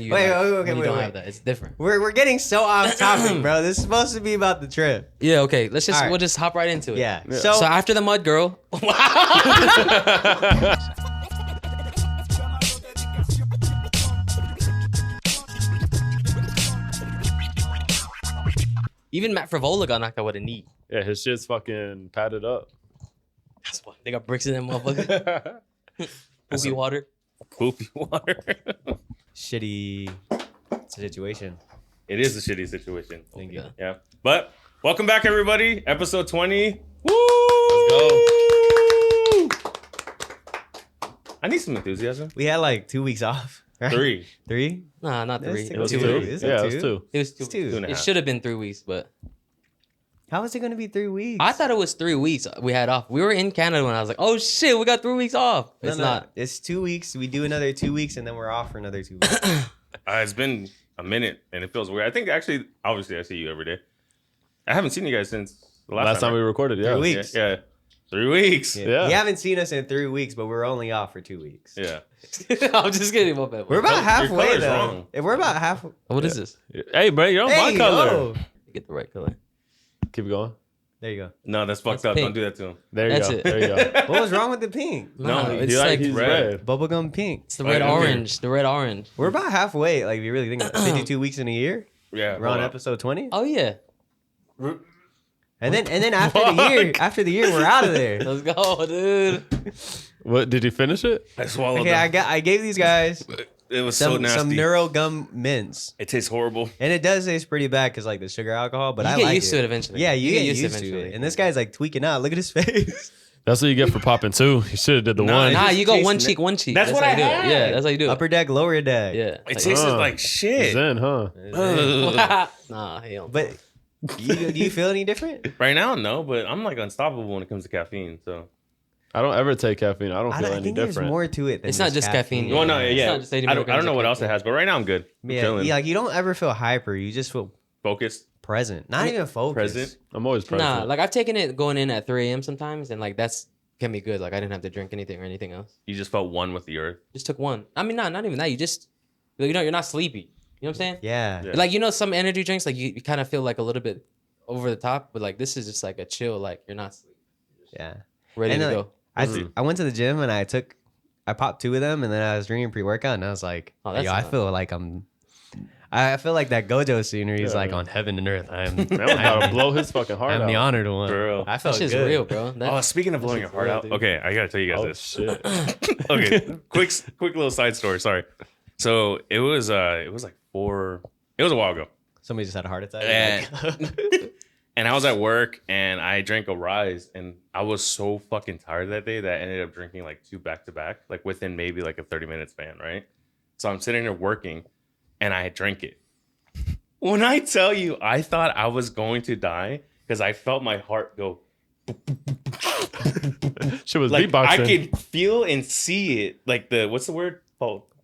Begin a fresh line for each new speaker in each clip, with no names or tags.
Okay,
you don't have that. It's different.
We're getting so off topic, bro. This is supposed to be about the trip.
Yeah, okay. We'll
right.
just hop right into it.
Yeah.
So after the mud girl. Even Matt Frivola got knocked out with a knee.
Yeah, his shit's fucking padded up.
That's why they got bricks in them motherfuckers. Poopy water.
Poopy water.
Shitty situation.
It is a shitty situation.
Thank you.
Yeah. But welcome back, everybody. Episode 20. Woo!
Let's go.
I need some enthusiasm.
We had like 2 weeks off. Right?
3.
3?
Nah, not 3.
It
It
was
was
2.
2.
Is it
Yeah,
2?
it was 2.
It was 2.
It's 2.
2 and a
It
half.
should have been 3 weeks, but
How is it going to be 3 weeks?
I thought it was 3 weeks we had off. We were in Canada when I was like, oh shit, we got 3 weeks off. It's not.
It's 2 weeks. We do another 2 weeks, and then we're off for another 2 weeks.
It's been a minute, and it feels weird. I think actually, obviously, I see you every day. I haven't seen you guys since the
Last time we recorded, yeah.
3 weeks.
Yeah. 3 weeks.
Yeah.
You haven't seen us in 3 weeks, but we're only off for 2 weeks.
Yeah.
I'm just kidding. My bad.
We're about
Your
halfway,
color's
though.
wrong.
If we're about half.
What is this?
Hey, bro, you're on my color.
Get the right color.
Keep going.
There you go.
No, that's fucked
That's
up.
pink.
Don't do that to him.
There you
That's
go.
it.
There you go.
What was wrong with the pink?
No,
he
it's
like-
like
he's red.
Bubblegum pink.
it's the red
Okay.
orange. The red orange.
We're about halfway. Like, if you really think about it. 52 weeks in a year.
Yeah.
We're on episode 20.
Oh yeah.
And then after the year, we're out of there.
Let's go, dude.
What, did you finish it?
I swallowed
Okay,
them.
I gave these guys
It was so
some
nasty.
Neuro gum mints.
It tastes horrible.
And it does taste pretty bad because, like, the sugar alcohol, but
You
I
get
like
used to it eventually.
Yeah, you get used to
eventually.
it. And this guy's, like, tweaking out. Look at his face.
That's what you get for popping 2. You should have did the
Nah,
one.
it
Nah,
just
you go
tastes
one
na-
cheek, one cheek.
That's what
how
I
you do
had.
it. Yeah, that's how you do it.
Upper deck, lower deck.
Yeah.
It
Like-
tasted like shit.
Zen, huh?
Nah, hell.
But do you feel any different?
Right now, no, but I'm like unstoppable when it comes to caffeine. So
I don't ever take caffeine. I don't feel
I
any
think there's
different.
more to it than
It's not just caffeine.
well, no,
It's
yeah.
not just 80
I don't
milligrams
know
of
what else it
caffeine.
has, but right now I'm good. I'm
Yeah,
chilling.
like you don't ever feel hyper. You just feel
Focused.
present. Not even focused.
Present.
I'm always present.
Nah, like I've taken it going in at 3 a.m. sometimes, and like that's can be good. Like I didn't have to drink anything or anything else.
You just felt one with the earth.
Just took one. I mean, not even that. You just, you know, you're not sleepy. You know what I'm saying?
Yeah.
Yeah.
Like, you know, some energy drinks, like you kind of feel like a little bit over the top, but like this is just like a chill, like you're not sleepy.
Yeah.
Ready
And,
to
like,
go.
I went to the gym and I popped 2 of them, and then I was drinking pre-workout, and I was like,
Oh, that's
yo, I
not-
feel like I feel like that Gojo scenery is
Yeah.
like on heaven and earth. I am
Man was about to blow his fucking heart
I'm
out.
the honored one.
Bro.
I
That
felt
shit's
good.
real, bro. That,
Oh, speaking of blowing your heart
real,
out.
dude.
Okay, I gotta tell you guys
Oh,
this.
shit.
Okay, quick little side story. Sorry. So it was like it was a while ago.
Somebody just had a heart attack.
And, and I was at work and I drank a Rise, and I was so fucking tired that day that I ended up drinking like 2 back to back, like within maybe like a 30-minute span, right? So I'm sitting there working and I drank it. When I tell you, I thought I was going to die because I felt my heart go.
Shit was
Like
beatboxing.
I could feel and see it. Like what's the word?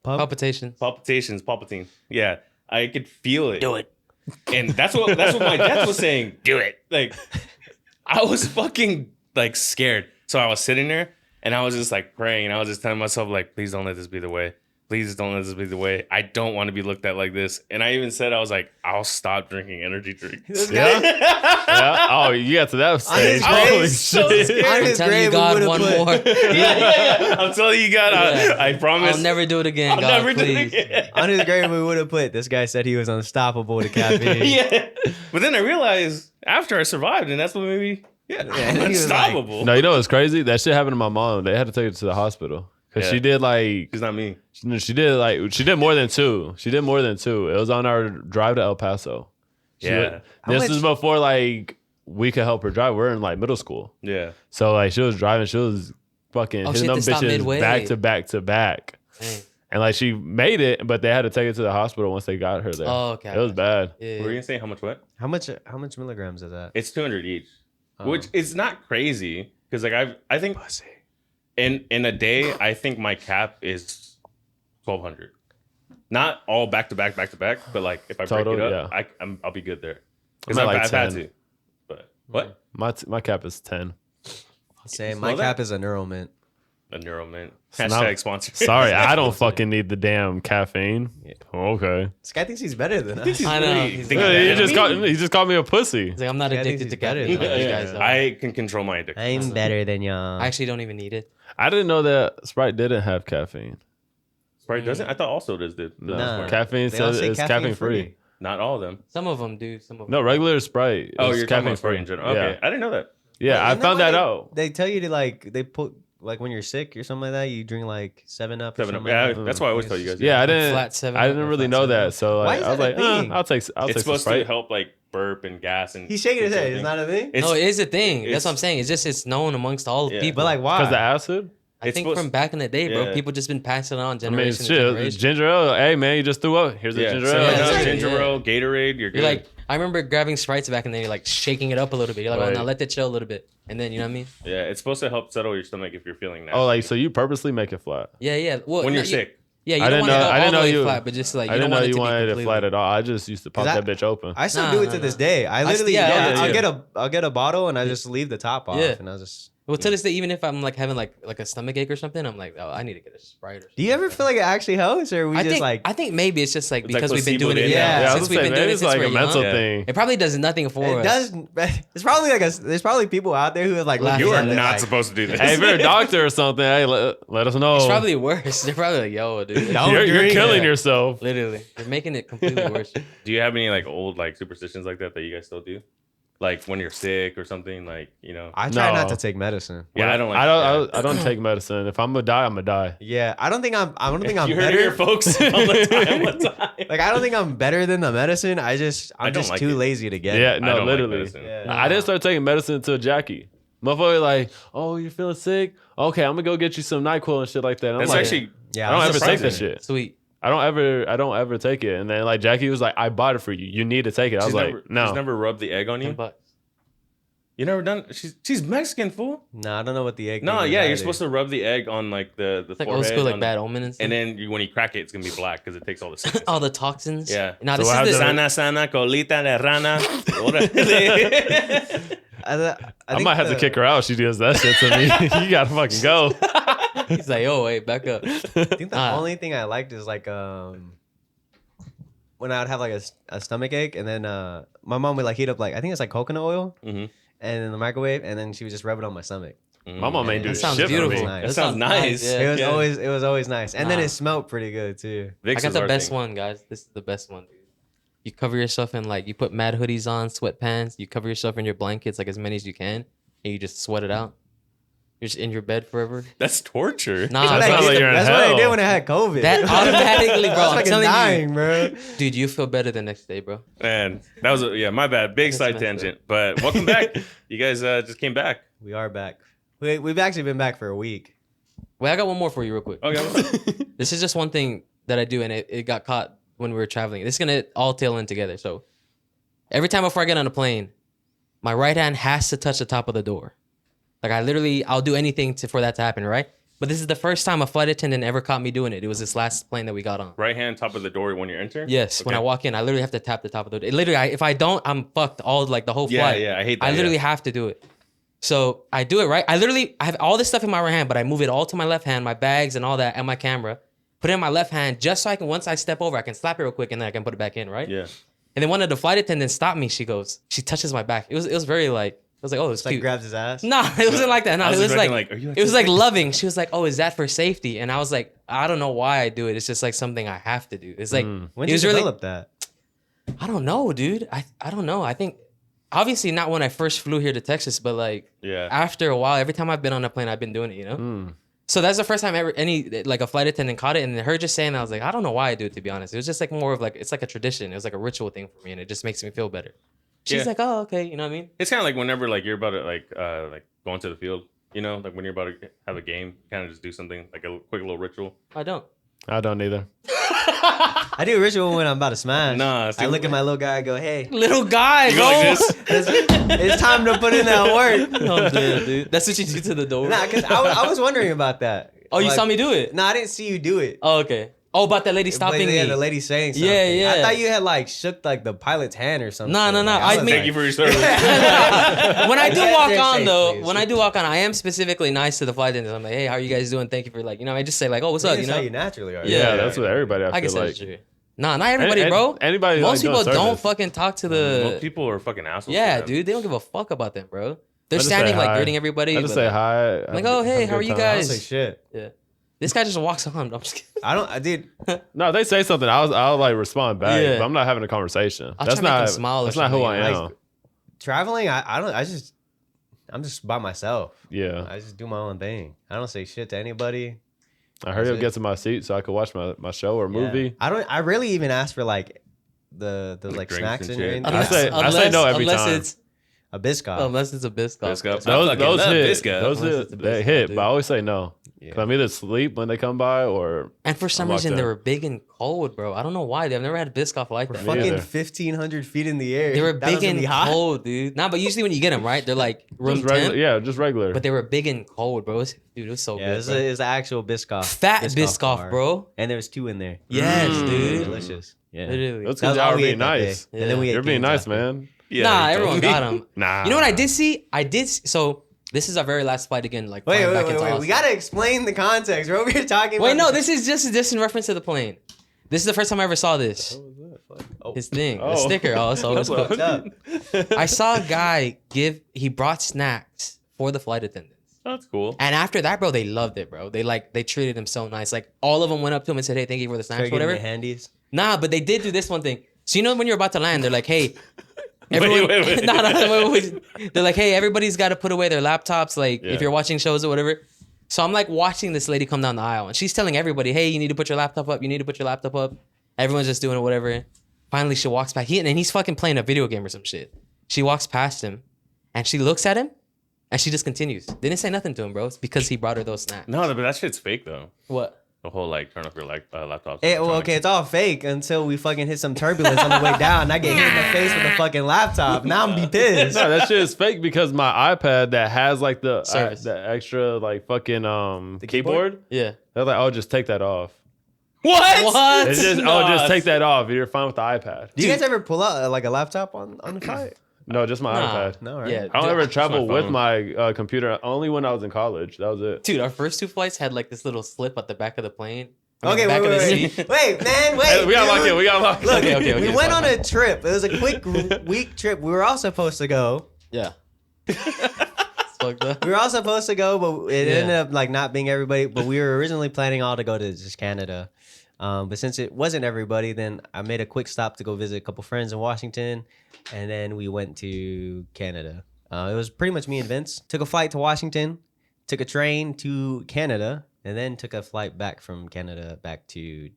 palpitation.
Palpitations, palpatine. Yeah, I could feel it.
Do it.
And that's what my dad was saying. Do it. Like I was fucking like scared. So I was sitting there and I was just like praying. And I was just telling myself like, please don't let this be the way. Please don't let this be the way. I don't want to be looked at like this. And I even said, I was like, I'll stop drinking energy drinks.
Yeah? Yeah? Oh, you got to that stage.
grave,
Holy
so
shit.
scared.
On
I'm
his
telling
grave,
you,
we
God,
would've
one
put-
more.
yeah. I'm telling you, God,
Yeah.
I promise.
I'll never do it again,
I'll
God,
never do
please.
it again.
On his grave, we would have put, this guy said he was unstoppable to caffeine.
Yeah. But then I realized after I survived, and that's what made me,
he
I'm
was like-
unstoppable.
No, you know what's crazy? That shit happened to my mom. They had to take her to the hospital. Because
Yeah.
she did like,
It's not me.
she did more than 2. She did more than 2. It was on our drive to El Paso. She
Yeah.
went-
How
this
much-
was before like we could help her drive. We're in like middle school.
Yeah.
So like she was driving, she was fucking
Oh,
hitting
she had
them
to stop
bitches
midway.
back to back to back.
Dang.
And like she made it, but they had to take her to the hospital once they got her there.
Oh, okay.
It was bad.
Yeah.
What were you gonna say? How much what?
How much milligrams is that?
It's 200 each,
Oh.
which is not crazy because like I think in a day I think my cap is 1,200. Not all back to back, but like if I
Total,
break it up,
yeah.
I'll be good there. Because
I'm
I've,
at, like,
I've had
10.
to. But what?
My cap is 10.
Same.
Smell
My
that?
cap is a Neuromint.
A Neuromint.
not-
Hashtag sponsor.
Sorry, I don't fucking need the damn caffeine.
Yeah.
Okay.
This guy thinks he's better than us.
I know.
really
He's
thinking
Yeah,
that.
he just called me a pussy.
He's like, I'm not
Yeah, I think
addicted to
he's better
caffeine.
than
Like you
us.
guys are.
I can control my addiction.
I'm better than y'all.
I actually don't even need it.
I didn't know that Sprite didn't have caffeine.
Sprite doesn't? I thought also does did.
No,
Nah.
caffeine
They all
says
say
it's caffeine free.
Not all of them.
Some of them do. Some of them.
No, regular Sprite.
Oh,
is
you're talking about Sprite
free.
in general. Okay,
Yeah,
I didn't know that.
yeah, I
Isn't
found
why
that out.
They tell you to like they put like when you're sick or something like that, you drink like 7-Up. Or
7 Up.
something
Yeah,
like that.
that's why I always tell you guys.
Yeah, I
Flat
didn't.
7
I didn't really
flat
know
7
that.
Up.
So
Why
like,
is
I was
that
like,
a thing?
I'll take
It's
some
supposed to
Sprite.
help like burp and gas and.
He's shaking his head. It's
thing.
not a thing.
It's-
No, it is a thing. That's
it's-
what I'm saying. It's just it's known amongst all
Yeah.
people.
But like, why?
Because the acid.
I
it's
think
supposed-
from back in the day, bro,
Yeah.
people just been passing it on
I mean,
generation to
shit,
generation.
ginger ale. Hey man, you just threw up. Here's a
Yeah,
ginger
so
ale.
Yeah,
no,
it's like-
ginger
yeah.
ale, Gatorade, you're good.
You're like, I remember grabbing Sprites back in the day, like shaking it up a little bit. You're like, oh,
Right.
now let it chill a little bit. And then, you know what I mean?
yeah, it's supposed to help settle your stomach if you're feeling that.
Oh, like so you purposely make it flat.
Yeah, yeah. Well,
when
no,
you're sick.
Yeah, you
I
don't
didn't
want to
know-
go
I didn't
all the
know
way
you-
flat, but just like,
I
you
didn't
don't
know
want it
you
to be
wanted it
completely.
flat at all. I just used to pop
'Cause
that bitch open.
I still
Nah,
do it
nah,
to this
nah.
day. I literally,
yeah,
yeah,
yeah.
I'll get a bottle and I just leave the top off,
Yeah.
and I just.
Well, to this day, even if I'm like having like a stomach ache or something, I'm like, oh, I need to get a Sprite or something.
Do you ever feel like it actually helps, or are we
I
just
think
like?
I think maybe it's just like
It's like
because we've been
placebo
doing it.
did.
Yeah.
I was
since we've
saying,
been doing
maybe
it
it's
since
like
we're
a mental
young.
Yeah.
thing.
It probably does nothing for
It
us.
does. It's probably like there's probably people out there who have like.
Laugh
looked
You
at
are
it
not
like,
supposed to do this.
Hey, if you're a doctor or something, hey, let us know.
It's probably worse. They're probably like, yo, dude.
Don't
you're
drink
killing
it.
yourself.
Literally, they're making it completely worse.
Do you have any like old like superstitions like that you guys still do? Like when you're sick or something, like, you know.
I try not
No.
to take medicine.
Yeah, I don't like
I don't take medicine. If I'm gonna die, I'm gonna die.
Yeah, I don't think I'm
You heard it
better.
here, folks. All the time, all the time.
Like I don't think I'm better than the medicine. I'm
I
just
don't like
too
it.
lazy to get
Yeah,
it.
I
no,
don't like
literally.
medicine.
Yeah.
I didn't start taking medicine until Jackie. Motherfucker, like, oh, you're feeling sick? Okay, I'm gonna go get you some NyQuil and shit like that. And I'm
That's
like,
actually
Yeah,
I don't
I'm
ever take that
surprised.
shit.
Sweet.
I don't ever take it. And then like Jackie was like, I bought it for you. You need to take it. I was like, no.
She's never rubbed the egg on you.
$10.
You never done? She's Mexican, fool.
No, I don't know what the egg.
No,
thing is
yeah, you're
either.
supposed to rub the egg on like the
It's like
forehead,
old school, like
on-
bad omen and stuff.
and then when you crack it, it's gonna be black because it takes all the sickness.
all the toxins.
Yeah.
Now
So
this
what
is the
happens-
Sana colita de rana.
I might have to kick her out. She does that shit to me. You gotta fucking go.
He's like, oh wait, back up.
I think the
Ah.
only thing I liked is like when I would have like a stomach ache, and then my mom would like heat up like I think it's like coconut oil,
Mhm.
and in the microwave, and then she would just rub it on my stomach.
My mom ain't do
That sounds
shit for
beautiful.
me.
Nice.
That sounds nice.
Yeah.
It was always nice, and then
Nah.
it smelled pretty good too.
Vicks
I got
is
the
our
best
thing.
one, guys. This is the best one, dude. You cover yourself in like you put mad hoodies on, sweatpants. You cover yourself in your blankets, like as many as you can, and you just sweat it out. You're just in your bed forever.
That's torture.
Nah,
That's what
That's
I
not
bro.
like you're in
That's what I
hell.
did when I had COVID.
That automatically, bro.
I was
I'm
fucking
telling
dying,
you,
bro.
dude. You feel better the next day, bro.
Man, that was yeah, my bad. Big
That's
side
messed up.
tangent. But welcome back. You guys just came back.
We are back. We've actually been back for a week.
Wait, I got one more for you, real quick.
Okay.
This is just one thing that I do, and it got caught when we were traveling. This is gonna all tail in together. So every time before I get on a plane, my right hand has to touch the top of the door. Like I'll do anything for that to happen, right? But this is the first time a flight attendant ever caught me doing it. It was this last plane that we got on.
Right hand top of the door when you enter.
Yes, when
Okay.
I walk in, I literally have to tap the top of the door. It literally, if I don't, I'm fucked all like the whole
Yeah,
flight.
yeah, I hate that.
I literally
yeah.
have to do it. So I do it, right? I have all this stuff in my right hand, but I move it all to my left hand, my bags and all that, and my camera. Put it in my left hand just so I can, once I step over, I can slap it real quick and then I can put it back in, right?
Yeah.
And then one of the flight attendants stopped me. She touches my back. It was very like, it was like, oh, it's
It's like
cute.
grabs his ass.
Nah, it wasn't like that. No,
I was
it was
expecting,
like,
are you
it was like
autistic?
loving. She was like, oh, is that for safety? And I was like, I don't know why I do it. It's just like something I have to do. It's like,
When
it
did
was
you
really,
develop that?
I don't know, dude. I don't know. I think obviously not when I first flew here to Texas, but like
Yeah.
after a while, every time I've been on a plane, I've been doing it, you know? So that's the first time ever like a flight attendant caught it, and her just saying that, I was like, I don't know why I do it, to be honest. It was just like more of like, it's like a tradition. It was like a ritual thing for me, and it just makes me feel better. She's
Yeah.
like, oh, okay, you know what I mean?
It's kind of like whenever like you're about to like going to the field, you know, like when you're about to have a game, kind of just do something like a quick little ritual.
I don't.
I don't either.
I do a ritual when I'm about to smash.
Nah, see,
I look at my little guy. I go, hey,
Little guy,
You
bro.
go like this.
it's time to put in that work.
I'm dead, dude. That's what you do to the door.
Nah, because I was wondering about that.
Oh, you
Like,
saw me do it?
No, I didn't see you do it.
Oh, okay. Oh, about that lady
But
stopping
yeah,
me.
the lady saying something.
Yeah, yeah.
I thought you had like shook like the pilot's hand or something.
No.
Like,
I
was
mean-
Thank you for your service.
When I do
Yeah,
walk
they're
on
safe,
though,
please.
when I do walk on, I am specifically nice to the flight attendants. I'm like, hey, how are you guys doing? Thank you for like, I just say like, oh, what's up?
That's
You
how
know,
you naturally are.
Yeah, that's what everybody. I
I
feel
guess
like.
that's true. Nah, not everybody,
And-
bro.
anybody,
Most
like, doing
people don't
service.
fucking talk to
Most
the.
people are fucking assholes.
Yeah,
to them.
dude, they don't give a fuck about them, bro. They're
I just say
standing like
hi.
greeting everybody.
I just
but,
say
like,
hi.
like, oh, hey,
have a
how are
good
you
time.
I don't
guys?
say shit.
Yeah. This guy just walks on. I'm just kidding.
I did.
No, if they say something, I'll like respond back.
Yeah.
But I'm not having a conversation.
I'll
That's
try to make
not.
them smile or
That's not who I
something,
am.
like, Traveling, I'm just by myself.
Yeah.
I just do my own thing. I don't say shit to anybody.
I hurry
That's
up,
it.
get to my seat so I can watch my show or
Yeah.
movie.
I rarely even ask for like the like
drinks
snacks
and
and
shit.
anything.
I say no every
unless
time.
It's,
A Biscoff.
unless it's a Biscoff.
Biscoff.
Those
I fucking love
hit.
Biscoff.
Those
Unless
hit.
it's a
They
Biscoff,
hit.
dude.
But I always say no.
Yeah.
'Cause I'm either asleep when they come by or
And for some
I'm
reason,
locked
they
in.
were big and cold, bro. I don't know why. They've never had Biscoff like
We're
that.
fucking
either.
1,500 feet in the air.
They were
That
big
doesn't
and
be hot.
cold, dude. Nah, but usually when you get them, right, they're like room
just regular.
temp.
Yeah, just regular.
But they were big and cold, bro. Dude, it was so
Yeah,
good.
it's
bro.
an actual Biscoff.
Fat Biscoff,
bar.
bro.
And there was 2 in there.
Yes, dude.
Delicious. Yeah.
Literally.
That's
That was
because
all
y'all
we
being
ate that day.
nice.
And then we ate
You're being
beans
nice,
after.
man.
Yeah,
Nah,
you
everyone
told me.
got them.
Nah.
You know what I did see? So this is our very last flight again. Like
Wait,
flying
wait,
back
wait,
into
wait. We
Austin.
gotta explain the context. We're over here talking
Wait,
about.
no, this is just in reference to the plane. This is the first time I ever saw this.
Oh.
His thing, the
Oh.
sticker. Oh, so it's
That's
cool.
What's up?
I saw a guy he brought snacks for the flight attendants.
That's cool.
And after that, bro, they loved it, bro. They treated him so nice. Like all of them went up to him and said, "Hey, thank you for the snacks,
Start getting
whatever."
the handies.
Nah, but they did do this one thing. So you know when you're about to land, they're like, "Hey, everyone."
Wait.
wait. They're like, "Hey, everybody's got to put away their laptops. Like
Yeah.
if you're watching shows or whatever." So I'm like watching this lady come down the aisle, and she's telling everybody, "Hey, you need to put your laptop up. You need to put your laptop up." Everyone's just doing whatever. Finally, she walks back. And he's fucking playing a video game or some shit. She walks past him, and she looks at him, and she just continues. Didn't say nothing to him, bro. It's because he brought her those snacks.
No, but that shit's fake though.
What?
The whole like turn off your laptop.
Well, okay, it's all fake until we fucking hit some turbulence on the way down. And I get hit in the face with a fucking laptop. Now I'm be pissed.
No, that shit is fake because my iPad that has like the
Service.
the extra like fucking
The
keyboard.
Yeah.
They're like, oh, just take that off.
What?
It's just just take that off. You're fine with the iPad.
Do you guys ever pull out like a laptop on the flight?
No, just my
Nah.
iPad.
No, right?
Yeah.
I don't ever travel
my
with
phone.
my computer. Only when I was in college. That was it.
Dude, our first 2 flights had like this little slip at the back of the plane. I mean,
Okay,
the back
wait,
of the
wait,
seat.
wait, man, wait.
Hey, we gotta lock
dude.
in. We gotta lock in.
Look,
Okay,
we
it's
went
fine.
on a trip. It was a quick week trip. We were all supposed to go.
Yeah. It's fucked up.
We were all supposed to go, but it
Yeah.
ended up like not being everybody. But we were originally planning all to go to just Canada. But since it wasn't everybody, then I made a quick stop to go visit a couple friends in Washington, and then we went to Canada. It was pretty much me and Vince. Took a flight to Washington, took a train to Canada, and then took a flight back from Canada back to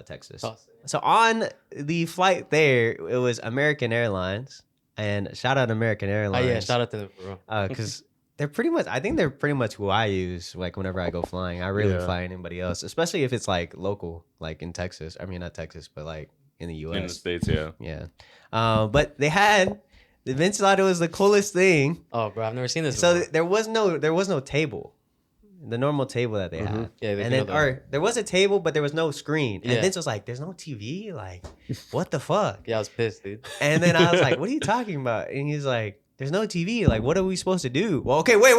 Texas.
Awesome.
So on the flight there, it was American Airlines, and shout out American
Oh,
Airlines.
yeah. Shout out to them, bro.
Because they're pretty much, I think they're pretty much who I use, like, whenever I go flying. I rarely
Yeah.
fly anybody else, especially if it's, like, local, like, in Texas. I mean, not Texas, but, like, in the
in the
U.S.
States, yeah.
Yeah. But they had, Vince thought it was the coolest thing.
Oh, bro, I've never seen this
So
before.
there was no table. The normal table that they had.
Yeah, they
and
do
then,
that.
or there was a table, but there was no screen. And
Yeah.
Vince was like, there's no TV? Like, what the fuck?
Yeah, I was pissed, dude.
And then I was like, what are you talking about? And he's like, there's no TV. Like, what are we supposed to do? Well, okay, wait.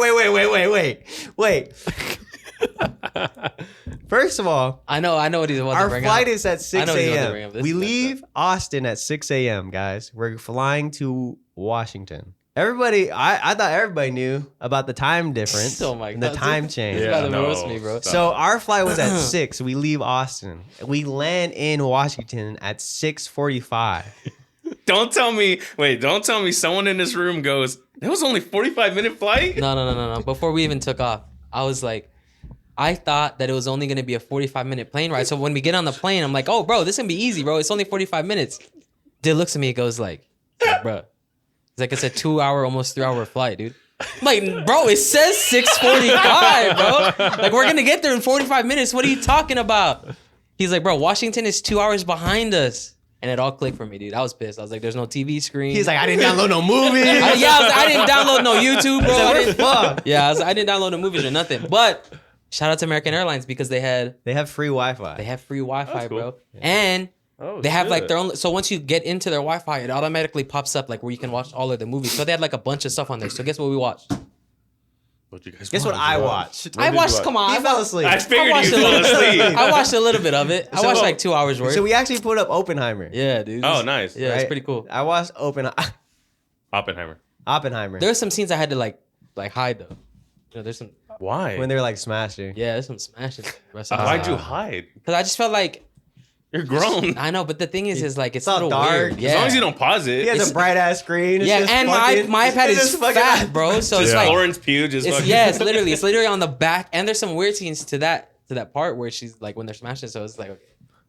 First of all,
I know what he's about to
our
bring
flight
up.
is at 6
know what he's about to bring
a.m.
up. This
We
is messed
leave Austin at 6 a.m., guys. We're flying to Washington. Everybody, I thought everybody knew about the time difference
Oh my
and the
God,
time
dude.
change.
He's
Yeah,
about to
no.
roast me, bro.
So our flight was at 6. We leave Austin. We land in Washington at 6:45.
Don't tell me someone in this room goes, that was only 45-minute flight?
No. Before we even took off, I was like, I thought that it was only going to be a 45-minute plane ride. So when we get on the plane, I'm like, oh, bro, this is going to be easy, bro. It's only 45 minutes. Dude looks at me and goes like, bro. It's like it's a 2-hour, almost 3-hour flight, dude. I'm like, bro, it says 6:45, bro. Like, we're going to get there in 45 minutes. What are you talking about? He's like, bro, Washington is 2 hours behind us. And it all clicked for me, dude. I was pissed. I was like, there's no TV screen.
He's like, I didn't download no movies.
I didn't download no YouTube, bro. I didn't,
Fuck.
yeah, I didn't download no movies or nothing. But Shout out to American Airlines because they
have free Wi-Fi.
have free Wi-Fi,
That's cool.
bro. And
Oh,
they have like
shit.
their own. So once you get into their Wi-Fi, it automatically pops up like where you can watch all of the movies. So they had like a bunch of stuff on there. So guess what we watched?
What you guys
Guess what
watch?
I watched?
I
did you
watched.
watch?
Come on,
He fell asleep.
I figured
watched
you
a
fell
little-
asleep.
I watched a little bit of it. I
So-
watched like 2 hours worth.
So we actually put up Oppenheimer.
Yeah, dude.
Oh, nice.
Yeah, it's
right?
pretty cool.
I watched
Oppenheimer.
There's
There's some scenes I had to like hide though. You know, there's some.
Why?
when they're like smashing.
Yeah, there's some smashes.
Why'd you hide?
Because I just felt like
You're grown.
I know, but the thing is like it's
all
a little
dark.
weird.
As
Yeah.
As long as you don't pause it.
He has
It's-
a bright ass screen. It's
Yeah,
just
and
fucking,
my iPad
it's
is
just fucking-
fat, bro. So it's
Yeah.
like
Florence Pugh just
it's
fucking.
yeah, it's literally on the back, and there's some weird scenes to that part where she's like when they're smashing. So it's like okay.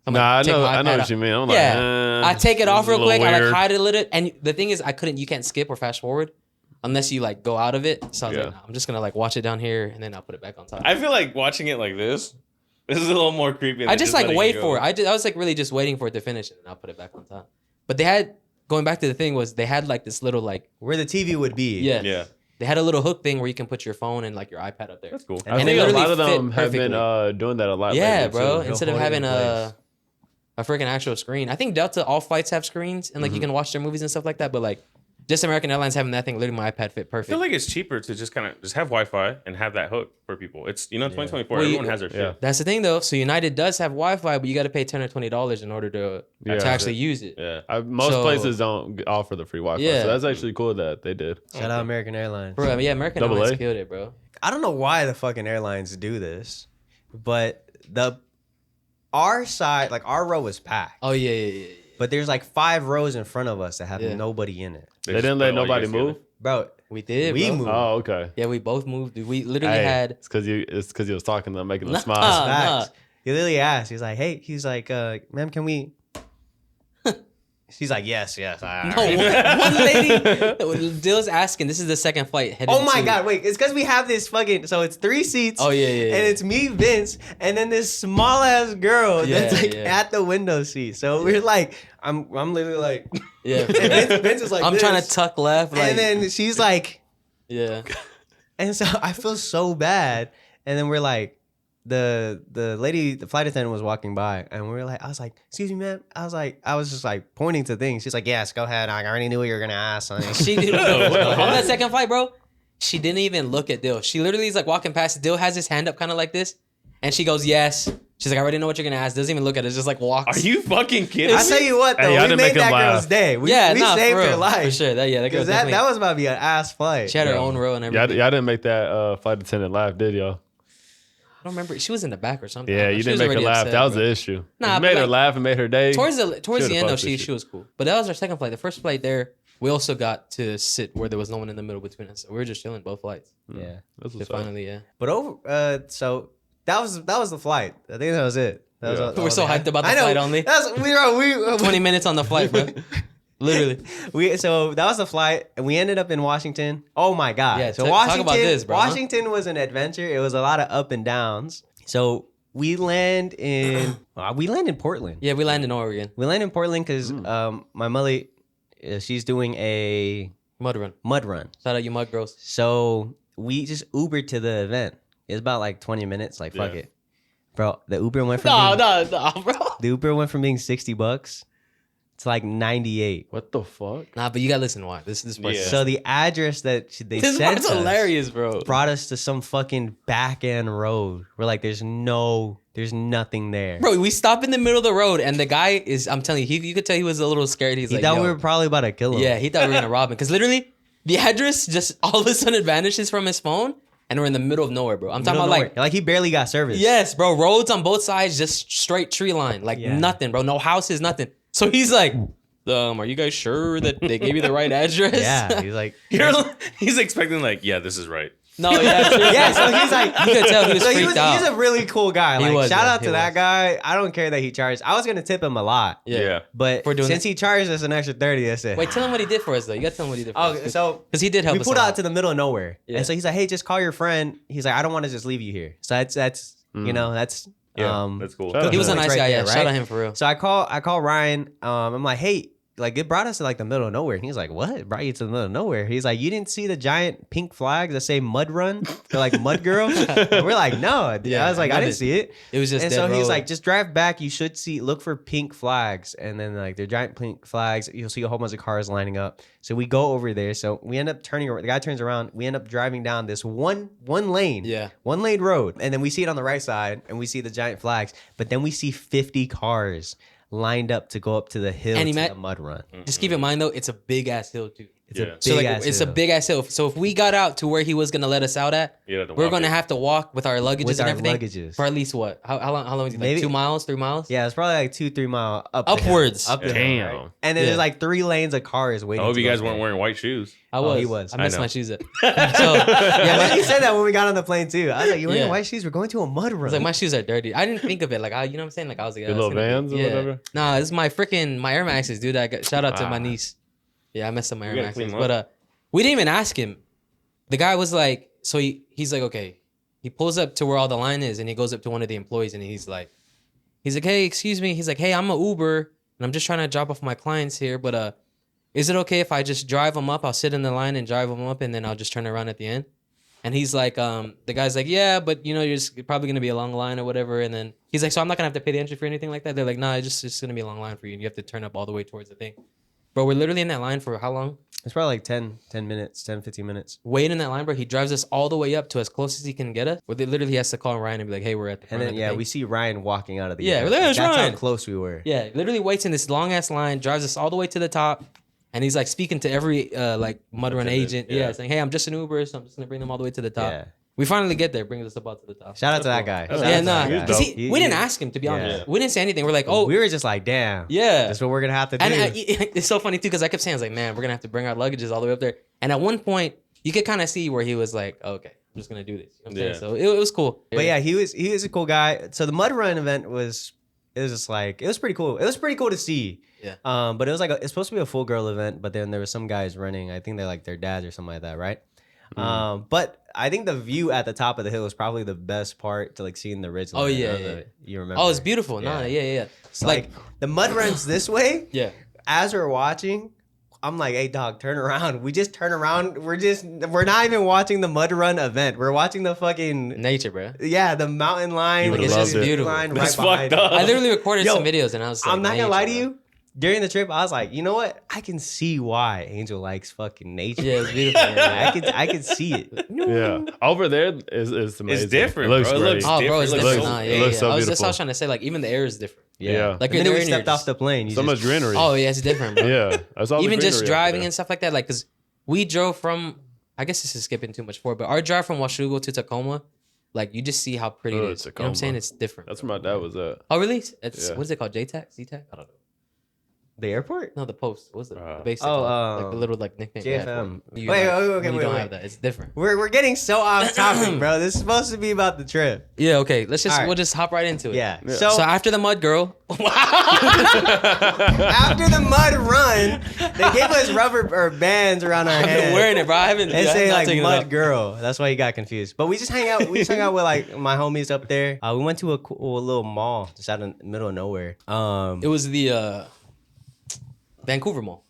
I'm gonna
Nah, I
take
know,
my
I know
iPad
what
off.
you mean. I'm like,
Yeah, I take it off real
a little
quick. I like
weird.
hide it a little, and the thing is, you can't skip or fast forward unless you like go out of it. So I was
Yeah.
like, nah, I'm just gonna like watch it down here, and then I'll put it back on top.
I feel like watching it like this. This is a little more creepy.
I just like
letting
wait
go.
for it. I was like really just waiting for it to finish, and then I'll put it back on top. But they had going back to the thing was they had like this little like
Where the TV would be.
yeah.
Yeah,
They had a little hook thing where you can put your phone and like your iPad up there.
that's cool.
And
I
it
think a
literally
lot of them
fit
have been
perfectly.
doing that a lot.
Yeah,
lately,
bro.
too.
Instead of
hold it
having
in place.
a freaking actual screen. I think Delta all flights have screens and like you can watch their movies and stuff like that. But like just American Airlines having that thing, literally my iPad fit
I
perfect.
feel like it's cheaper to just have Wi-Fi and have that hook for people. It's 2024.
Well,
Everyone has their shit.
yeah.
That's the thing though. So United does have Wi-Fi, but you got to pay $10 or $20 in order to
Yeah.
actually use it.
Yeah.
Most
So-
places don't offer the free Wi-Fi,
Yeah.
so that's actually cool that they did.
Shout out American Airlines.
Bro, I mean, yeah, American
Double
Airlines
A?
killed it, bro.
I don't know why the fucking airlines do this, but our side, like our row was packed,
Oh yeah.
but there's like 5 rows in front of us that have
Yeah.
nobody in it.
They
just
didn't let
put all you
nobody
guys
move.
together.
Bro,
We did.
We
bro.
moved.
Oh, okay.
Yeah, we both moved. Dude. We literally
Hey,
had.
it's because you was talking to them, making them
Nah.
smile.
facts. He literally asked. He's like, "Hey," he's like, "Ma'am, can we?" She's like, "Yes, yes."
No, one lady. Dill's asking. This is the second flight. Headed
Oh my
to-
god, wait! It's because we have this fucking. So it's 3 seats.
Oh yeah.
And it's me, Vince, and then this small ass girl that's
Yeah,
like
yeah.
at the window seat. So we're like, I'm literally like,
yeah.
and Vince is like,
I'm trying to
this.
tuck left. Like,
And then she's like,
yeah.
and so I feel so bad. And then we're like, the lady, the flight attendant was walking by, and we were like, I was like, excuse me, ma'am. I was just like pointing to things. She's like, yes, go ahead. I already knew what you were gonna ask. Honey.
She did on that second flight, bro. She didn't even look at Dill. She literally is like walking past. Dill has his hand up, kind of like this, and she goes, "Yes." She's like, "I already know what you're gonna ask." Doesn't even look at it. Just like walks.
Are you fucking kidding?
I tell you what, though,
Hey, y'all
we
didn't
made
make him
that
laugh.
girl's day. We
Yeah, nah,
saved
for
her
real.
life.
For sure. That girl
Because that
definitely-
was about to be an ass flight.
She had her
Yeah.
own row and
Y'all
everything.
didn't make that flight attendant laugh, did y'all?
I don't remember. She was in the back or something.
Yeah, you
She
didn't
was
make her
already
laugh.
upset,
That was
bro.
the issue.
Nah,
You
but
made her
like-
laugh and made her day.
Towards the
Should've
end though,
fucked this
she
shit.
was cool. But that was our second flight. The first flight there, we also got to sit where there was no one in the middle between us. So we were just chilling both flights.
Yeah.
That's
So
what's up.
finally, yeah.
But so that was the flight. I think that was it. That was
Yeah.
all
We're so
they had.
hyped about the
I know.
flight only.
That's we
20 minutes on the flight, bro. Literally.
so that was the flight, and we ended up in Washington. Oh my god!
Yeah,
so
talk
Washington,
about this, bro.
Washington was an adventure. It was a lot of up and downs. So we land in Portland.
Yeah, we landed in Oregon.
We land in Portland because my mother, she's doing a
Mud run.
mud run.
Shout out you mud girls.
So we just Ubered to the event. It's about like 20 minutes. Like fuck
Yeah.
it, bro. The Uber went from
No, bro.
the Uber went from being $60 to like 98.
What the fuck?
Nah, but you gotta listen why. This part.
Yeah.
So the address that they
This
sent
part's
us
hilarious, bro.
brought us to some fucking back end road. We're like, there's nothing there.
Bro, we stop in the middle of the road, and the guy is, I'm telling you, you could tell he was a little scared. He's
He
like,
thought
yo.
we were probably about to kill him.
Yeah, he thought we were gonna rob him. Because literally, the address just all of a sudden vanishes from his phone, and we're in the middle of nowhere, bro. I'm talking
Middle
about
of nowhere. Like he barely got service.
yes, bro, roads on both sides, just straight tree line. Like
Yeah.
nothing, bro. No houses, nothing. So he's like, are you guys sure that they gave you the right address?
Yeah. He's like,
He's expecting like, yeah, this is right.
No, yeah, seriously.
yeah. So he's like,
You could tell he was
so
freaked out.
he's a really cool guy.
He
Like
was,
shout
yeah,
out
he
to that
was.
guy. I don't care that he charged. I was gonna tip him a lot.
Yeah.
But
For doing
since
that.
he charged us an extra 30, that's it.
Wait, tell him what he did for us, though. You gotta tell him what he did for
Oh,
us.
so
Because he did help
we
us
pulled
a lot.
out to the middle of nowhere.
Yeah.
And so he's like, hey, just call your friend. He's like, I don't want to just leave you here. So that's you know, that's
Yeah, that's cool.
Shout out
He was a
Points
nice
right
guy,
there,
yeah.
right?
Shout out him for real.
So I call Ryan. I'm like, hey, like it brought us to like the middle of nowhere. And he's like, what? It brought you to the middle of nowhere. He's like, you didn't see the giant pink flags that say Mud Run? They're like Mud Girl. And we're like, no.
Yeah,
I was like, I didn't see it.
It was just
And
dead
so he's
road.
like, just drive back. You should look for pink flags. And then like they're giant pink flags. You'll see a whole bunch of cars lining up. So we go over there. So we end up turning around. The guy turns around. We end up driving down this one lane.
Yeah.
One lane road. And then we see it on the right side and we see the giant flags. But then we see 50 cars lined up to go up to the hill
And
to
he
the Mud Run.
Just keep in mind though, it's a big ass hill too.
Yeah.
So like,
Big-ass
it's a
hill.
big ass hill. So if we got out to where he was gonna let us out at, we're gonna have to walk with our luggages
With
and
our
everything
luggages.
for at least what? How long is it? Like
Maybe-
2 miles, 3 miles?
Yeah, it's probably like 2-3 mile up the hill.
Upwards.
Up the hill,
Damn.
right? And then
Yeah.
there's like 3 lanes of cars waiting.
I hope
to
you
go
guys weren't
there.
wearing white shoes.
I
Oh,
was.
he was.
I messed
I know.
my shoes up. So
Yeah,
yeah,
but he said that when we got on the plane too. I was like, "You wearing
Yeah.
white shoes? We're going to a mud
I
run."
was like, my shoes are dirty. I didn't think of it. Like, you know what I'm saying? Like, I was like,
Your
it's
little
gonna
Vans or
yeah.
whatever?
Nah, this is my Air Maxes, dude. Shout out to my
Ah.
niece. Yeah, I messed up my Air
You gotta clean
Maxes.
them up.
But we didn't even ask him. The guy was like, so he's like, okay. He pulls up to where all the line is and he goes up to one of the employees and he's like, hey, excuse me. He's like, hey, I'm a Uber and I'm just trying to drop off my clients here. But is it okay if I just drive them up? I'll sit in the line and drive them up and then I'll just turn around at the end. And he's like, the guy's like, yeah, but you know, you're probably gonna be a long line or whatever. And then he's like, so I'm not gonna have to pay the entry for anything like that. They're like, nah, it's just gonna be a long line for you and you have to turn up all the way towards the thing. Bro, we're literally in that line for how long?
It's probably like 10 minutes, 15 minutes.
Waiting in that line, bro. He drives us all the way up to as close as he can get us. Where they literally has to call Ryan and be like, hey, we're at the
And
front of
then
the
yeah,
thing.
we see Ryan walking out of the
Yeah,
gate.
there's
That's
Ryan.
how close we were.
Yeah, literally waits in this long ass line, drives us all the way to the top, and he's like speaking to every like mud run
Attendant,
agent.
yeah.
Yeah, saying, hey, I'm just an Uber, so I'm just gonna bring them all the way to the top.
Yeah.
We finally get there, brings us about to the top.
Shout out to that guy.
That's
Shout
Yeah,
out to
nah,
that guy.
because
He's
we didn't ask him to be
Yeah.
honest. We didn't say anything. We're like, oh,
We were just like, damn.
yeah.
That's what we're gonna have to do.
And it's so funny too because I kept saying, I was like, man, we're gonna have to bring our luggages all the way up there. And at one point, you could kind of see where he was like, okay, I'm just gonna do this. You know what I'm saying?
Yeah.
So it was cool.
But yeah, he was a cool guy. So the mud run event was just like, it was pretty cool. It was pretty cool to see.
Yeah.
But it was like it's supposed to be a full girl event, but then there was some guys running. I think they're like their dads or something like that, right? But I think the view at the top of the hill was probably the best part to like seeing the ridge line.
Oh, yeah,
I don't know
yeah.
if You remember?
Oh, it's beautiful.
Yeah.
Nah, yeah.
It's like the mud runs this way.
Yeah.
As we're watching, I'm like, hey dog, turn around. We just turn around. We're not even watching the mud run event. We're watching the fucking
Nature, bro.
the mountain line.
You
Like,
would've
it's
loved
just
it.
Beautiful.
line
That's
right behind
fucked
it.
up.
I literally recorded
Yo,
some videos and I was like,
I'm not gonna lie to
nature,
you. During the trip, I was like, you know what? I can see why Angel likes fucking nature.
bro. Yeah, it's beautiful.
I could see it.
Yeah. Over there is amazing.
different,
It looks
bro. It
great.
looks
Oh, bro, it's
It
different.
looks-
Nah,
it looks so
That's what I
beautiful.
was trying to say. Like, even the air is different.
Yeah.
Like,
And
you're
then we
there and you're
stepped off
just-
the plane. You
So much
just,
greenery.
Oh, yeah, it's different, bro.
Yeah. I saw the
Even just
greenery up
driving
there.
and stuff like that. Like, because we drove from, I guess this is skipping too much forward, but our drive from Washugo to Tacoma, like, you just see how pretty
Oh,
it is. You know what
Tacoma.
I'm saying? It's different.
That's where my dad was at.
Oh, really? It's
Yeah.
What is it called? JTAC? CTAC? I don't know.
the airport?
No, the post. What's it?
Uh,
The basic.
oh,
like the little like nickname. they have for
JFM.
it. You
Wait,
have-
okay,
you
wait,
don't
wait.
have that. It's different.
We're getting so off topic, bro. This is supposed to be about the trip.
Yeah. Okay. Let's just
All right.
we'll just hop right into it.
Yeah.
Yeah.
So,
So after the mud girl,
after the mud run, they gave us rubber or bands around our
I've
head.
been wearing it, bro. I haven't.
They
I'm
say
not
like
taking it
mud
off.
girl. That's why you got confused. But we just hang out. We just hung out with like my homies up there. We went to a cool little mall just out in the middle of nowhere.
It was the Vancouver Mall,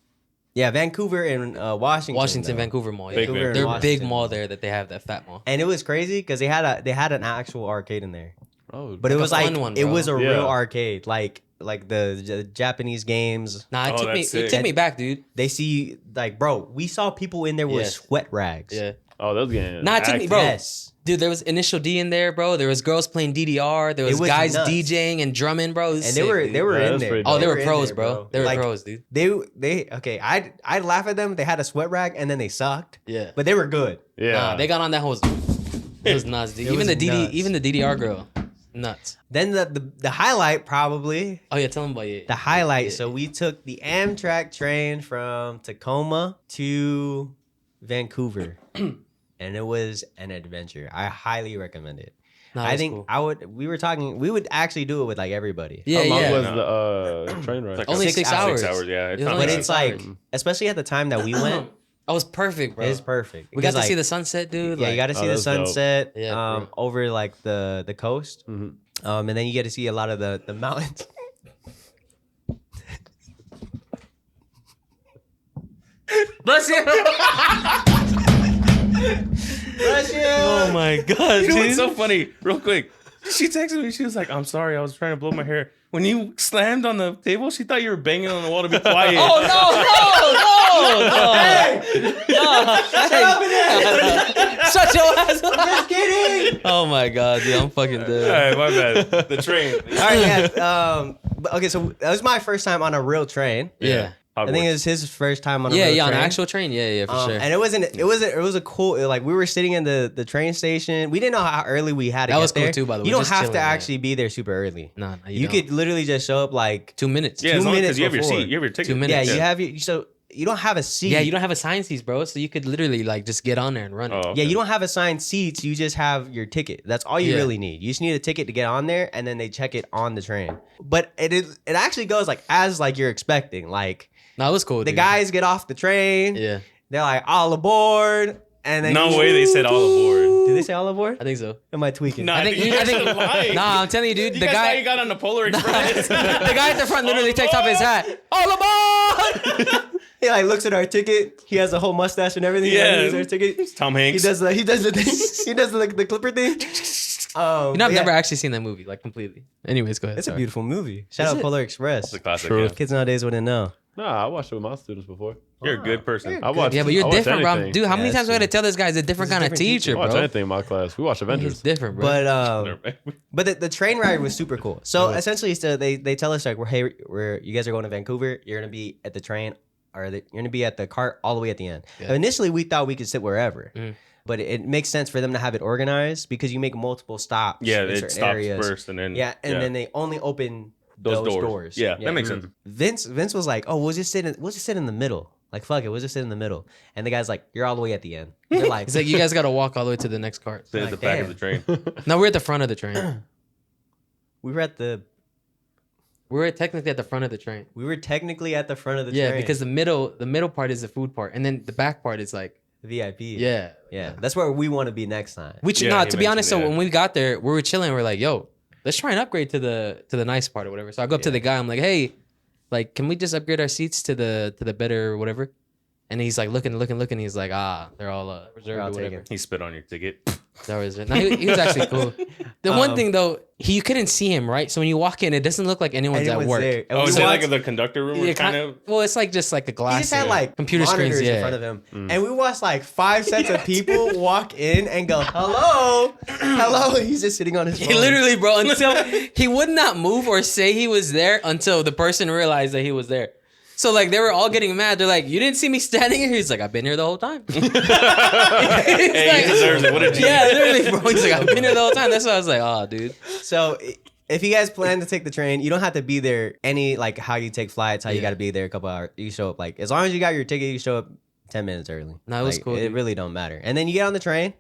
Yeah, Vancouver and Washington. though.
Vancouver Mall. Yeah.
Big
Vancouver and
Their
Washington.
big mall there that they have, that fat mall.
And it was crazy because they had an actual arcade in there.
Oh,
But it
Like
was
a
like
fun one,
it
bro.
was a
Yeah.
real arcade, like the Japanese games.
Nah, it
Oh,
took me.
that's
It
sick.
took me back, dude.
They see like, bro, we saw people in there with
Yes.
sweat rags.
Yeah.
oh, those games.
Nah, it took me, bro.
Yes.
Dude, there was Initial D in there, bro. There was girls playing DDR. There was,
was
guys
nuts.
DJing and drumming, bro. It was
And
sick, dude.
they were
Yeah,
in
that's
there.
pretty
Oh, they were
in
pros,
there,
bro. They were
Like,
pros, dude.
They okay. I'd laugh at them. They had a sweat rag and then they sucked,
Yeah.
but they were good.
Yeah.
Nah, they got on that whole. It was nuts, dude.
It was nuts.
Even the DDR girl, nuts.
Then the highlight probably
Oh yeah, tell them about it.
the highlight.
Yeah.
So we took the Amtrak train from Tacoma to Vancouver, and it was an adventure. I highly recommend it.
Nah, it
I
was
think
cool.
we would actually do it with like everybody.
Yeah,
How long
yeah.
was
No.
the train ride?
It's like
Only
6
6
hours.
hours.
6 hours, yeah.
It was
not
only
But
bad.
it's
6
like,
hours.
especially at the time that we went,
I was perfect, bro.
it's perfect.
We got
Because,
to see
like,
the sunset, dude.
Yeah,
like,
you got to see the
that's dope.
sunset
Yeah, bro.
over like the coast,
Mhm.
and then you get to see a lot of the mountains.
Bless you.
Bless you.
Oh my god,
You know what's
dude.
so funny? Real quick. She texted me. She was like, I'm sorry. I was trying to blow my hair. When you slammed on the table, she thought you were banging on the wall to be quiet.
Oh no. Shut your ass up.
Just kidding.
Oh my god, dude, I'm fucking
All
dead.
right, my bad. The train.
All right, yeah. Okay, so that was my first time on a real train.
Yeah.
I think it was his first time on a
Yeah,
real
yeah, on
train.
an actual train. Yeah, for sure.
And it was a cool, like we were sitting in the train station. We didn't know how early we had to
That
get
was cool
there.
too, by the way.
You don't
Just
have
chilling,
to
yeah.
actually be there super early.
No,
You
don't.
could literally just show up like
2 minutes.
Yeah, as long
minutes
as you have your
before.
seat. You have your ticket.
2 minutes.
yeah, you have your so you don't have a seat.
Yeah, you don't have assigned seats, bro. So you could literally like just get on there and run it.
Oh,
Yeah, you don't have assigned seats. You just have your ticket. That's all you
Yeah.
really need. You just need a ticket to get on there, and then they check it on the train. But it actually goes like as like you're expecting. Like
No, it was cool.
the
dude.
guys get off the train.
Yeah,
They're like all aboard, and then
No way they said all aboard.
Did they say all aboard?
I think so.
Am I tweaking?
No,
I think.
you guys are lying.
Nah, I'm telling you, dude.
You
The
guys thought
guy.
you got on the Polar Express.
The guy at the front literally takes off his hat. All aboard!
He like looks at our ticket. He has a whole mustache and everything.
Yeah.
He has our ticket.
Tom
He
Hanks.
does the thing. He does the clipper thing.
You know, I've
but yeah,
never actually seen that movie, like completely. Anyways, go ahead.
It's a
sorry.
beautiful movie. Shout
Is
out
it?
Polar Express.
It's a classic.
True.
Yeah.
Kids nowadays wouldn't know.
Nah, I watched it with my students before.
You're a good person.
I watched.
Yeah, but you're
I watched
different, bro.
anything.
Dude, how many
Yeah,
times do I
that's
got to tell this guy he's a different
He's a
kind of
different teacher.
teacher,
I watched
bro?
anything in my class. We watched
He's
Avengers.
different, bro.
But the train ride was super cool. So essentially, so they tell us like, you guys are going to Vancouver. You're gonna be at the train, you're gonna be at the cart all the way at the end.
Yeah.
Initially, we thought we could sit wherever,
Mhm.
but it makes sense for them to have it organized because you make multiple stops.
Yeah,
in
it
certain
stops
areas.
first and then
Then they only open those doors.
Yeah, that makes sense.
Vince was like, "Oh, we'll just sit in the middle. Like, fuck it, we'll just sit in the middle." And the guy's like, "You're all the way at the end." They're like,
He's like, you guys got to walk all the way to the next cart.
Sit at
Like,
the back
damn.
of the train.
No, we're at the front of the train.
we were
Technically at the front of the train.
technically at the front of the
Yeah,
train.
because the middle part is the food part, and then the back part is like,
VIP.
yeah.
That's where we want to be next time.
Which
Yeah,
no,
he
to be honest, so
mentioned, yeah.
when we got there, we were chilling. We're like, yo, let's try and upgrade to the nice part or whatever. So I go up to
Yeah.
the guy. I'm like, hey, like, can we just upgrade our seats to the better or whatever? And he's like looking. He's like, they're all reserved
all
or whatever.
taken.
He spit on your ticket.
That was it. No, he was actually cool. The one thing though, you couldn't see him, right? So when you walk in, it doesn't look like anyone's at work.
there. And
Oh,
we
is it like
watched-
the conductor room?
Yeah,
Or kind of.
Well, it's like just like a glass.
He just had like
computer
monitors
screens, yeah.
in front of him, and we watched like 5 sets of people walk in and go, "Hello, hello." He's just sitting on his phone.
He literally, bro, until he would not move or say he was there until the person realized that he was there. So like they were all getting mad. They're like, "You didn't see me standing here?" He's like, "I've been here the whole time."
Hey, he deserves it. What a G.
Yeah, literally, bro. He's like, "I've been here the whole time." That's why I was like, "Oh, dude."
So if you guys plan to take the train, you don't have to be there any like how you take flights, how you
Yeah.
got to be there a couple hours. You show up like as long as you got your ticket, you show up 10 minutes early.
No, it was
Like,
cool,
It
dude.
really don't matter. And then you get on the train.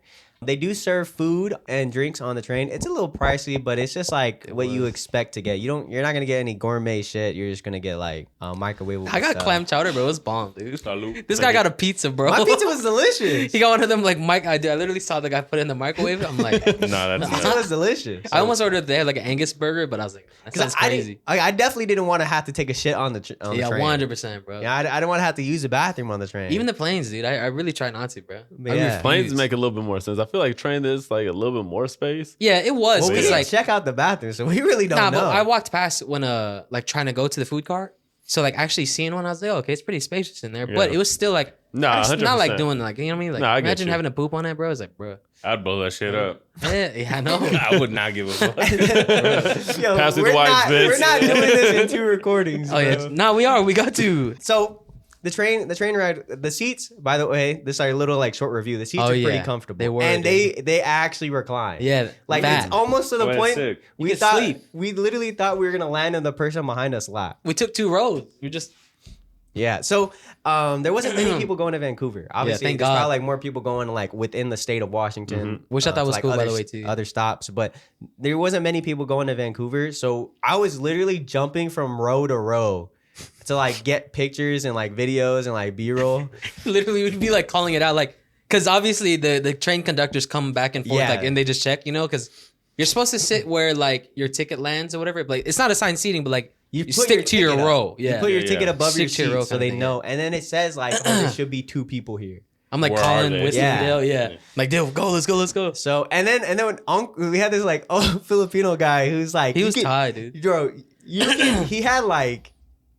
They do serve food and drinks on the train. It's a little pricey, but it's just like what you expect to get. You're not gonna get any gourmet shit. You're just gonna get like microwavable.
I got
stuff.
clam chowder, bro. It was bomb, dude.
Salud.
This guy got a pizza, bro.
My pizza was delicious.
He got one of them like I literally saw the guy put it in the microwave. I'm like,
No, that's
Pizza
not.
was delicious.
I almost ordered they had like an Angus burger, but I was like, that sounds crazy.
I definitely didn't want to have to take a shit on the
Yeah,
train.
100%, bro.
Yeah, I didn't want to have to use the bathroom on the train.
Even the planes, dude. I really try not to, bro.
But
I
yeah.
refuse.
Planes make a little bit more sense. I feel like train is like a little bit more space.
Yeah, it was
well, we
because
didn't
like
check out the bathroom, so we really don't
nah,
know.
but I walked past when like trying to go to the food cart. So like actually seeing one, I was like, oh, okay, it's pretty spacious in there, but
Yeah.
it was still like
Nah,
it's not like
100%.
doing like you know what I mean. Like
Nah, I get
imagine
you.
having a poop on it, bro. It's like, bro,
I'd blow that shit up.
yeah, I know.
I would not give a fuck.
Yo,
Pass me the
we're
wipes,
not,
Vince.
we're not doing this in 2 recordings.
Oh yeah,
bro.
no, we are. We got to.
So the train ride, the seats. By the way, this is our little like short review. The seats
Oh,
are pretty
yeah.
comfortable.
They were,
and
dude.
they actually recline.
Yeah,
like
bad.
it's almost to the
Oh,
point
sick.
we
could
thought
sleep.
we literally thought we were gonna land on the person behind us lap.
We took 2 rows. We just
Yeah. So there wasn't many people going to Vancouver. Obviously,
thank
there's
God.
probably like more people going like within the state of Washington.
Which I thought
to,
was
like,
cool, by
other
the way,
s-
too.
Other stops, but there wasn't many people going to Vancouver. So I was literally jumping from row to row to like get pictures and like videos and like B-roll.
literally would be like calling it out, like because obviously the train conductors come back and forth,
Yeah.
like and they just check, you know, because you're supposed to sit where like your ticket lands or whatever. But like, it's not assigned seating, but like You stick to your
ticket up.
row.
You
Yeah.
put your
Yeah,
ticket
yeah.
above your
Stick to your
seat
row
so
kinda
they
thing,
know. And then it says like, oh, there should be 2 people here.
I'm like
Where
calling
are they?
Whiskey
Yeah.
and Dale. Yeah. I'm like, Dale, go. Let's go.
So and then when we had this like Filipino guy who's like
He was tied, dude.
Bro, he had like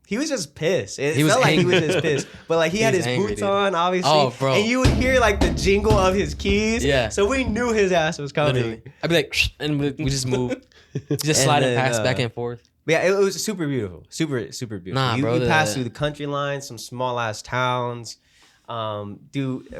he was just pissed. It
He was
felt like he was
angry.
just pissed. But like he had
was
his
angry,
boots
dude.
on, obviously.
Oh, bro.
And you would hear like the jingle of his keys.
Yeah.
So we knew his ass was coming.
Literally. I'd be like, and we just move. Just
And
sliding
then,
past back and forth.
But yeah, it was super beautiful. Super beautiful.
Nah,
you,
bro,
you pass
the-
through the country lines, some small ass towns.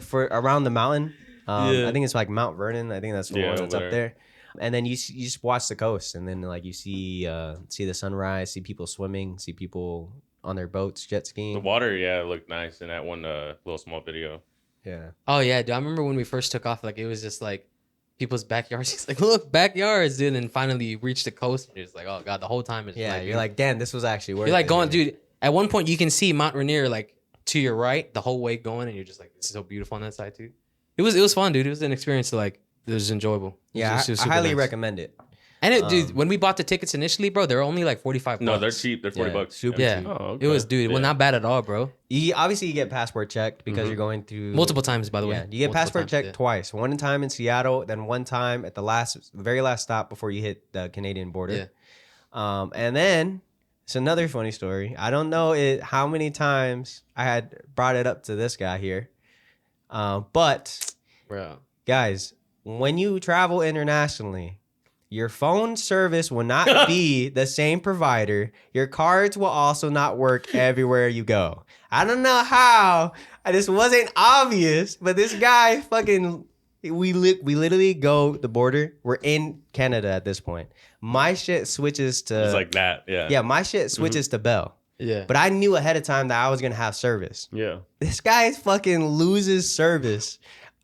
For around the mountain.
Yeah.
I think it's like Mount Vernon. I think that's the
Yeah,
one that's
over
up there. And then you just watch the coast, and then like you see the sunrise, see people swimming, see people on their boats, jet
The
skiing.
water, yeah, looked nice in that one little small video.
Yeah.
Oh yeah, dude. I remember when we first took off, like it was just like people's backyards. He's like, look, backyards, dude. And finally you reach the coast and you're just like, oh god, the whole time it's
Yeah,
like,
you're like, damn, this was actually worth
you're like
it.
going, dude. At one point you can see Mount Rainier like to your right the whole way going, and you're just like, this is so beautiful on that side too. It was fun, dude. It was an experience to like. It was enjoyable. It was
Yeah,
just- it was
I
super
highly
nice.
recommend it.
And it, dude, when we bought the tickets initially, bro, they were only like $45.
No, they're cheap. They're $40.
Yeah, super
Yeah.
cheap.
Oh, okay.
It was, dude. Well,
Yeah.
not bad at all, bro.
Obviously you get passport checked because you're going through
Multiple times, by the way.
Yeah, you get
Multiple
passport
times,
checked
yeah.
twice. One time in Seattle, then one time at the very last stop before you hit the Canadian border.
Yeah.
And then it's another funny story. I don't know how many times I had brought it up to this guy here, but
Bro.
guys, when you travel internationally, your phone service will not be the same provider. Your cards will also not work everywhere you go. I don't know how. This wasn't obvious, but this guy fucking we literally go the border. We're in Canada at this point. My shit switches to
It's like that. Yeah.
yeah, my shit switches to Bell.
Yeah.
But I knew ahead of time that I was gonna have service.
Yeah.
This guy fucking loses service,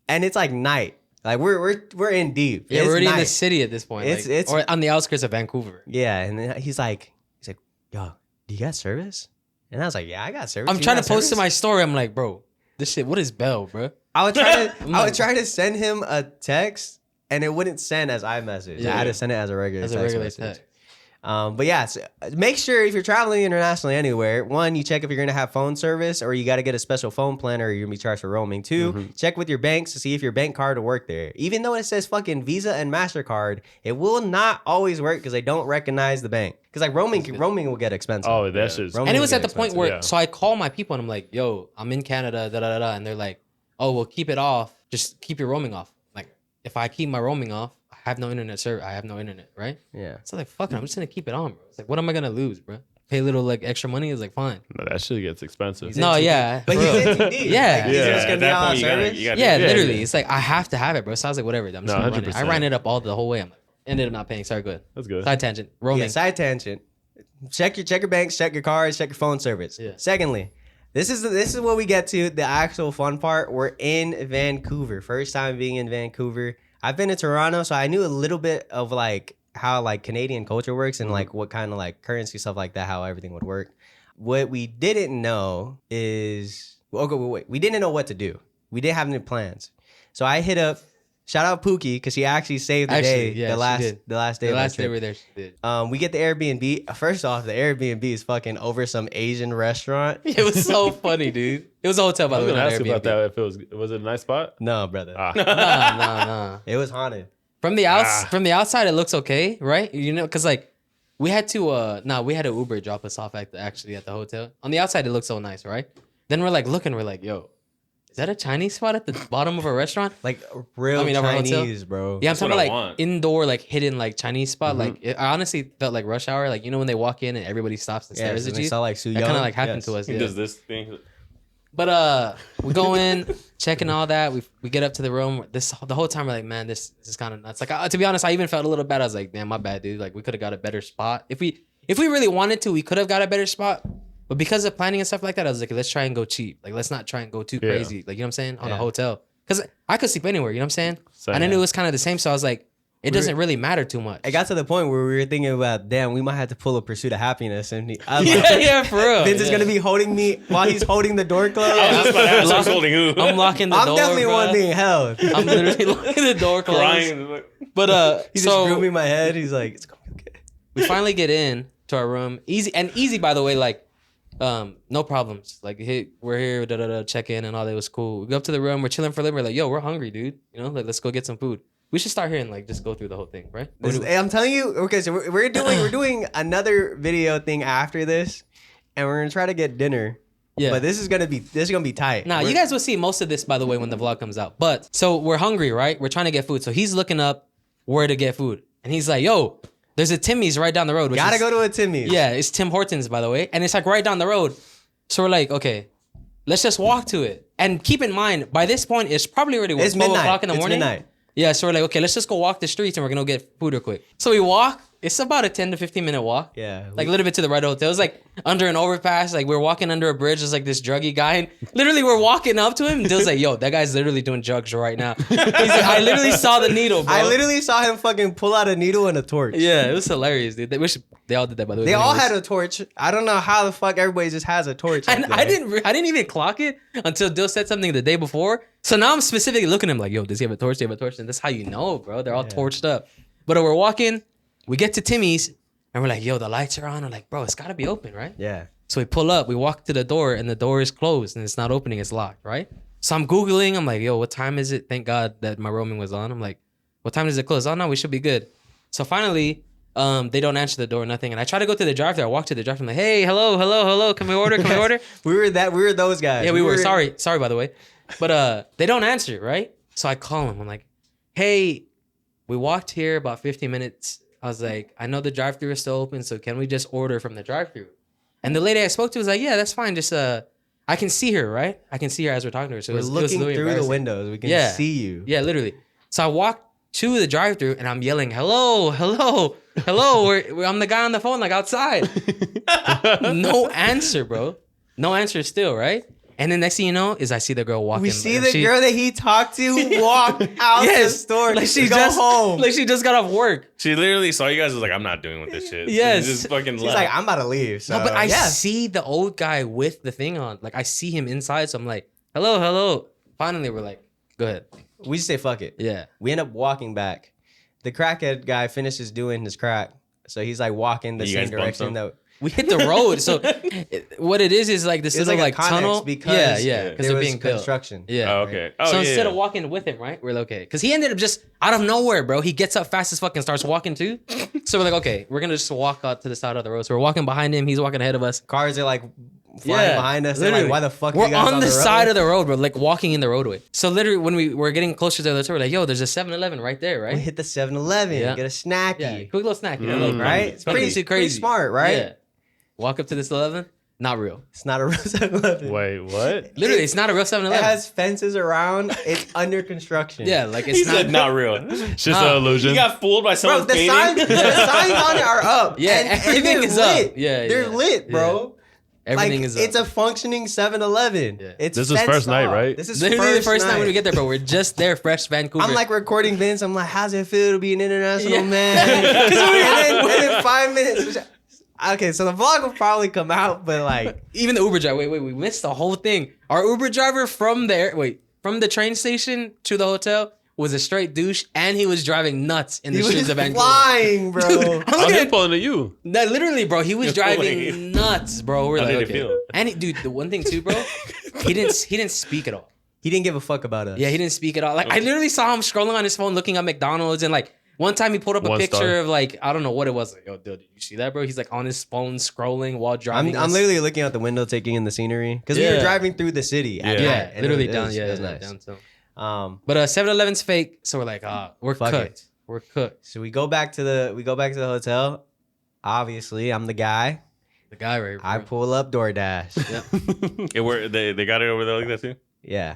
and it's like night. Like we're in deep.
Yeah,
It's
we're already in the
night.
city at this point.
It's-
or on the outskirts of Vancouver.
Yeah, and then he's like, yo, do you got service? And I was like, yeah, I got service.
I'm
You
trying
got
to post to
service?
my story. I'm like, bro, this shit, what is Bell, bro?
I would try to
I'm
I would
like-
try to send him a text, and it wouldn't send as iMessage.
Yeah.
I had to send it as a regular
As a
text
regular
message.
text.
But yeah, so make sure if you're traveling internationally anywhere, one, you check if you're gonna have phone service or you got to get a special phone plan or you're gonna be charged for roaming. Two, check with your banks to see if your bank card will work there. Even though it says fucking Visa and MasterCard, it will not always work because they don't recognize the bank. Because like roaming will get expensive.
Oh, that shit's
Roaming
And it
will
was
get
at the point
expensive.
where,
yeah.
so I call my people and I'm like, yo, I'm in Canada, da da da, and they're like, oh, well, keep it off. Just keep your roaming off. Like, if I keep my roaming off, I have no internet, sir. I have no internet, right?
Yeah.
So like, fuck it, I'm just gonna keep it on, bro. It's like, what am I gonna lose, bro? Pay a little like extra money is like fine.
No, that shit gets expensive.
He's
No,
in too
yeah,
deep. But
for
he's
real.
in too deep.
Yeah.
Like, he's
Yeah.
just gonna
At
be
that
on
point, you gotta,
service.
you gotta
Yeah,
Yeah,
literally.
yeah.
It's like I have to have it, bro. So I was like, whatever. I'm just
No,
gonna run it. I
100%.
ran it up all the whole way. I'm like, ended up not paying. Sorry, good.
That's good.
Side tangent. Roaming.
Yeah, side tangent. Check your banks, check your cards, check your phone service.
Yeah.
Secondly, this is what we get to the actual fun part. We're in Vancouver. First time being in Vancouver. I've been to Toronto, so I knew a little bit of like how like Canadian culture works and like what kind of like currency stuff like that, how everything would work. What we didn't know is okay, wait. We didn't know what to do. We didn't have any plans. So I hit up shout out Pookie because she actually saved the
Actually,
day.
yeah, she did.
The last day.
The
of my
last day
trip.
we were there, she did.
We get the Airbnb. First off, the Airbnb is fucking over some Asian restaurant.
It was so funny, dude. It was a hotel, by
I
the
was
way.
gonna
not
ask you about
Airbnb.
that. If it was it a nice spot?
No, brother.
Ah,
Nah.
It was haunted.
From the outside, it looks okay, right? You know, because like we had to we had an Uber drop us off actually at the hotel. On the outside, it looks so nice, right? Then we're like looking, we're like, yo, is that a Chinese spot at the bottom of a restaurant?
Like real
I mean, of our hotel?
Chinese, bro.
Yeah, I'm
That's
talking
what I
about like
want.
indoor, like hidden, like Chinese spot. Like I honestly felt like rush hour. Like you know when they walk in and everybody stops and
Yeah,
stares
so
at
they
you.
saw like Su
That kind of like happened to us.
He
Yeah.
does this thing.
But we go in, checking all that. We get up to the room. The whole time we're like, man, this is kind of nuts. Like to be honest, I even felt a little bad. I was like, damn, my bad, dude. Like we could have got a better spot. If we really wanted to, we could have got a better spot. But because of planning and stuff like that, I was like, let's try and go cheap. Like let's not try and go too
Yeah.
crazy. Like you know what I'm saying on a
Yeah.
hotel. Because I could sleep anywhere. You know what I'm saying?
Same.
And I knew it was kind of the same. So I was like, it doesn't really matter too much.
It got to the point where we were thinking about, damn, we might have to pull a Pursuit of Happiness, and I was
yeah,
like,
yeah, for real.
Vince is
yeah.
gonna be holding me while he's holding the door closed.
I was just about to ask who's holding who.
I'm locking the
I'm
door.
definitely
bruh.
one being held.
I'm literally locking the door closed.
crying.
But
He's
so
just grooming my head. He's like, it's gonna be okay.
we finally get in, to our room. Easy, by the way, like, no problems. Like, hey, we're here, check in and all that was cool. We go up to the room, we're chilling for a little bit, we're like, yo, we're hungry, dude. You know, like, let's go get some food. We should start here and like just go through the whole thing, right?
I'm telling you, okay, so we're doing another video thing after this, and we're gonna try to get dinner.
Yeah.
But this is gonna be tight.
Nah, you guys will see most of this, by the way, when the vlog comes out. But so we're hungry, right? We're trying to get food. So he's looking up where to get food. And he's like, yo, there's a Timmy's right down the road.
Gotta go to a Timmy's.
Yeah, it's Tim Hortons, by the way. And it's like right down the road. So we're like, okay, let's just walk to it. And keep in mind, by this point, it's probably already 12 o'clock in the morning.
It's midnight.
Yeah, so we're like, okay, let's just go walk the streets and we're gonna get food real quick. So we walk. It's about a 10 to 15 minute walk.
Yeah.
Like a little bit to the right of the hotel. It's like under an overpass. Like we're walking under a bridge. There's like this druggy guy. And literally we're walking up to him. And Dill's like, yo, that guy's literally doing drugs right now. He's like, I literally saw the needle, bro.
I literally saw him fucking pull out a needle and a torch.
Yeah, it was hilarious, dude. They all did that, by the way.
They all had a torch. I don't know how the fuck everybody just has a torch.
And
up there.
I didn't even clock it until Dill said something the day before. So now I'm specifically looking at him like, yo, does he have a torch? Do you have a torch? And that's how you know, bro. They're all torched up. But we're walking. We get to Timmy's. And we're like, yo, the lights are on. I'm like, bro, it's got to be open, right?
Yeah.
So we pull up. We walk to the door. And the door is closed. And it's not opening. It's locked, right? So I'm Googling. I'm like, yo, what time is it? Thank God that my roaming was on. I'm like, what time does it close? Oh, no, we should be good. So finally, they don't answer the door, nothing. And I try to go to the drive-thru. I walk to the drive-thru. I'm like, hey, hello. Can we order? Can we order?
We were those guys.
Yeah, we were. Sorry, by the way. But they don't answer, right? So I call them. I'm like, hey, we walked here about 15 minutes. I was like, I know the drive-thru is still open, so can we just order from the drive-thru? And the lady I spoke to was like, yeah, that's fine. Just I can see her, right? I can see her as we're talking to her. So
we're looking through the windows. We can see you.
Yeah, literally. So I walked to the drive-thru and I'm yelling, hello. I'm the guy on the phone, like outside. No answer, bro. No answer still, right? And then next thing you know is I see the girl walking.
We see the girl that he talked to walk out the store.
Like she
go
just
home.
Like she just got off work.
She literally saw you guys. Was like, I'm not doing with this shit.
Yes.
She just fucking
She's
left.
like, I'm about to leave. So,
No, but I see the old guy with the thing on. Like I see him inside. So I'm like, hello. Finally, we're like, go ahead.
We just say fuck it.
Yeah.
We end up walking back. The crackhead guy finishes doing his crack. So he's like walking the
You
same
guys bumped
direction
him?
that
We hit the road. So what it is like this
it's
little
like a
like
connex
tunnel.
because
Yeah, because
there
they're
was
being built.
construction.
Yeah.
Oh, okay. Oh,
So
yeah,
instead
yeah.
of walking with him, right? We're like, okay. Because he ended up just out of nowhere, bro. He gets up fast as fuck and starts walking too. So we're like, okay, we're going to just walk out to the side of the road. So we're walking behind him. He's walking ahead of us.
Cars are like flying behind us. They're like,
literally.
why the fuck
We're
are you guys
on the
road?
side of the road, bro, like walking in the roadway. So literally when we were getting closer to the door, we're like, yo, there's a 7-Eleven right there, right?
We hit the 7-Eleven,
Yeah.
get a snacky.
Yeah, quick little snack, you know, like,
Right? It's
Nothing
pretty,
too
pretty smart, right?
Yeah. Walk up to this 11, not real.
It's not a real 7-Eleven.
Wait, what?
Literally, it's not a real
It
7-Eleven.
has fences around. It's under construction.
Yeah, like it's
He
not.
said not real.
It's just an illusion.
You got fooled by
Bro,
someone's
the
painting.
signs, the signs on it are up.
Yeah,
and
everything
they're
is up.
lit.
Yeah,
They're
yeah.
lit, bro.
Everything
like,
is up.
It's a functioning 7-Eleven.
Yeah.
It's
This is
fenced
first night,
off.
right?
This is
literally the first
night.
time when we get there, bro. We're just there, fresh Vancouver.
I'm like recording Vince. I'm like, how's it feel to be an international man? and then 5 minutes. Okay, so the vlog will probably come out, but like,
even the Uber driver. Wait, we missed the whole thing. Our Uber driver from the train station to the hotel was a straight douche, and he was driving nuts in the
he
streets
was
of Vancouver.
flying, bro.
Dude, I'm
I was
looking
just
at,
pulling to you.
no, literally, bro. He was
You're
driving
pulling.
nuts, bro. We're
How
like,
did it
okay.
feel?
And dude, the one thing too, bro, he didn't speak at all.
He didn't give a fuck about us.
Yeah, he didn't speak at all. Like I literally saw him scrolling on his phone, looking at McDonald's, and like one time he pulled up a
1
picture
star.
of like I don't know what it was. Like, yo, dude, did you see that, bro? He's like on his phone scrolling while driving.
I'm
us.
literally looking out the window, taking in the scenery because we
Yeah.
were driving through the city. At
Yeah.
night,
yeah,
and
literally
it
down,
was,
yeah,
it was
yeah,
nice.
downtown. But 7-Eleven's fake, so we're like, we're
Fuck
cooked.
it.
We're cooked.
So we go back to the hotel. Obviously, I'm the guy.
The guy right.
I pull up DoorDash.
Yeah.
They got it over there like that too.
Yeah.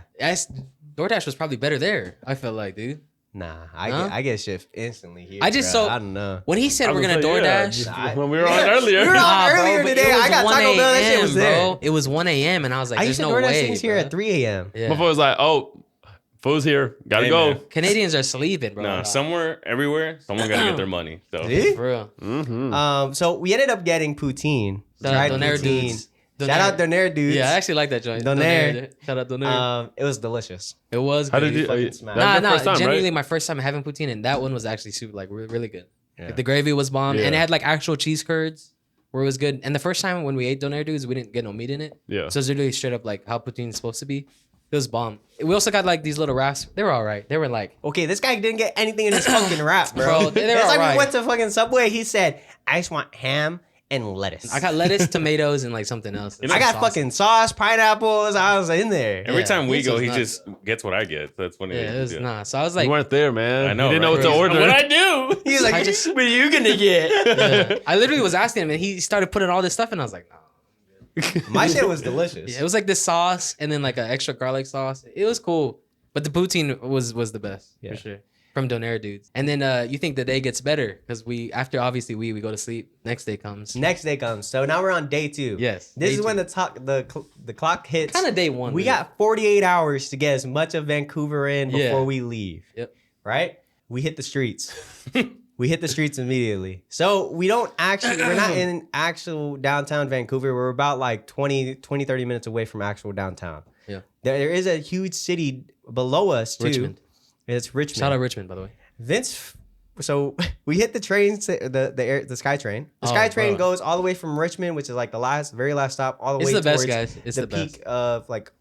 DoorDash was probably better there. I felt like, dude.
Nah,
Huh?
I get shift instantly here.
I just
bro.
saw-
I don't know.
When he said
I
we're
was
gonna
like, yeah,
DoorDash,
just when we were on earlier.
We were on
Nah, bro,
earlier
but
today.
it was
I got
1
Taco Bell. That shit was
a.m.,
there.
bro. It was 1 a.m. and I was like,
I
there's
used to
no
DoorDash
way.
things here
bro.
at 3 a.m.
Yeah.
Before it was like, oh, food's here. Gotta
Hey,
go.
man.
Canadians are sleeping, bro.
Nah, somewhere, everywhere, someone gotta get their money. So
See?
For real.
Mm-hmm.
So we ended up getting poutine.
Shout out
Tried
Donaire
poutine.
dudes.
Shout out Donaire dudes.
Yeah, I actually like that joint.
Donaire.
Shout out Donaire.
It was delicious.
It was
How
great.
did you?
fucking
That
smash.
was your
Nah,
first time,
genuinely
right?
my first time having poutine, and that one was actually super, like, really good.
Yeah.
Like, the gravy was bomb, and it
Yeah.
had, like, actual cheese curds. where it was good. And the first time when we ate Donair dudes, we didn't get no meat in it.
Yeah.
So it's literally straight up like how poutine is supposed to be. It was bomb. We also got like these little wraps. They were all right. They were like,
Okay, this guy didn't get anything in his fucking wrap, bro.
Bro, they were
it's like
alright.
we went to fucking Subway. He said, I just want ham and lettuce.
I got lettuce, tomatoes, and like something else.
I got fucking sauce, pineapples. I was in there.
Every
Yeah,
time we
this
go,
was
he
nuts.
just gets what I get. That's funny.
Yeah, it was nah. So I was
You
like,
weren't there, man.
I know.
You didn't know
right?
what to order.
What I do?
He's like,
I just-
what are you gonna get?
yeah. I literally was asking him, and he started putting all this stuff, and I was like, nah.
My shit was delicious.
Yeah, it was like this sauce, and then like an extra garlic sauce. It was cool, but the poutine was the best
Yeah.
for sure. From Donair dudes. And then you think the day gets better because after obviously we go to sleep. Next day comes.
Next day comes. So now we're on day 2.
Yes.
This
day
is when
two.
the clock hits.
kind of day one.
We
really.
got 48 hours to get as much of Vancouver in before
Yeah.
we leave.
Yep.
Right? We hit the streets. We hit the streets immediately. So we're not in actual downtown Vancouver. We're about like 30 minutes away from actual downtown.
Yeah.
There is a huge city below us too.
Richmond.
It's Richmond.
Shout out Richmond, by the way.
Vince, so we hit the train, the SkyTrain. The
Oh,
SkyTrain
bro.
goes all the way from Richmond, which is like the very last stop, all the
It's
way
the best,
towards
guys. It's
the
the best.
peak of like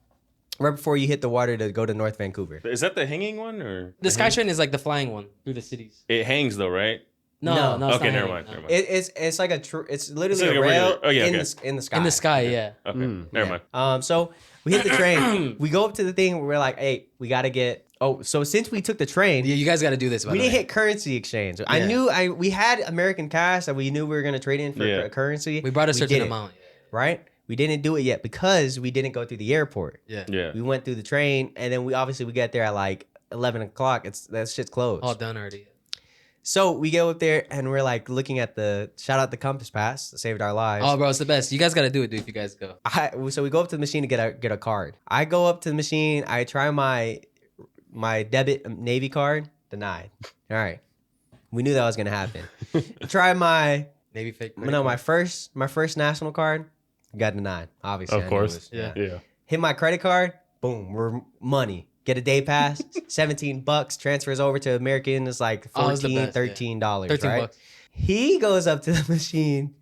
right before you hit the water to go to North Vancouver.
Is that the hanging one or
The SkyTrain is like the flying one through the cities.
It hangs though, right?
No.
No, it's
Okay,
not
never
hanging,
mind.
no.
Never mind.
It's like it's literally
It's like
a
a
rail
regular- okay,
in
okay.
in the sky.
In the sky, yeah.
Okay,
Mm.
never
Yeah.
mind.
So we hit the train. We go up to the thing. We're like, hey, we gotta get. Oh, so since we took the train,
Yeah, you guys got to do this. By
we
the
didn't
way.
hit currency exchange. I
Yeah.
knew we had American cash that we knew we were gonna trade in for
Yeah.
currency.
We brought a certain
did it,
amount.
right? We didn't do it yet because we didn't go through the airport.
Yeah.
Yeah.
We went through the train, and then we get there at like 11 o'clock. That shit's closed.
All done already.
So we go up there, and we're like looking at shout out the Compass Pass that saved our lives.
Oh, bro, it's the best. You guys got to do it, dude, if you guys go.
So we go up to the machine to get a card. I go up to the machine. I try my debit Navy card. Denied. All right. We knew that was gonna happen. Try my
Maybe fake.
my first national card. Got denied. Obviously.
Of
I knew it
course.
was-
Yeah.
Yeah.
Hit my credit card. Boom. We're money. Get a day pass. $17 transfers over to American. It's like
Oh, it was the
$14,
best, yeah.
$13.
13
right?
bucks.
He goes up to the machine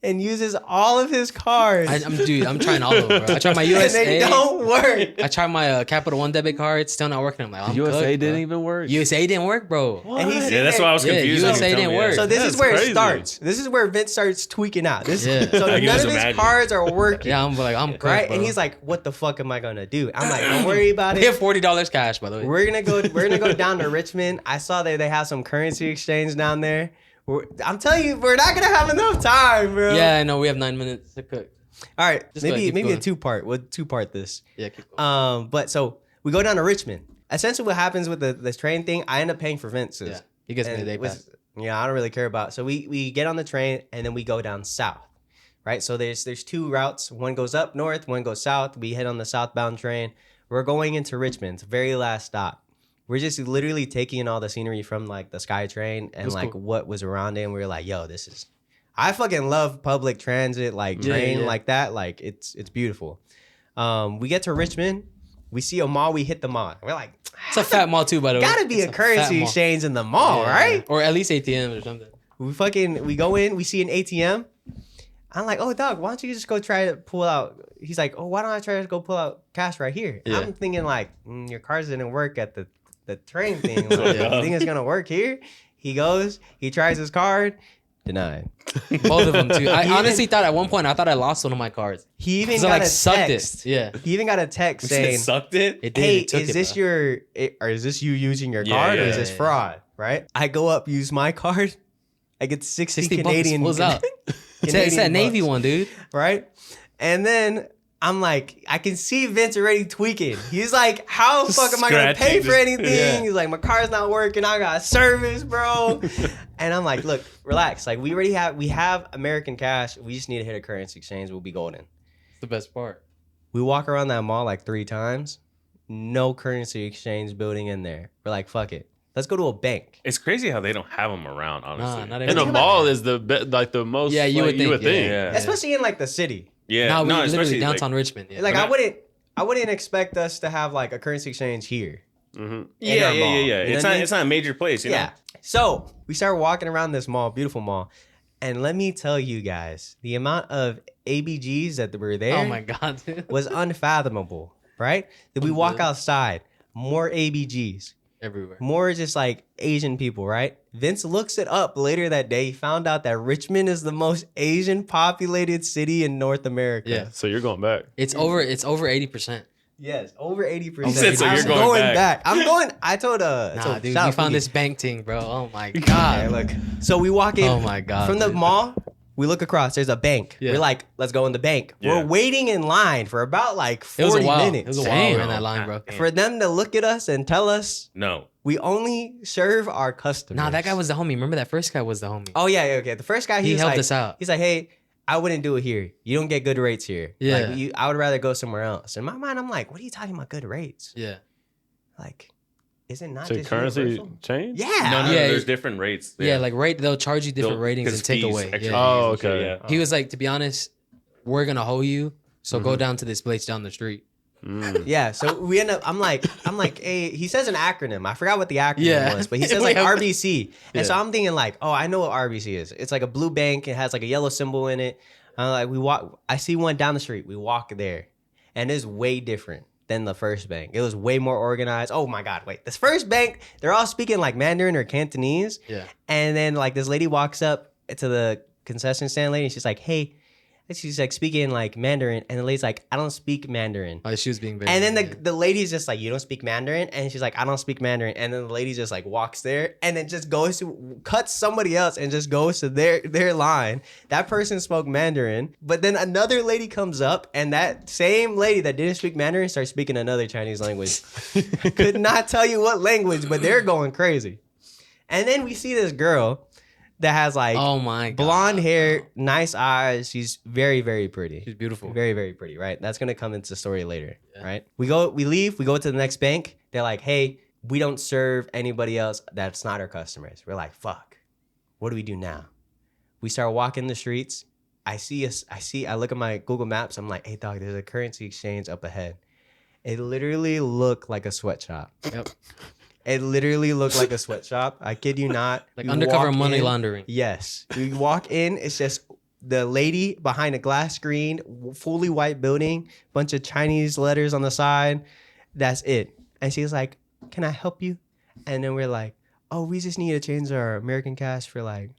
and uses all of his cards.
I'm trying all of them, bro. I tried my
and
USA.
they don't work.
I tried my Capital One debit card. It's still not working. I'm like, I'm
USA
cooked,
didn't
bro.
even work.
USA didn't work, bro.
And he's
Yeah, that's why I was
Yeah,
confused.
USA
when you told
didn't
me
work.
that.
So this
That's
is where
crazy.
it starts. This is where Vince starts tweaking out.
Yeah.
So
I can
none
just
of his
imagine.
cards are working.
Yeah, I'm cooked,
Right?
bro.
And he's like, what the fuck am I gonna do? I'm like, don't worry about
we have
it.
$40 cash, by the way.
We're gonna go down to Richmond. I saw that they have some currency exchange down there. I'm telling you, we're not gonna have enough time, bro.
Yeah, I know. We have 9 minutes to cook.
All right.
Just go ahead, keep
Maybe a
going.
two-part. We'll two-part this.
Yeah, keep going.
But so we go down to Richmond. Essentially what happens with the train thing, I end up paying for Vince's.
Yeah, he gets me
And
the day
it was-
pass.
Yeah, I don't really care about. So we get on the train and then we go down south, right? So there's two routes. One goes up north, one goes south. We head on the southbound train. We're going into Richmond. It's the very last stop. We're just literally taking in all the scenery from like the SkyTrain and
was
like
cool.
what was around it. And we were like, yo, this is. I fucking love public transit, like
Yeah,
train
yeah.
like that. Like it's beautiful. We get to Richmond. We see a mall. We hit the mall. We're like,
It's a fat mall too, by the way.
gotta be
It's
a
fat
currency
mall.
exchange in the mall,
Yeah,
right?
Or at least ATMs or something.
We go in, we see an ATM. I'm like, oh, dog, why don't you just go try to pull out? He's like, oh, why don't I try to go pull out cash right here?
Yeah.
I'm thinking like, your cards didn't work at the train thing. Like,
Yeah.
You think it's gonna work here? He goes, he tries his card, denied.
Both of them too. I
He
honestly
even-
thought at one point I thought I lost one of my cards.
He even
Because I
got
like
a
sucked
text.
it. Yeah.
He even got a text
It
saying,
sucked it.
It did.
hey,
It took
is
it,
this
bro.
or is this you using your
Yeah,
card or
yeah,
is this
yeah.
fraud? Right? I go up, use my card. I get 60
$60
Canadian.
pulls out. It's
Canadian
that Navy
bucks.
one, dude.
Right? And then I'm like, I can see Vince already tweaking. He's like, how the fuck am I gonna pay
Scratching,
for
just-
anything?
yeah.
He's like, my car's not working. I got service, bro. And I'm like, look, relax. Like we have American cash. We just need to hit a currency exchange. We'll be golden.
It's the best part.
We walk around that mall like 3 times. No currency exchange building in there. We're like, fuck it. Let's go to a bank.
It's crazy how they don't have them around. Honestly.
not
And
even.
the
Think
mall
about
is the most.
Yeah, you
like,
would think,
yeah.
Especially in like the city.
Yeah.
Now we
no,
literally
especially
downtown Richmond. Yeah.
Like
I mean-
I wouldn't expect us to have like a currency exchange here.
Mhm.
Yeah,
our
yeah,
mall.
yeah, yeah.
You know
It's
what I
not.
mean?
It's not a major place. You
Yeah. So we started walking around this mall, beautiful mall, And let me tell you guys, the amount of ABGs that were there
Oh my god, dude.
was unfathomable, right? Then we walk outside, more ABGs,
Everywhere.
more just like Asian people, right? Vince looks it up later that day. He found out that Richmond is the most Asian populated city in North America.
Yeah.
So you're going back.
It's over 80%.
Yes, over 80%.
You said so
I'm
you're going back.
I'm going. I told
Nah, dude,
shout
we
out
found
Boogie.
this bank thing, bro. Oh my
Yeah,
god.
look. So we walk in.
Oh my god.
From the
dude.
mall. We look across. There's a bank.
Yeah.
We're like, let's go in the bank.
Yeah.
We're waiting in line for about like
It was
40
a while.
minutes.
It was a while
Damn.
we were in that line, bro.
For them to look at us and tell us
No.
we only serve our customers.
Nah, that guy was the homie. Remember that first guy was the homie.
Oh yeah, okay. The first guy
He
was
helped
like,
us out.
He's like, hey, I wouldn't do it here. You don't get good rates here.
Yeah.
Like, I would rather go somewhere else. In my mind, I'm like, what are you talking about? Good rates?
Yeah.
Like, is it not
So
just
currency
universal?
change?
Yeah.
No,
Yeah,
there's different rates.
Yeah, like they'll charge you different
They'll-
ratings
'cause
and take
fees,
away.
extra
Yeah.
Oh,
fees and
okay.
shit, yeah.
He was like, to be honest, we're gonna hoe you. So go down to this place down the street.
Mm.
Yeah, so we end up. I'm like, hey, he says an acronym. I forgot what the acronym
Yeah.
was, but he says like
Yeah.
RBC, and so
Yeah.
I'm thinking like, oh, I know what RBC is. It's like a blue bank. It has like a yellow symbol in it. Like we walk. I see one down the street. We walk there, and it's way different than the first bank. It was way more organized. Oh my god, wait, this first bank, they're all speaking like Mandarin or Cantonese,
Yeah.
and then like this lady walks up to the concession stand lady, and she's like, hey. And she's like speaking like Mandarin, and the lady's like, I don't speak Mandarin.
Oh, she was being very.
And then
yeah.
the lady's just like, you don't speak Mandarin? And she's like, I don't speak Mandarin. And then the lady just like walks there and then just goes to, cuts somebody else and just goes to their line. That person spoke Mandarin. But then another lady comes up and that same lady that didn't speak Mandarin starts speaking another Chinese language. Could not tell you what language, but they're going crazy. And then we see this girl that has like
Oh my god.
blonde hair, nice eyes. She's very, very pretty.
She's beautiful.
Very, very pretty, right? That's gonna come into the story later,
Yeah.
right? We leave, we go to the next bank. They're like, hey, we don't serve anybody else that's not our customers. We're like, fuck, what do we do now? We start walking the streets. I look at my Google Maps. I'm like, hey, dog, there's a currency exchange up ahead. It literally looked like a sweatshop.
Yep.
It literally looked like a sweatshop. I kid you not.
Like
We
undercover
walk
money
in.
laundering.
Yes. We walk in, it's just the lady behind a glass screen, fully white building, bunch of Chinese letters on the side. That's it. And she's like, can I help you? And then we're like, oh, we just need to change our American cash for like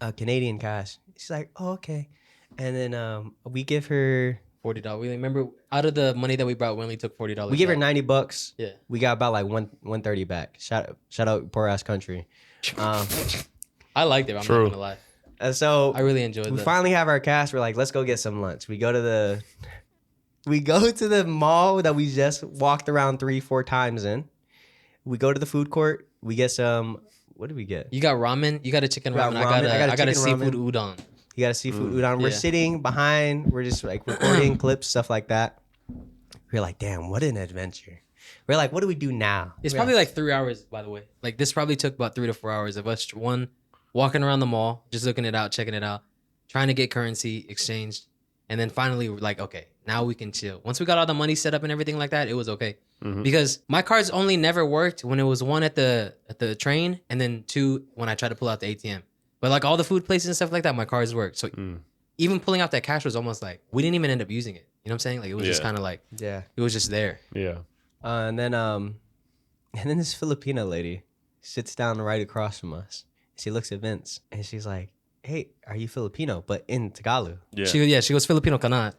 a Canadian cash. She's like, oh, okay. And then we give her,
$40. We remember out of the money that we brought, we only took $40.
we give her
out.
$90.
Yeah.
We got about like 130 back. Shout out poor ass country.
I liked it. I'm
True.
not gonna lie.
And so
I really enjoyed
we
that.
finally have our cash. We're like, let's go get some lunch. We go to the mall that we just walked around 3-4 times in. We go to the food court. We get some. What did we get?
You got ramen. You got a chicken
We got
ramen.
ramen.
I got a
chicken
seafood
ramen.
udon.
You got a seafood udon. We're
Yeah.
sitting behind. We're just like recording clips, stuff like that. We're like, damn, what an adventure. We're like, what do we do now?
It's
We're
probably like 3 hours, by the way. Like this probably took about 3 to 4 hours of us walking around the mall, just looking it out, checking it out, trying to get currency exchanged, and then finally we're like, okay, now we can chill. Once we got all the money set up and everything like that, it was okay.
Mhm.
Because my cards only never worked when it was one at the train and then 2 when I tried to pull out the ATM. But like all the food places and stuff like that, my cards worked. So even pulling out that cash was almost like we didn't even end up using it. You know what I'm saying? Like it was just
Yeah.
kind of like
yeah.
it was just there.
Yeah.
And then this Filipino lady sits down right across from us. She looks at Vince and she's like, hey, are you Filipino? But in Tagalog.
Yeah.
She goes Filipino ka na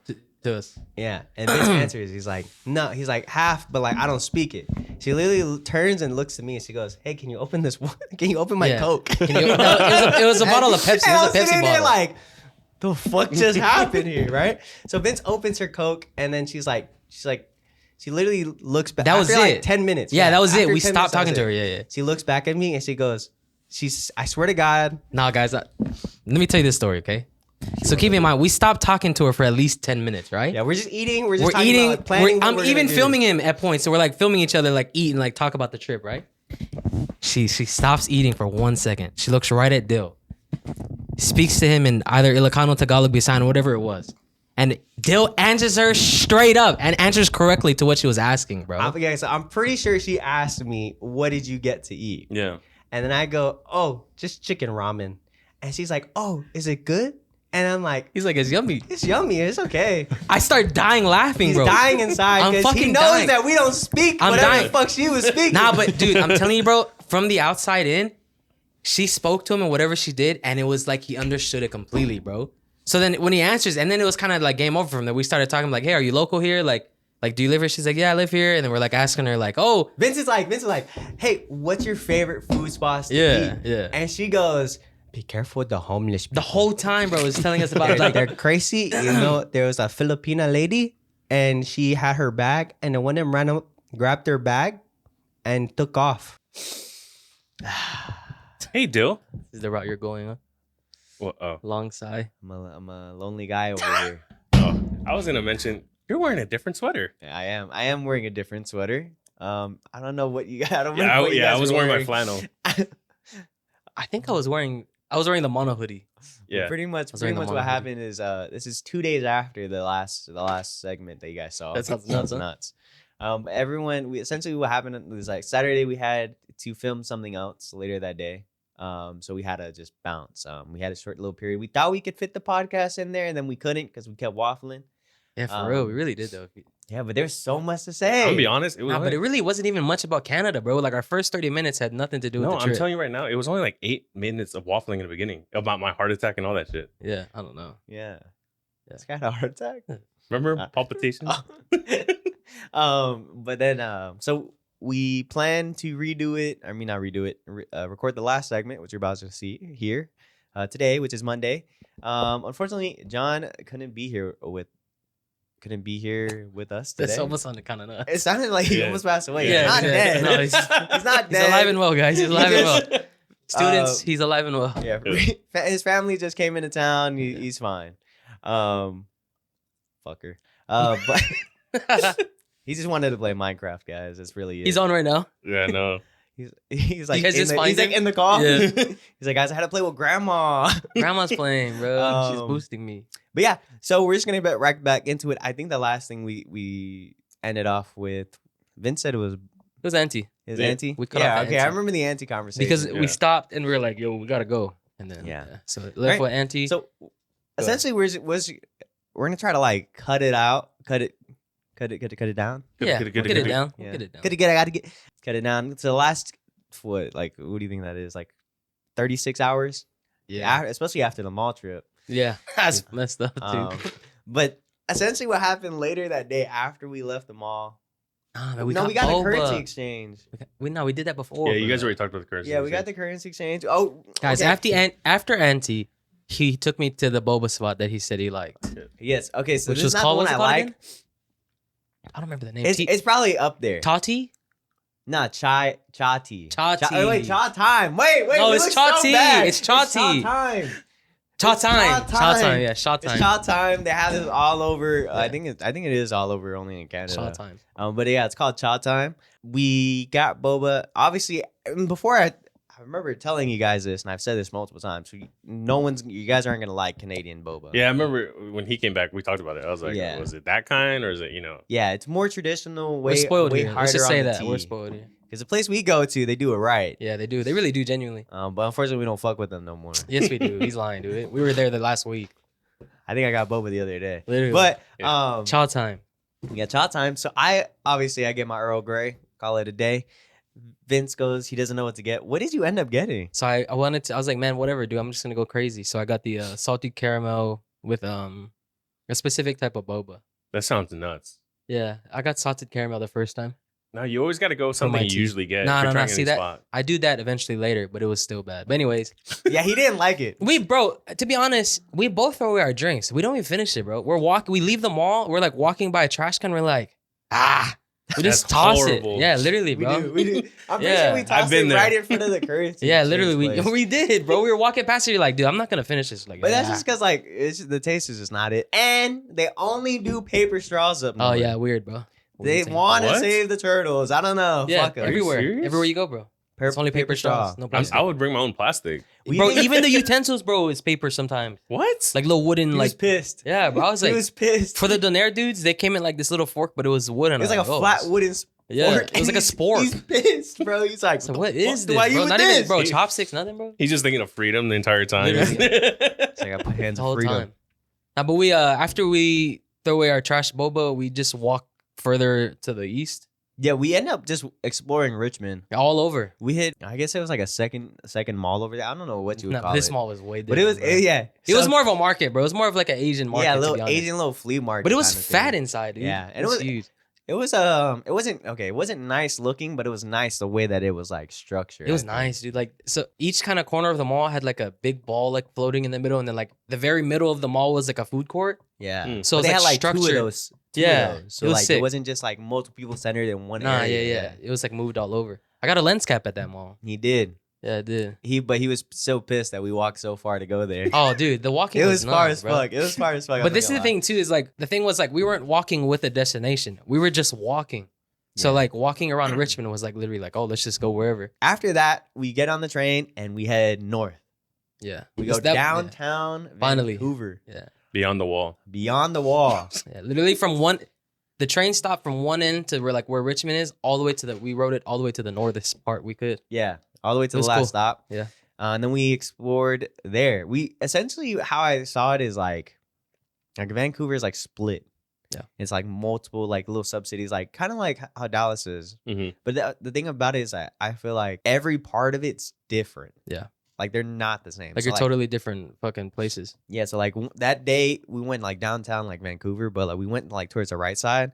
to us.
Yeah. And Vince answers. He's like, no. He's like, half, but like, I don't speak it. She literally turns and looks at me and she goes, hey, can you open this? Can you open my
Yeah.
Coke?
Can you, no, it was a bottle of Pepsi.
And I
It
was
was a Pepsi
sitting there
bottle.
like, the fuck just happened here, right? So Vince opens her Coke and then she's like, she literally looks back.
That was
after like
it.
10 minutes.
Yeah, that was it.
after
We
10
stopped
minutes, that
talking
was
to her.
it.
Yeah.
She looks back at me and she goes, I swear to God.
Nah, guys, let me tell you this story, okay? So keep in mind, we stopped talking to her for at least 10 minutes, right?
Yeah, we're just eating. We're just
We're
talking
eating.
about, like, planning what
I'm
we're
even
gonna do.
filming him at points, so we're like filming each other, like eat and like talk about the trip, right? She stops eating for 1 second. She looks right at Dill, speaks to him in either Ilocano, Tagalog, Bisaya, whatever it was, and Dill answers her straight up and answers correctly to what she was asking, bro.
Yeah, so I'm pretty sure she asked me, "What did you get to eat?"
Yeah.
And then I go, "Oh, just chicken ramen." And she's like, "Oh, is it good?" And I'm like,
He's like, it's yummy.
"It's yummy. It's okay."
I start dying laughing,
He's
bro.
dying inside
I'm
because he
fucking
knows
dying.
that we don't speak
I'm
whatever
dying.
the fuck she was speaking.
Nah, but dude, I'm telling you, bro, from the outside in, she spoke to him and whatever she did, and it was like he understood it completely, bro. So then when he answers, and then it was kind of like game over from there. We started talking like, hey, are you local here? Like, do you live here? She's like, yeah, I live here. And then we're like asking her like, oh.
Vince is like, "Hey, what's your favorite food spots to eat?"
Yeah.
And she goes, "Be careful with the homeless people.
The whole time, bro, was telling us about like,
They're crazy." You know, there was a Filipina lady and she had her bag and the one of them ran up, grabbed her bag and took off.
Hey, Dill.
is the route you're going on?
Well, oh,
Long sigh.
I'm a lonely guy over here.
I was gonna mention you're wearing a different sweater.
Yeah, I am wearing a different sweater. I don't know what you got. I don't know
Yeah,
what you
I
guys
was
are
wearing my flannel.
I think I was wearing the mono hoodie.
Yeah,
Pretty much
wearing the
what
mono hoodie.
happened is this is 2 days after the last segment that you guys saw.
That sounds nuts, huh?
nuts. Essentially what happened was like Saturday we had to film something else later that day. So we had to just bounce. We had a short little period. We thought we could fit the podcast in there, and then we couldn't because we kept waffling.
Yeah, for real, we really did though.
Yeah, but there's so much to say.
I'm gonna be honest. It was
Nah,
only,
but it really wasn't even much about Canada, bro. Like our first 30 minutes had nothing to do with
no.
the
I'm
trip.
telling you right now, it was only like 8 minutes of waffling in the beginning about my heart attack and all that shit.
Yeah, I don't know.
Yeah. It's got a heart attack.
Remember palpitations?
But then so we plan to redo it. I mean, not redo it. Record the last segment, which you're about to see here today, which is Monday. Unfortunately, John couldn't be here with us today.
That's almost sounded kind of nuts.
It sounded like he
Yeah.
almost passed away.
Yeah,
he's not
yeah.
dead.
No,
he's not
He's
dead.
alive and well, guys. He's alive and well. Students,
Uh,
he's alive and well.
Yeah, his family just came into town. He's fine. Fucker. But he just wanted to play Minecraft, guys. That's really it.
He's on right now.
Yeah, no.
He's like
guys just find
he's like
him?
in the call.
Yeah.
He's like, guys, I had to play with grandma.
Grandma's playing, bro. She's
Um,
boosting me.
But yeah, so we're just gonna get right back into it. I think the last thing we ended off with, Vince said it was
It was auntie
his
Yeah.
auntie.
We cut
Yeah,
off at
okay, I
auntie.
remember the auntie conversation.
because
Yeah.
we stopped and we were like, yo, we gotta go. And then
Yeah.
so left
Right.
with auntie.
So essentially, we're gonna try to like cut it out, cut it down.
yeah,
Get it,
we'll get it down.
Yeah.
We'll get it down.
I gotta cut it down. It's the last what do you think that is? Like 36 hours?
Yeah,
Especially after the mall trip.
yeah, that's messed up too.
But essentially what happened later that day after we left the mall.
Man,
We
got
got a
boba.
currency exchange.
We did that before.
Yeah, you guys
bro.
already talked about the currency.
Yeah, we got the currency exchange. Oh,
Guys,
okay.
after auntie, he took me to the boba spot that he said he liked,
Yes. Okay, so
which
this
was
is not
called
the one
what's
I
it called
like.
again? I don't remember the name.
It's probably up there.
Tati.
Nah, cha tea.
Cha tea.
Wait, cha time. Wait.
No,
we
it's
look
cha
so
tea.
bad.
It's cha tea.
Cha time.
Cha
It's
time.
cha
Cha
time.
time. Yeah, cha
It's
time.
cha time. They have this all over.
Yeah.
I think it is all over, only in Canada.
Cha time.
But yeah, it's called cha time. We got boba. Obviously, before I remember telling you guys this, and I've said this multiple times. So you guys aren't gonna like Canadian boba.
Yeah, I remember when he came back, we talked about it. I was like,
Yeah.
was it that kind or is it,
Yeah, it's more traditional.
We're
Way
spoiled
way
here.
harder
Let's just say
on the
that. We're
tea.
spoiled here.
Because the place we go to, they do it right.
Yeah, they do. They really do, genuinely.
But unfortunately, we don't fuck with them no more.
Yes, we do. He's lying, dude. We were there the last week.
I think I got boba the other day.
Literally.
But
Yeah.
Cha time.
yeah, cha time. So I get my Earl Grey, call it a day. Vince goes, he doesn't know what to get. What did you end up getting?
So I was like, man, whatever, dude. I'm just gonna go crazy. So I got the salted caramel with a specific type of boba.
That sounds nuts.
Yeah, I got salted caramel the first time.
No, you always got to go with something
my
you
tea.
usually get.
No,
if you're
no, no.
trying a
See
new
that?
spot.
I do that eventually later, but it was still bad. But anyways,
Yeah, he didn't like it.
bro, to be honest, we both throw away our drinks. We don't even finish it, bro. We leave the mall. We're like walking by a trash can. We're like, we just
That's
toss
horrible.
it. Yeah, literally,
We
bro.
do. I'm pretty
Yeah.
sure we tossed
I've been
it
there.
right in front of the currency.
Yeah,
exchange
literally,
place.
we did, bro. We were walking past it. You're like, dude, I'm not gonna finish this. Like,
But that's
"Ah."
just because like the taste is just not it, and they only do paper straws up.
Oh
north.
yeah, weird, bro.
They
Insane.
want to
What?
save the turtles. I don't know.
Yeah,
Fuck 'em.
you
everywhere,
serious?
everywhere you go, bro. It's only paper straws. No plastic.
I would bring my own plastic.
Bro, even the utensils, bro, is paper sometimes.
What?
Like little wooden,
he was
like
pissed.
yeah, bro. I was
He
like,
was pissed.
for the donaire dudes, they came in like this little fork, but it was wooden.
It was like a
oh,
flat wooden
Yeah,
fork,
it was like a spork.
He's pissed, bro. He's like,
So what is
do
this,
I eat
bro?
with
Not
this?
even, bro. Chopsticks, nothing, bro.
He's just thinking of freedom the entire time.
Literally.
It's like I put hands
The
of
whole
freedom.
time. Now, but we after we throw away our trash boba, we just walk further to the east,
Yeah, we end up just exploring Richmond.
all over.
We hit, I guess it was like a second mall over there. I don't know what you would
No,
call
this
it.
mall was way different.
But it was,
bro.
yeah.
It was
So-
more of a market, bro. It was more of like an Asian market.
yeah, a
to
little
be honest.
Asian little flea market.
But it was
kinda
fat
thing.
inside, dude.
Yeah, and
it was huge.
It wasn't okay. It wasn't nice looking, but it was nice the way that it was like structured.
It was
I think.
nice, dude. Like, so each kind of corner of the mall had like a big ball like floating in the middle, and then like the very middle of the mall was like a food court.
Yeah.
Mm.
So
But
it's
they had like
structured.
two of those.
Yeah,
So
it was
like
sick.
it wasn't just like multiple people centered in one
Nah,
area.
yeah. It was like moved all over. I got a lens cap at that mall.
He did.
Yeah, I did.
But he was so pissed that we walked so far to go there.
Oh, dude, the walking
It was far
nuts,
as
bro.
fuck. It was far as fuck.
But this is the thing too, is like the thing was like we weren't walking with a destination. We were just walking. So
Yeah.
like walking around Richmond was like literally like, oh, let's just go wherever.
After that, we get on the train and we head north.
Yeah.
We
Because
go
that-
downtown
Finally.
Vancouver,
Yeah.
Beyond the wall.
beyond the wall.
Yeah. Literally the train stopped from one end to where Richmond is, all the way to we rode it all the way to the northest part we could.
Yeah, all the way to
It
the
was
last
cool.
stop.
Yeah.
And then we explored there. We essentially, how I saw it is like Vancouver is like split.
Yeah.
It's like multiple like little sub cities, like kind of like how Dallas is.
Mhm.
But the thing about it is that I feel like every part of it's different.
Yeah.
Like they're not the same.
Like
So,
you're totally different fucking places.
Yeah, so like that day we went like downtown like Vancouver, but like we went like towards the right side,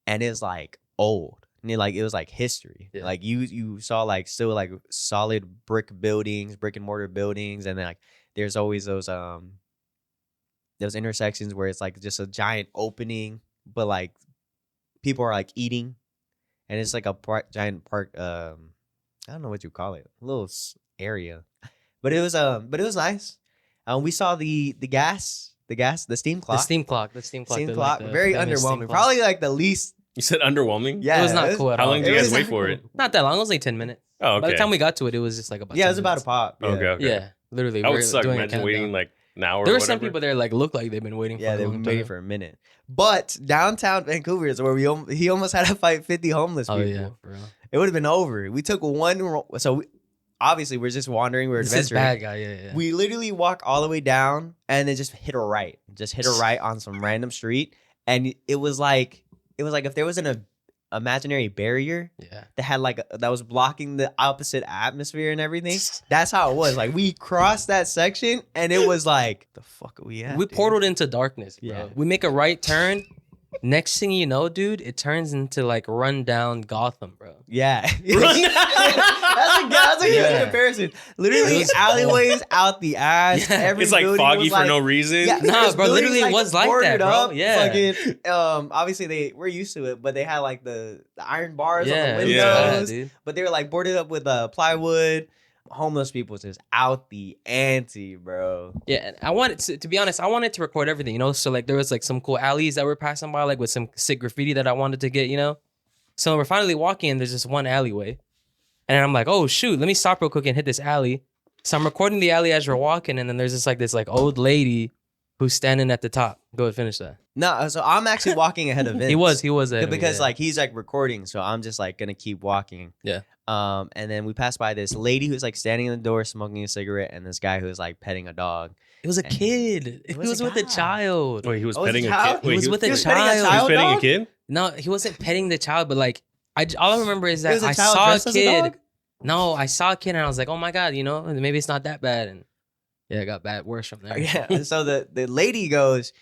and it's like old. And it was like history.
Yeah.
Like you saw like still like solid brick and mortar buildings, and then like there's always those intersections where it's like just a giant opening, but like people are like eating, and it's like a giant park. I don't know what you call it, a little area, but it was nice. We saw the steam clock.
The steam clock.
Steam
the,
clock,
like, the
very
famous steam
underwhelming.
clock.
Probably like the least.
You said underwhelming?
Yeah,
It was not cool at
How
all.
long did you
It
guys
was
wait
not
for
cool.
it?
Not that long. It was like 10 minutes.
Oh, okay.
By the time we got to it, it was just like about
Yeah, it
10
was about a
minutes.
pop. Yeah.
Okay, okay.
Yeah, literally.
That
we
would
were
suck.
doing a
Imagine
countdown.
waiting like an hour
There
or
were some
whatever.
people there like looked like they've been waiting for
Yeah,
a
they were
long
waiting
time.
for a minute. But downtown Vancouver is where he almost had to fight 50 homeless
Oh
people.
yeah, bro.
It would have been over. We took obviously we're just wandering. We're
This is
adventuring.
bad guy. Yeah.
We literally walk all the way down and then just hit a right. Just hit a right on some random street. And it was like if there was an imaginary barrier
Yeah.
that had that was blocking the opposite atmosphere and everything. That's how it was. Like we crossed that section and it was like, the fuck are we at?
We
dude?
portaled into darkness, bro.
Yeah.
We make a right turn. Next thing you know, dude, it turns into like rundown Gotham, bro.
Yeah. That's a good
Yeah.
comparison. Literally
It was
alleyways out the ass.
Yeah.
Every
It's like
building
foggy
was
for
like-
no reason.
Yeah,
Nah,
there's
bro,
buildings,
literally it was like that,
boarded
bro.
up,
Yeah.
Fucking, obviously we're used to it, but they had like the iron bars on
Yeah,
the
it was
windows.
bad, dude.
But they were like boarded up with plywood. Homeless people just out the ante, bro.
Yeah, and I wanted to be honest, I wanted to record everything, you know? So like there was like some cool alleys that were passing by, like with some sick graffiti that I wanted to get, you know? So we're finally walking and there's just one alleyway. And I'm like, oh shoot, let me stop real quick and hit this alley. So I'm recording the alley as we're walking, and then there's this old lady who's standing at the top. Go ahead, finish that.
No, so I'm actually walking ahead of Vince.
He was ahead of me,
because
yeah.
like he's like recording, so I'm just like gonna keep walking.
Yeah.
And then we passed by this lady who's like standing in the door smoking a cigarette, and this guy who's like petting a dog.
It was a kid. He
was
was
a
with a
guy.
child.
Wait, he was
Oh,
petting
his
a
child?
kid? Wait,
He was with a
was petting a
child.
He was
child
petting a
dog?
kid?
No, he wasn't petting the child, but like all I remember is
It was
that
a
I
child
saw a
dressed as a
kid.
dog?
No, I saw a kid and I was like, oh my God, you know, maybe it's not that bad. And yeah, it got worse from there.
Yeah. So the lady goes,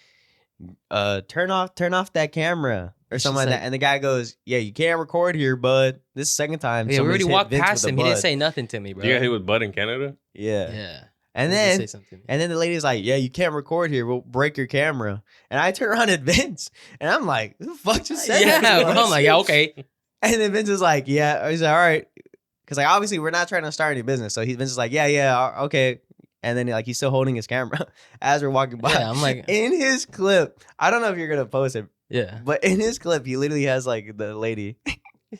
turn off that camera or
She's
something like
like-
that. And the guy goes, yeah, you can't record here, bud. This is the second time.
Yeah, we
somebody's
already
hit
walked
Vince
past
with a
him. He didn't
bud.
say nothing to me, bro.
You got hit with Bud in Canada?
Yeah.
Yeah.
And
He didn't
then
say something to me.
And then the lady's like, yeah, you can't record here. We'll break your camera. And I turn around at Vince. And I'm like, who the fuck just said
Yeah,
that?
bro, I'm like, yeah, okay.
And then Vince is like, yeah. He's like, all right. Because like, obviously, we're not trying to start any business. So Vince is like, yeah, okay. And then like, he's still holding his camera as we're walking by.
Yeah, I'm like,
In his clip, I don't know if you're going to post it,
yeah.
but in his clip, he literally has like the lady.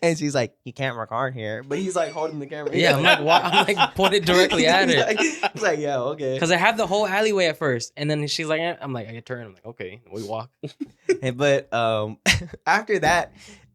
And she's like, you can't record here. But he's like holding the camera.
Yeah, I'm like, I'm like pointed directly at her.
He's like, yeah, okay.
Because I have the whole alleyway at first. And then she's like, I'm like, I turn. I'm like, okay. We walk.
But after that,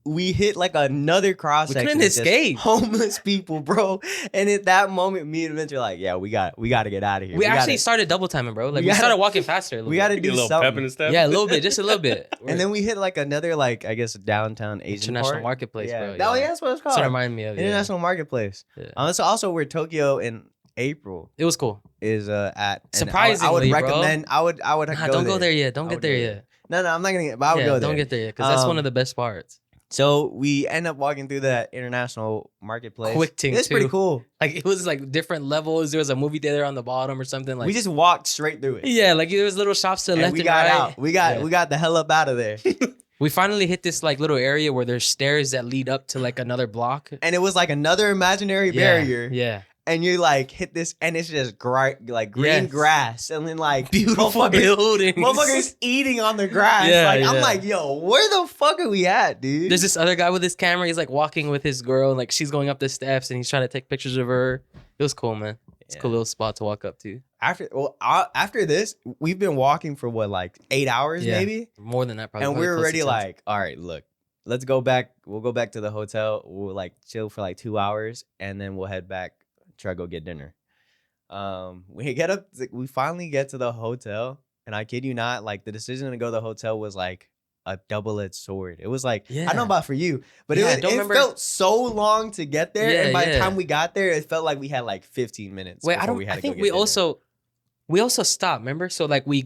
we hit like another cross
We
section.
couldn't
of just
escape.
homeless people, bro. And at that moment, me and Vince were like, "Yeah, we got to get out of here.
We actually
gotta,
started double timing, bro. Like
we
we started
gotta-
walking faster. A little
we
bit.
got to
Get a
do
little pep in
something."
the step.
Yeah, a little bit, just a little bit.
And then we hit like another, like, I guess, downtown Asian
International
part.
Marketplace,
Yeah.
bro.
Oh, yeah, that's what it's
That's
called.
what it reminded me of. Yeah.
International Marketplace.
Yeah.
So also where Tokyo in April
It was cool.
is at. And
Surprisingly,
I would
bro.
recommend. I would
Nah, don't go there yet. Don't
I
get
would
there
go
yet.
No, I'm not gonna get. But I would
Yeah,
go there.
don't get there yet because that's one
Um,
of the best parts.
So we end up walking through that international marketplace.
Quick thing,
It's pretty
too.
cool.
Like it was like different levels. There was a movie theater on the bottom or something. Like
We just walked straight through it.
yeah, like there was little shops to the
And
left
we
and
got
right.
out. We got the hell up out of there.
We finally hit this like little area where there's stairs that lead up to like another block.
And it was like another imaginary
Yeah,
barrier.
Yeah.
And you like hit this, and it's just like green
Yes.
grass, and then like
Beautiful buildings.
motherfuckers eating on the grass.
Yeah,
like
yeah.
I'm like, yo, where the fuck are we at, dude?
There's this other guy with his camera. He's like walking with his girl, and like she's going up the steps, and he's trying to take pictures of her. It was cool, man. It's a cool little spot to walk up to.
After this, we've been walking for what, like 8 hours
Yeah.
maybe,
More than that, probably.
and
probably
we're
close to
already
10.
like, all right, look, let's go back. We'll go back to the hotel. We'll like chill for like 2 hours, and then we'll head back, try to go get dinner. We finally get to the hotel, and I kid you not, like the decision to go to the hotel was like a double-edged sword. It was like, I don't know
Yeah.
about for you, but
Yeah,
it
don't remember-
felt so long to get there,
Yeah,
and by the
yeah.
time we got there, it felt like we had like 15 minutes.
Wait, I
before
don't.
We had
I
to
think
go get
we
dinner.
also stopped. Remember? So like we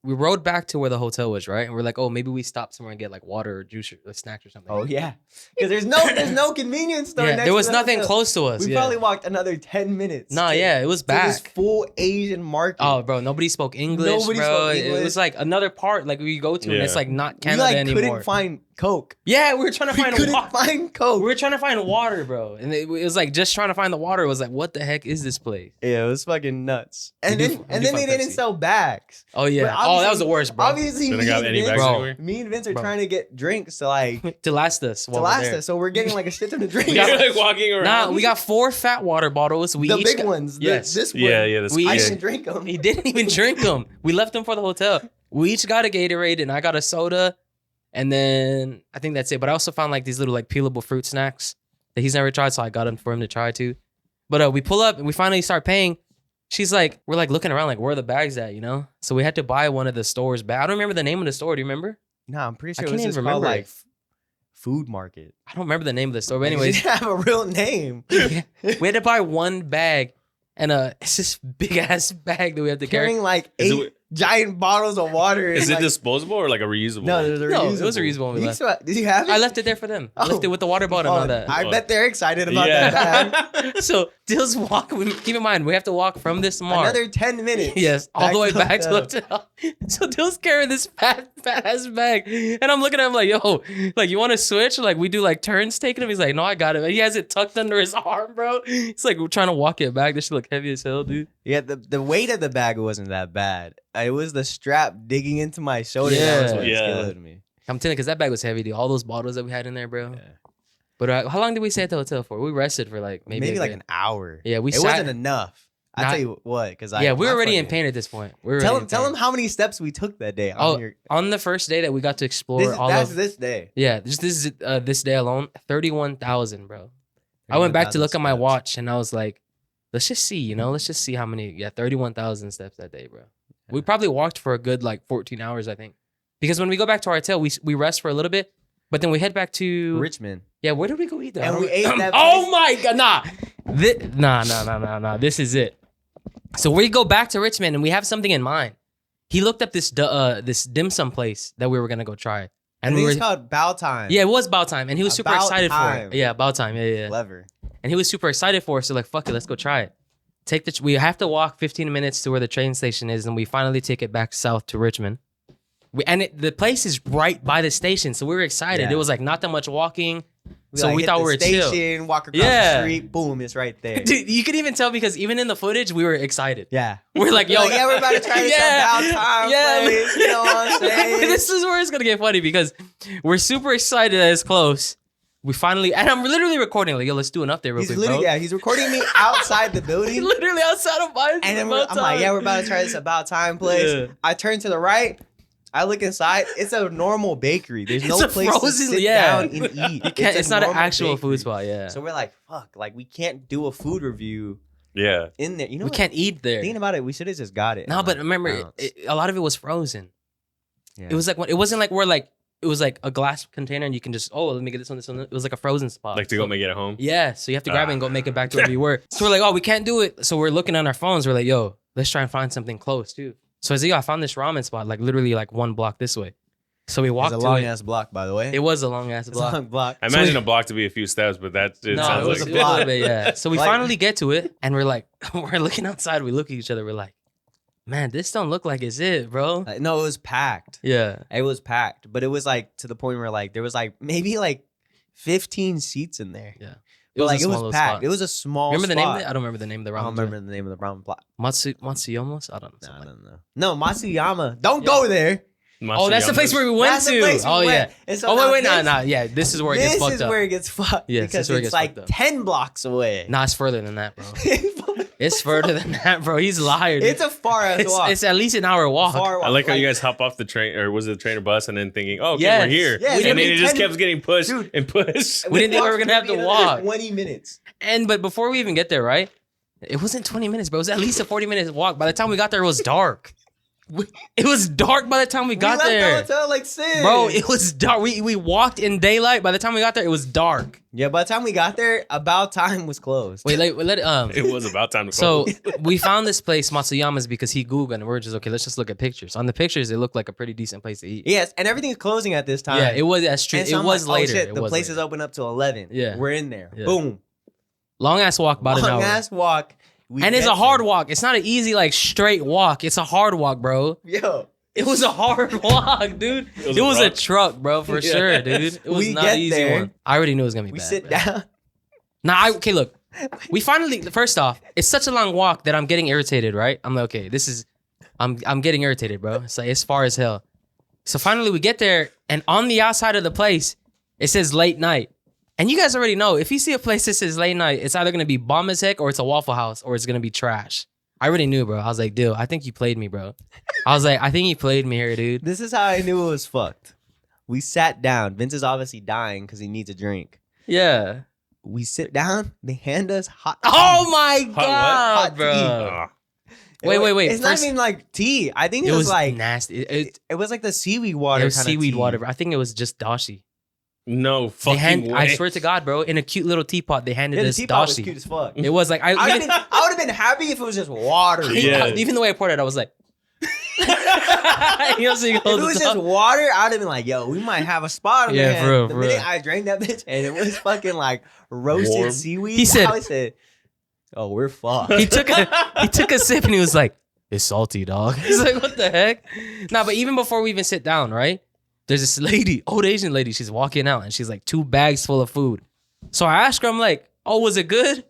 rode back to where the hotel was, right? And we're like, oh, maybe we stop somewhere and get like water or juice or snacks or something.
Oh yeah, because there's no convenience store.
Yeah,
next
there was
to the
nothing
hotel.
close to us.
We
yeah.
probably walked another 10 minutes.
No, yeah, it was
to this
back.
full Asian market.
Oh, bro, nobody spoke English,
Nobody
bro.
spoke
It
English.
was like another part like we go to, and it's
Yeah.
like not
we
Canada
like
anymore.
couldn't find Coke.
Yeah, we were trying to
We
find
couldn't
water.
find Coke.
We were trying to find water, bro, and it was like just trying to find the water was like, what the heck is this place?
Yeah, it was fucking nuts. And
We
then
do
and then they
find
didn't
Pepsi.
sell bags.
Oh yeah,
But
oh that was
obviously-
the worst, bro.
Obviously,
Didn't
me
got
and,
any
Vince,
bags
Bro.
anywhere?
me and Vince are
Bro.
trying to get drinks to like
To last us,
to
while we're
last
there.
us. So we're getting like a shit ton of drinks.
You're like walking around.
Nah, we got 4 fat water bottles. We
the
each
big
got,
ones.
Yes.
This one.
Yeah, yeah. That's
We
I
each-
didn't drink them.
He didn't even drink them. We left them for the hotel. We each got a Gatorade, and I got a soda, and then I think that's it. But I also found like these little like peelable fruit snacks that he's never tried, so I got them for him to try too. But we pull up and we finally start paying. She's like, we're like looking around, like where are the bags at, you know? So we had to buy one of the stores back. I don't remember the name of the store. Do you remember?
Nah, I'm pretty
I
sure it
can't
was
even
just called
remember
like
it.
Food Market.
I don't remember the name of the store. But
Like, it
anyways,
didn't have a real name.
we had to buy one bag, and it's this big ass bag that we have to carry.
Carrying like
Is
8
it-
giant bottles of water.
Is
and,
it
like,
disposable or like a reusable?
No,
one?
there's a
No,
reusable.
it was a reusable one we
You
left.
still- Did you have it?
I left it there for them. I
Oh.
left it with the water bottle and all that.
I bet they're excited about that bag.
So Dill's walk. Keep in mind, we have to walk from this mart.
Another 10 minutes.
Yes, all the way back to the
hotel.
hotel. So Dill's carrying this fat ass bag, and I'm looking at him like, "Yo, like you want to switch? Like we do like turns taking him." He's like, "No, I got it." He has it tucked under his arm, bro. He's like, we're trying to walk it back. This shit look heavy as hell, dude.
Yeah, the weight of the bag wasn't that bad. It was the strap digging into my shoulder that was what
Yeah.
killed me.
I'm telling you, because that bag was heavy, dude. All those bottles that we had in there, bro.
Yeah.
But how long did we stay at the hotel for? We rested for like maybe
like
a
an hour.
Yeah, we
It
sat-
wasn't enough. I'll
Not-
tell you what, because
yeah, we were already in pain at this point. We were
Tell
already
him,
in
tell
pain.
him how many steps we took that day.
Oh, on the first day that we got to explore
This day.
yeah, just this day alone, 31,000, bro. I went back to look at my
31,000 steps.
watch and I was like, let's just see, you know, let's just see how many. Yeah, 31,000 steps that day, bro. We probably walked for a good like 14 hours, I think, because when we go back to our hotel, we rest for a little bit, but then we head back to
Richmond.
Yeah, where did we go eat there?
And
I don't
we ate that
Oh
place.
my god, nah. This is it. So we go back to Richmond and we have something in mind. He looked up this dim sum place that we were gonna go try,
And
we
it's
were
called Bow Time.
yeah, it was about time, and he was super
About
excited for
time.
it. Yeah, about time. Yeah.
Clever.
And he was super excited for it. So like, fuck it, let's go try it. We have to walk 15 minutes to where the train station is, and we finally take it back south to Richmond. The place is right by the station, so we were excited.
Yeah.
It was like not that much walking, so
like,
we
hit
thought
the
we were chill.
station, walk across
Yeah.
the street, boom, it's right there.
Dude, you could even tell because even in the footage, we were excited.
Yeah.
We're like, yo,
Like, yeah, we're about to try this About Time place, you know what I'm saying?
This is where it's gonna get funny because we're super excited that it's close. We finally, and I'm literally recording like, yo, let's do an update real
He's
quick,
literally,
bro.
yeah, he's recording me outside the building.
Literally outside of mine.
And then I'm like, yeah, we're about to try this About Time place.
Yeah.
I turn to the right. I look inside. It's a normal bakery. There's no
It's a
place to
frozen-
sit
yeah.
down and eat.
It's not an
normal
actual
bakery.
food spot. Yeah.
So we're like, fuck, like we can't do a food review
Yeah.
in there. You know
we
what?
can't eat there.
Thinking about it, we should have just got it.
No,
and,
but
like,
remember,
bounced.
a lot of it was frozen.
Yeah.
It was like it wasn't like we're like it was like a glass container and you can just let me get this one, this one. It was like a frozen spot.
Like to go make it at home.
Yeah, so you have to grab it and go make it back to where you were. So we're like, oh, we can't do it. So we're looking on our phones. We're like, yo, let's try and find something close too. So I was like, yo, I found this ramen spot like literally like 1 block this way. So we walked
It's a
to
long
it.
ass block, by the way.
It was a long ass
It's a
block.
long block.
I imagine a block to be a few steps, but that it
No,
sounds
it was
like
a little bit, yeah. So we
Like-
finally get to it and we're like, we're looking outside. We look at each other. We're like, man, this don't look like it's it, bro.
No, it was packed.
Yeah.
It was packed, but it was like to the point where like there was like maybe like 15 seats in there.
Yeah.
But like
a
it
small
was
little
packed.
spot.
It was a small.
Remember the name of
spot.
it? I don't remember the name of the ramen.
I don't remember the name of the ramen block.
Matsuyama's? I don't know.
No, I don't know. No, Matsuyama. Don't
Yeah.
go there.
Oh, that's the place where we went
That's the
to.
place we
Oh, yeah.
went. And so
Oh,
now
wait,
this-
nah. Yeah, this is where it gets
This
fucked
is
up.
where it gets fucked.
Yes,
because
this is where it
it's
gets
like
fucked up.
10 blocks away.
Nah, it's further than that, bro. It's further than that, bro. He's liar.
It's a far ass walk.
It's at least an hour walk.
Far walk.
I like how you guys hop off the train, or was it the train or bus, and then thinking, "Oh, okay,
Yes,
we're here,"
yes,
and then
we
it just
did
kept getting pushed
Dude.
and pushed.
We didn't think we were gonna have to
maybe
walk.
20 minutes.
But before we even get there, right? It wasn't 20 minutes, bro. It was at least a 40-minute walk. By the time we got there, it was dark. It was dark by the time we got
we left
there.
the hotel like 6.
Bro, it was dark. We walked in daylight. By the time we got there, it was dark.
Yeah, by the time we got there, About Time was closed.
Wait, let
It was about time to
So
close.
we found this place, Matsuyama's, because he Googled and we're just okay. Let's just look at pictures. On the pictures, it looked like a pretty decent place to eat.
Yes, and everything's closing at this time.
Yeah, it was as street.
And
It
so I'm
was
like,
later.
Oh shit,
It
the
was
place
later.
is open up till 11.
Yeah.
We're in there.
Yeah.
Boom.
Long ass walk, about an
Long
hour.
ass walk. We
And it's
get
a hard
there.
walk. It's not an easy like straight walk. It's a hard walk, bro.
Yo,
It was a hard walk, dude. It was a
rough.
truck, bro, for
Yeah.
sure, dude. It was
We
not
get
an easy
there.
one. I already knew it was gonna be
we
bad.
sit
bro.
down.
Nah, okay, look. We finally, first off, it's such a long walk that I'm getting irritated, right? I'm like, okay, I'm getting irritated, bro. It's like, it's far as hell. So finally we get there, and on the outside of the place, it says late night. And you guys already know, if you see a place that says late night, it's either gonna be bomb as heck, or it's a Waffle House, or it's gonna be trash. I already knew, bro. I was like, dude, I think you played me, bro. I was like, I think you played me here, dude.
This is how I knew it was fucked. We sat down. Vince is obviously dying because he needs a drink.
Yeah.
We sit down. They hand us hot.
Oh
tea.
my
what?
god,
Hot
bro.
Ah.
Wait.
It's
First,
not even like tea. I think
it
it
was
was like
nasty.
it was like the seaweed water.
It was
kinda
seaweed
tea.
water. I think it was just dashi.
No
They
fucking way.
I swear to God, bro, in a cute little teapot, they handed
Yeah, the
us
teapot was
dashi.
cute as fuck.
It was like I
I
even,
would have been happy if it was just water.
Yeah.
even the way I poured it, I was like, you know, so you
If
hold
it
the
was
top.
just water, I'd have been like, yo, we might have a spot on
Yeah,
there.
for real,
The
for
minute
real.
I drank that bitch and it was fucking like roasted
Warm.
seaweed,
He said-
I said, oh, we're fucked.
He took a sip and he was like, "It's salty, dog." He's like, "What the heck?" Nah, but even before we even sit down, right? There's this lady, old Asian lady. She's walking out and she's like 2 bags full of food. So I asked her, I'm like, "Oh, was it good?"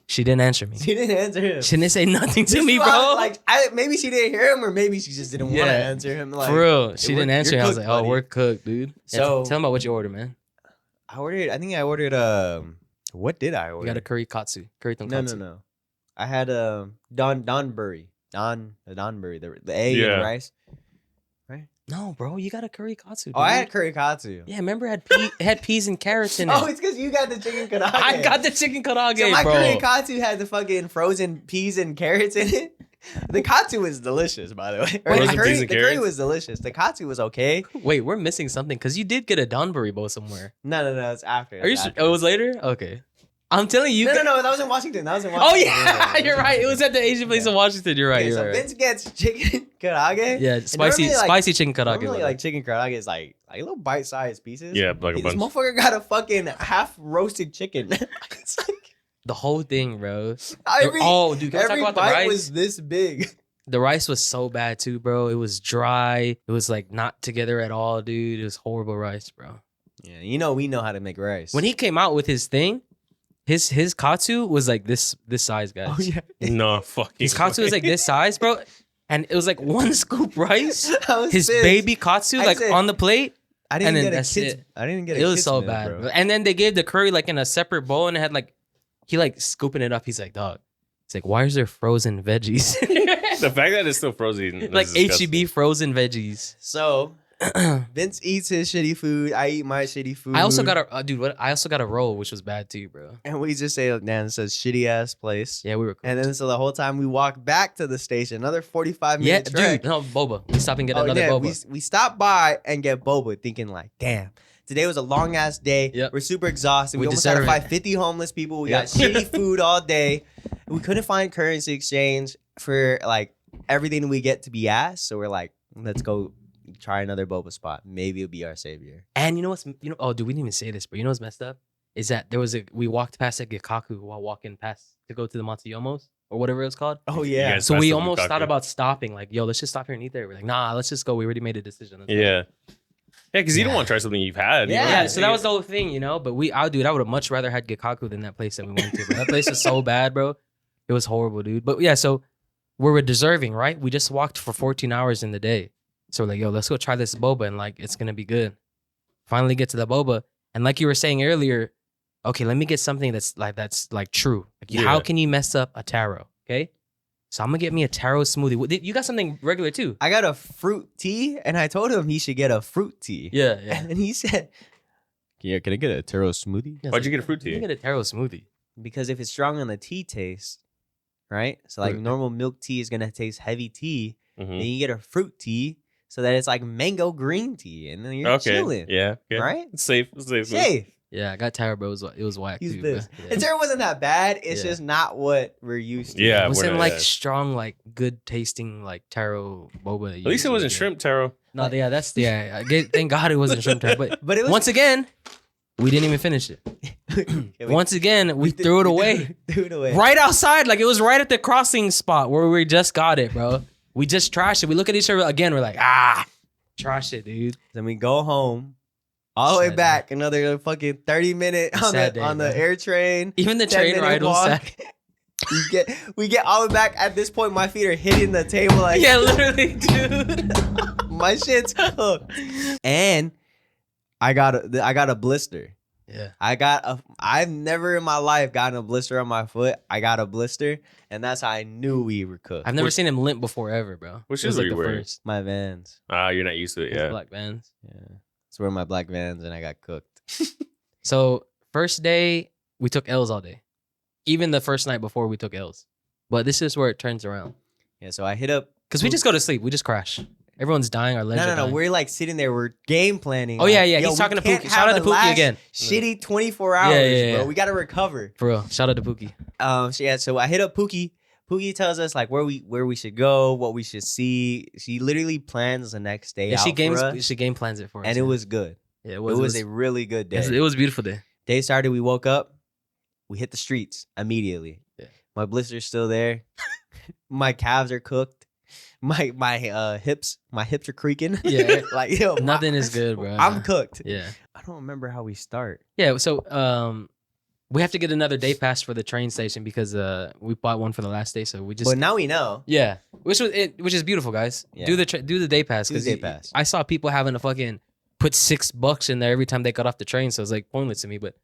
She didn't answer me.
She didn't answer him.
She didn't say nothing to
This
me,
is why I was
bro.
Like, maybe she didn't hear him, or maybe she just didn't want
Yeah.
to answer him. Like,
For real, she
we're-
didn't answer.
you're
I was
cooked,
like, "Oh,
buddy."
we're cooked, dude."
So-
tell them about what you ordered, man.
I think I ordered what did I order?
You got a curry katsu, curry tonkatsu.
No. I had Donbury, the egg and
Yeah.
the rice.
No, bro, you got a curry katsu.
Oh, I
dude.
had curry katsu.
Yeah, remember it had peas and carrots in it.
Oh, it's because you got the chicken karaage.
I got the chicken karaage,
So my
bro.
curry katsu had the fucking frozen peas and carrots in it. The katsu was delicious, by the way. Or
Frozen
the curry,
peas and
the curry
carrots?
was delicious. The katsu was okay.
Wait, we're missing something because you did get a Donbury bowl somewhere.
No, it's after.
Are you
it's
sure?
after.
Oh, it was later? Okay. I'm telling you.
No, that was in Washington. That was in
Oh,
Washington.
yeah. You're right. It was at the Asian place in Washington. You're right.
Okay,
You're
so
right.
Vince gets chicken karaage.
Yeah, spicy,
normally, like-
spicy chicken karaage.
Normally, like chicken karaage is like little bite-sized pieces.
Yeah, like a
This
bunch.
motherfucker got a fucking half roasted chicken. It's like
the whole thing, bro.
every,
Oh, dude, can we talk
every
about the
bite
rice?
was this big.
The rice was so bad too, bro. It was dry. It was like not together at all, dude. It was horrible rice, bro.
Yeah, we know how to make rice.
When he came out with his thing, his katsu was like this size, guys.
oh yeah,
No fucking.
His katsu
way.
was like this size, bro. And it was like 1 scoop rice.
I was
His
pissed.
baby katsu
I
like
said-
on the plate.
I didn't
and then
get a
that's
kid's.
it.
I didn't get. A
It was
kid's
so
meal,
bad.
bro.
And then they gave the curry like in a separate bowl and it had like he like scooping it up. He's like, dog, It's like, why is there frozen veggies?
The fact that it's still frozen, is
Like
disgusting.
HEB frozen veggies.
So Vince eats his shitty food. I eat my shitty food.
I also got a dude. What? I also got a roll, which was bad too, bro.
and we just say, "Man, it's a shitty ass place."
Yeah, we were.
And then so the whole time we walk back to the station, another 45
Yeah,
minute trek.
dude. No, boba. We stop and get
Oh,
another
yeah,
boba.
we stop by and get boba, thinking like, damn, today was a long ass day.
Yep.
We're super exhausted. We
We
almost had to
deserve
fight
it.
50 homeless people. We
Yep.
got shitty food all day. We couldn't find currency exchange for like everything we get to be asked. So we're like, let's go try another boba spot. Maybe it'll be our savior.
And you know what's oh dude, we didn't even say this, but you know what's messed up? Is that we walked past a Gikaku while walking past to go to the Monteyomos or whatever it was called.
Oh
yeah.
yeah.
So
Messed
we
up
almost
Gikaku.
thought about stopping, like, yo, let's just stop here and eat there. We're like, nah, let's just go. We already made a decision. Let's go.
Yeah. Yeah, because you don't want to try something you've had. You
Yeah.
know?
Yeah, so that was the whole thing, you know. But I would have much rather had Gikaku than that place that we went to. Bro. That place was so bad, bro. It was horrible, dude. But yeah, so we were deserving, right? We just walked for 14 hours in the day. So we're like, yo, let's go try this boba and like it's gonna be good. Finally get to the boba. And like you were saying earlier, okay, let me get something that's like true. Like,
Yeah.
how can you mess up a taro? Okay. So I'm gonna get me a taro smoothie. You got something regular too?
I got a fruit tea, and I told him he should get a fruit tea.
Yeah, yeah.
And he said, "Yeah, can I get a taro smoothie?"
Yeah,
Why'd you
so
get a fruit
You
tea?
get a taro smoothie.
Because if it's strong on the tea taste, right? So like
Fruit.
normal milk tea is gonna taste heavy tea.
Mhm.
Then you get a fruit tea, so that it's like mango green tea, and then you're
Okay.
chilling.
Yeah.
Right?
It's safe. It's safe.
Safe.
Yeah, I got taro, but it was whack
Use
too.
this.
Bro.
And taro wasn't that bad. It's
Yeah.
just not what we're used to.
Yeah.
It wasn't
we're not-
like
yeah.
strong, like good tasting, like taro boba.
At least it wasn't shrimp taro.
No, yeah, that's thank God it wasn't shrimp taro. But
But it was
once again, we didn't even finish it.
Yeah,
Once again, we threw it away
Threw it away.
right outside. Like it was right at the crossing spot where we just got it, bro. We just trashed it. We look at each other again. We're like, trash it, dude.
Then we go home, all the way
Sad
back, another fucking 30-minute on
Sad
the
day,
on the
bro.
air train.
Even the
10
train
minute
ride was
walk.
sad.
we get all the way back. At this point, my feet are hitting the table like
Yeah, literally, dude.
my shit's cooked. And I got a blister.
Yeah.
I've never in my life gotten a blister on my foot. I got a blister, and that's how I knew we were cooked.
I've never seen him limp before ever, bro.
Which
It was
shoes were you
the
wearing?
first.
My Vans.
You're not used to it.
His
Yeah.
black Vans.
Yeah. It's wearing my black Vans, and I got cooked.
So first day, we took L's all day. Even the first night before, we took L's. But this is where it turns around.
Yeah, so I hit up.
Because we just go to sleep. We just crash. Everyone's dying. Our legs are
No.
dying.
We're like sitting there. We're game planning.
Oh, yeah,
like,
yeah.
yo,
He's
we
talking to
can't
Pookie. Shout
have
out to
the
Pookie
last
again.
Shitty 24 hours,
yeah.
bro. We got to recover.
For real. Shout out to Pookie.
So I hit up Pookie. Pookie tells us like where we should go, what we should see. She literally plans the next day
Yeah,
out for us,
she game plans it for us.
and it was good.
Yeah,
It was a really good day.
it was a beautiful day.
Day started. We woke up. We hit the streets immediately.
Yeah.
My blister's still there. My calves are cooked. My hips are creaking.
Yeah.
like yo,
Nothing is good, bro.
I'm cooked.
Yeah.
I don't remember how we start.
Yeah. So we have to get another day pass for the train station because we bought one for the last day. So we just
But now we know.
yeah, which is beautiful, guys.
Yeah.
Do the day pass
Do the
because
day pass.
I saw people having to fucking put $6 in there every time they got off the train. So it's like pointless to me. But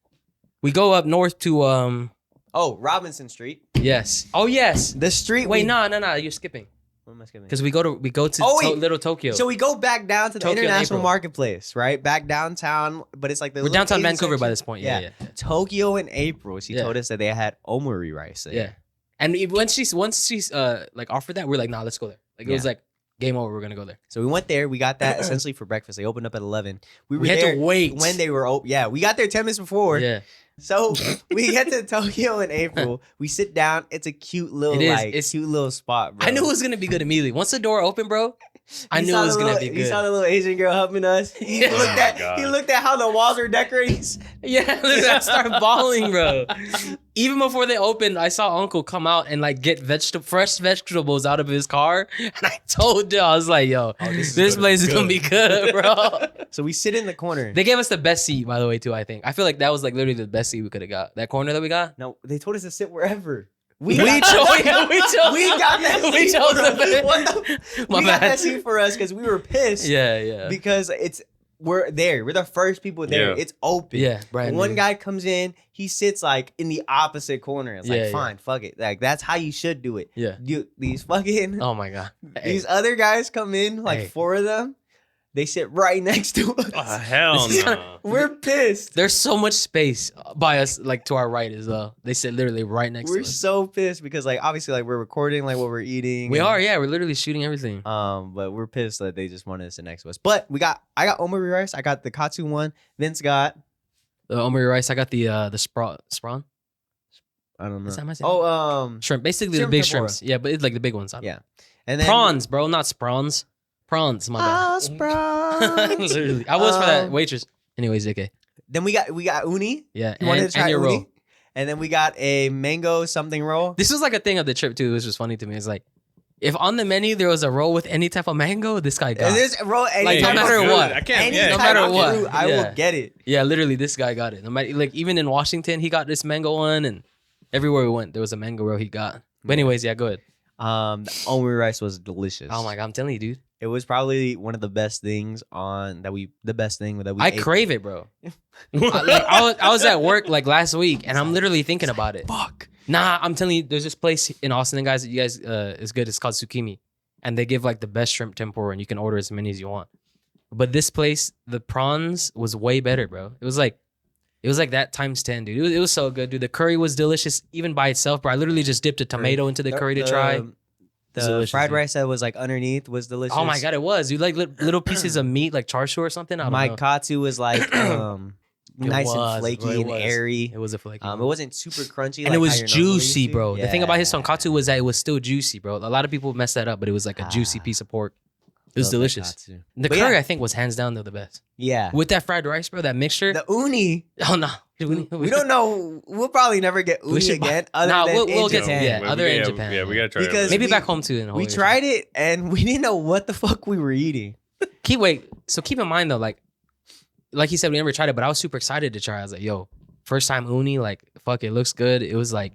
we go up north to
Oh, Robinson Street.
yes. Oh yes.
The street.
Wait, no, you're skipping
What am I skipping?
because we go to
Oh, wait.
Little Tokyo.
So we go back down to the
Tokyo in
International
April.
Marketplace, right? Back downtown, but it's like the
We're
little
downtown
Asian
Vancouver by
section.
this point. Yeah.
Tokyo in April. She
Yeah.
told us that they had omuri rice there.
Yeah. And once she's like offered that, we're like, nah, let's go there. Like it was
Yeah.
like game over. We're gonna go there.
So we went there. We got that essentially for breakfast. They opened up at 11. We were
We had
there
to wait
when they were open. Yeah, we got there 10 minutes before.
Yeah.
So we get to Tokyo in April. We sit down. It's a cute little
It is.
cute little spot, bro.
I knew it was gonna be good immediately. Once the door opened, bro, I
He
knew
saw
it was
the
gonna
little-
be
He saw
good.
the little Asian girl helping us. He
Yeah.
looked
Oh my
at
God.
he looked at how the walls are decorated.
Yeah, I started bawling, bro. Even before they opened, I saw Uncle come out and like get fresh vegetables out of his car, and I told you, I was like, "Yo, this place is gonna be good, bro."
So we sit in the corner.
They gave us the best seat, by the way, too. I think I feel like that was like literally the best seat we could have got. That corner that we got.
No, they told us to sit wherever.
We chose.
we got that seat.
We chose
for us.
the best.
What the-
My
we got
bad.
that seat for us because we were pissed.
Yeah.
Because we're there. We're the first people there.
Yeah.
It's open.
Yeah, brand
One
new.
guy comes in, he sits like in the opposite corner. It's
Yeah,
like,
yeah.
fine, fuck it. Like that's how you should do it.
Yeah.
These fucking
Oh my god. Hey.
these other guys come in, like
Hey.
4 of them. They sit right next to us.
Oh, hell
This is
no.
We're pissed.
There's so much space by us, like to our right as well. They sit literally right next
We're
to us.
so pissed because like obviously like we're recording like what we're eating.
We
and,
are, yeah. We're literally shooting everything.
But we're pissed that they just wanted to sit next to us. But I got omari rice. I got the katsu one. Vince got
The omari rice. I got the sprawn.
I don't know.
Is that my saying?
Oh
Shrimp. Basically
Shrimp
the big
tempura.
shrimps. Yeah, but it's like the big ones.
Yeah. And then
Prawns, bro, not sprawns. Prawns, my bad.
prawns.
Literally. I was for that
Um,
waitress. Anyways, okay.
Then we got uni.
Yeah,
You wanted
and,
to try
and your
uni?
roll.
And then we got a mango something roll.
This was like a thing of the trip too. It was just funny to me. It's like, if on the menu there was a roll with any type of mango, this guy got
And
it.
there's a roll any
Like, no
type
matter
of,
what.
I can't.
any
Yeah,
no
type
matter
of
what.
fruit, I
Yeah.
will get it.
Yeah, literally, this guy got it. No matter, like even in Washington, he got this mango one, and everywhere we went, there was a mango roll he got. But anyways, yeah, go ahead.
The omari rice was delicious.
Oh my god, I'm telling you, dude.
It was probably one of the best things the best thing that we
I
ate.
crave it, bro. I was at work like last week, and I'm literally thinking about it.
Fuck.
Nah, I'm telling you, there's this place in Austin, guys, that you guys is good. It's called Tsukimi, and they give like the best shrimp tempura, and you can order as many as you want. But this place, the prawns was way better, bro. It was like that times 10, dude. It was so good, dude. The curry was delicious, even by itself, bro. I literally just dipped a tomato into the curry to try.
The
delicious,
fried
dude.
rice that was like underneath was delicious.
Oh my god, it was, dude. Like little pieces of meat, like char siu or something. I don't
My
know.
katsu was like nice
was,
and flaky
bro, it
and
was.
airy.
It was a flaky.
It wasn't super crunchy,
and
like
it
how
was
you're normally used
juicy,
to.
bro. The thing about his
Yeah.
tonkatsu was that it was still juicy, bro. A lot of people mess that up, but it was like a juicy piece of pork. It was
Love that
delicious.
katsu.
The
But
curry,
yeah.
I think, was hands down the best.
Yeah.
With that fried rice, bro, that mixture.
The uni.
Oh no,
We don't know. We'll probably never get uni
should buy-
again. Other
Nah,
than
we'll
in
get-
Japan.
yeah.
But
other in
yeah,
Japan,
Yeah, we
yeah.
gotta try
Because
it.
Maybe
we-
back home too. In
We
Hawaii or
tried it and we didn't know what the fuck we were eating.
something. So keep in mind though, like he said, we never tried it, but I was super excited to try. I was like, yo, first time uni, like fuck, it looks good. It was like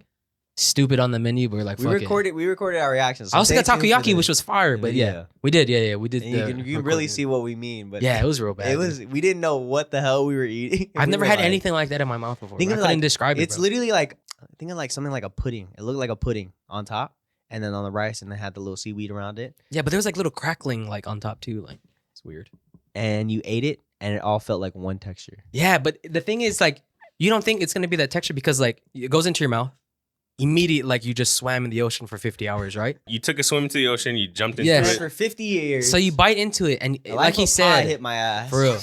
stupid on the menu, but we're like,
We
fuck
recorded our reactions.
it. I also got
stay tuned for
takoyaki,
the
which was fire, but yeah,
video.
we did. Yeah, we did.
And you can really see what we mean. But
Yeah, it was real bad.
it was. We didn't know what the hell we were eating.
I've
We
never
were
had
like-
anything like that in my mouth before. I
Think of
couldn't
like-
describe it.
It's
bro.
literally like think of like something like a pudding. It looked like a pudding on top, and then on the rice, and they had the little seaweed around it.
Yeah, but there was like little crackling like on top too. Like it's weird.
And you ate it, and it all felt like one texture.
Yeah, but the thing is, like, you don't think it's gonna be that texture because like it goes into your mouth. Immediate, like you just swam in the ocean for 50 hours, right?
You took a swim into the ocean. You jumped into
Yes.
it.
For 50 years.
So you bite into it, and
a
like he
life of pie
said,
hit my ass
for real,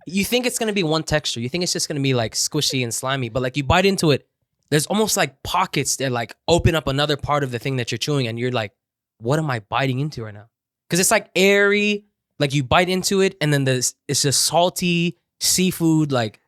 you think it's gonna be one texture. You think it's just gonna be like squishy and slimy, but like you bite into it, there's almost like pockets that like open up another part of the thing that you're chewing, and you're like, what am I biting into right now? Because it's like airy, like you bite into it, and then it's just salty seafood. Like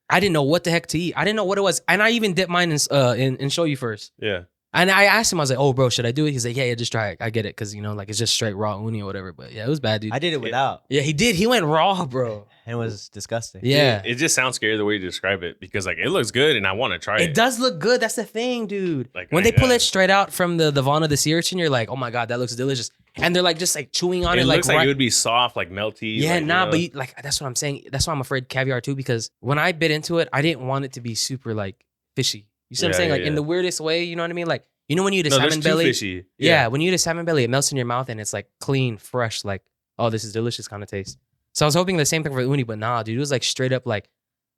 I didn't know what the heck to eat. I didn't know what it was, and I even dipped mine in shoyu first.
Yeah.
And I asked him, I was like, "Oh, bro, should I do it?" He's like, "Yeah, just try it. I get it, because like it's just straight raw uni or whatever." But yeah, it was bad, dude.
I did it without,
Yeah, he did. He went raw, bro.
and it was disgusting.
Yeah.
It just sounds scary the way you describe it because like it looks good and I want to try it.
It does look good. That's the thing, dude.
Like,
When they pull
yeah.
it straight out from the Vana, the sea urchin, you're like, oh my God, that looks delicious. And they're like just like chewing on it.
It looks like
right-
it would be soft, like melty.
Yeah,
like, you
nah,
know.
but like that's what I'm saying. That's why I'm afraid caviar too, because when I bit into it, I didn't want it to be super like fishy. You see what I'm
Yeah,
saying?
yeah,
Like in
yeah.
the weirdest way, you know what I mean? Like, you know when you eat a
no, there's
salmon
too
belly?
fishy.
Yeah, when you eat a salmon belly, it melts in your mouth and it's like clean, fresh, like, oh, this is delicious kind of taste. So I was hoping the same thing for uni, but nah, dude, it was like straight up like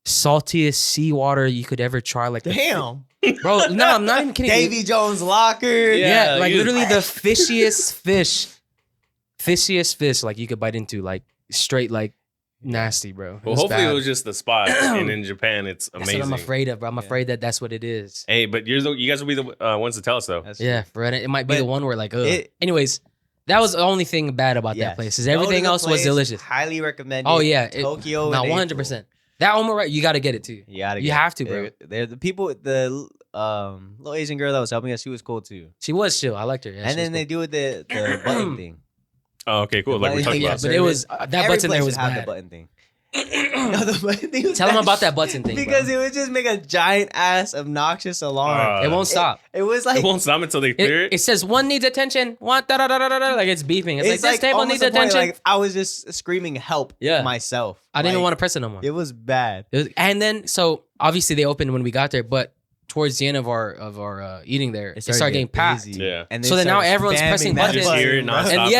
saltiest seawater you could ever try. Like,
Damn.
bro, no, I'm not even kidding.
Davy Jones locker.
Yeah,
Yeah,
like
you-
literally the fishiest fish like you could bite into, like straight like nasty, bro. It
Well,
was
hopefully
bad.
it was just the spot, and in Japan it's
That's
amazing.
what I'm afraid of, bro. I'm afraid that that's what it is.
Hey, but you guys will be the ones to tell us though.
That's
Yeah, for it might be
But
the one where like, ugh.
it-
Anyways, that was the only thing bad about
Yes.
that place. Is
Go to
everything
the
else was
place.
delicious.
Highly recommended.
Oh yeah,
Tokyo.
no,
in
100%. That omurice, you got to get it too.
You gotta.
You have to, bro.
They're the people. The little Asian girl that was helping us. She was cool too.
She was chill. I liked her. Yeah,
And
she
then
was
they do the button thing.
Oh, okay, cool. Like we
But-
talked
yeah,
about.
but it was that
Every
button there
place
was
should have the
bad.
button thing. No, the funny thing was
Tell them about that button thing,
because
bro.
it would just make a giant ass obnoxious alarm.
It won't stop.
It was like
It won't stop until they clear
It
it.
says one needs attention. One da da da da da. Like it's beeping. It's like this table
almost
needs
the point,
attention.
Like I was just screaming help myself.
I didn't even
Like,
want to press it no more.
It was bad.
And then so obviously they opened when we got there, but towards the end of our eating there, it started getting packed.
busy.
Yeah.
And they
So then now
started
everyone's
spamming
pressing
that
buttons.
Just hear it
bro.
nonstop.
And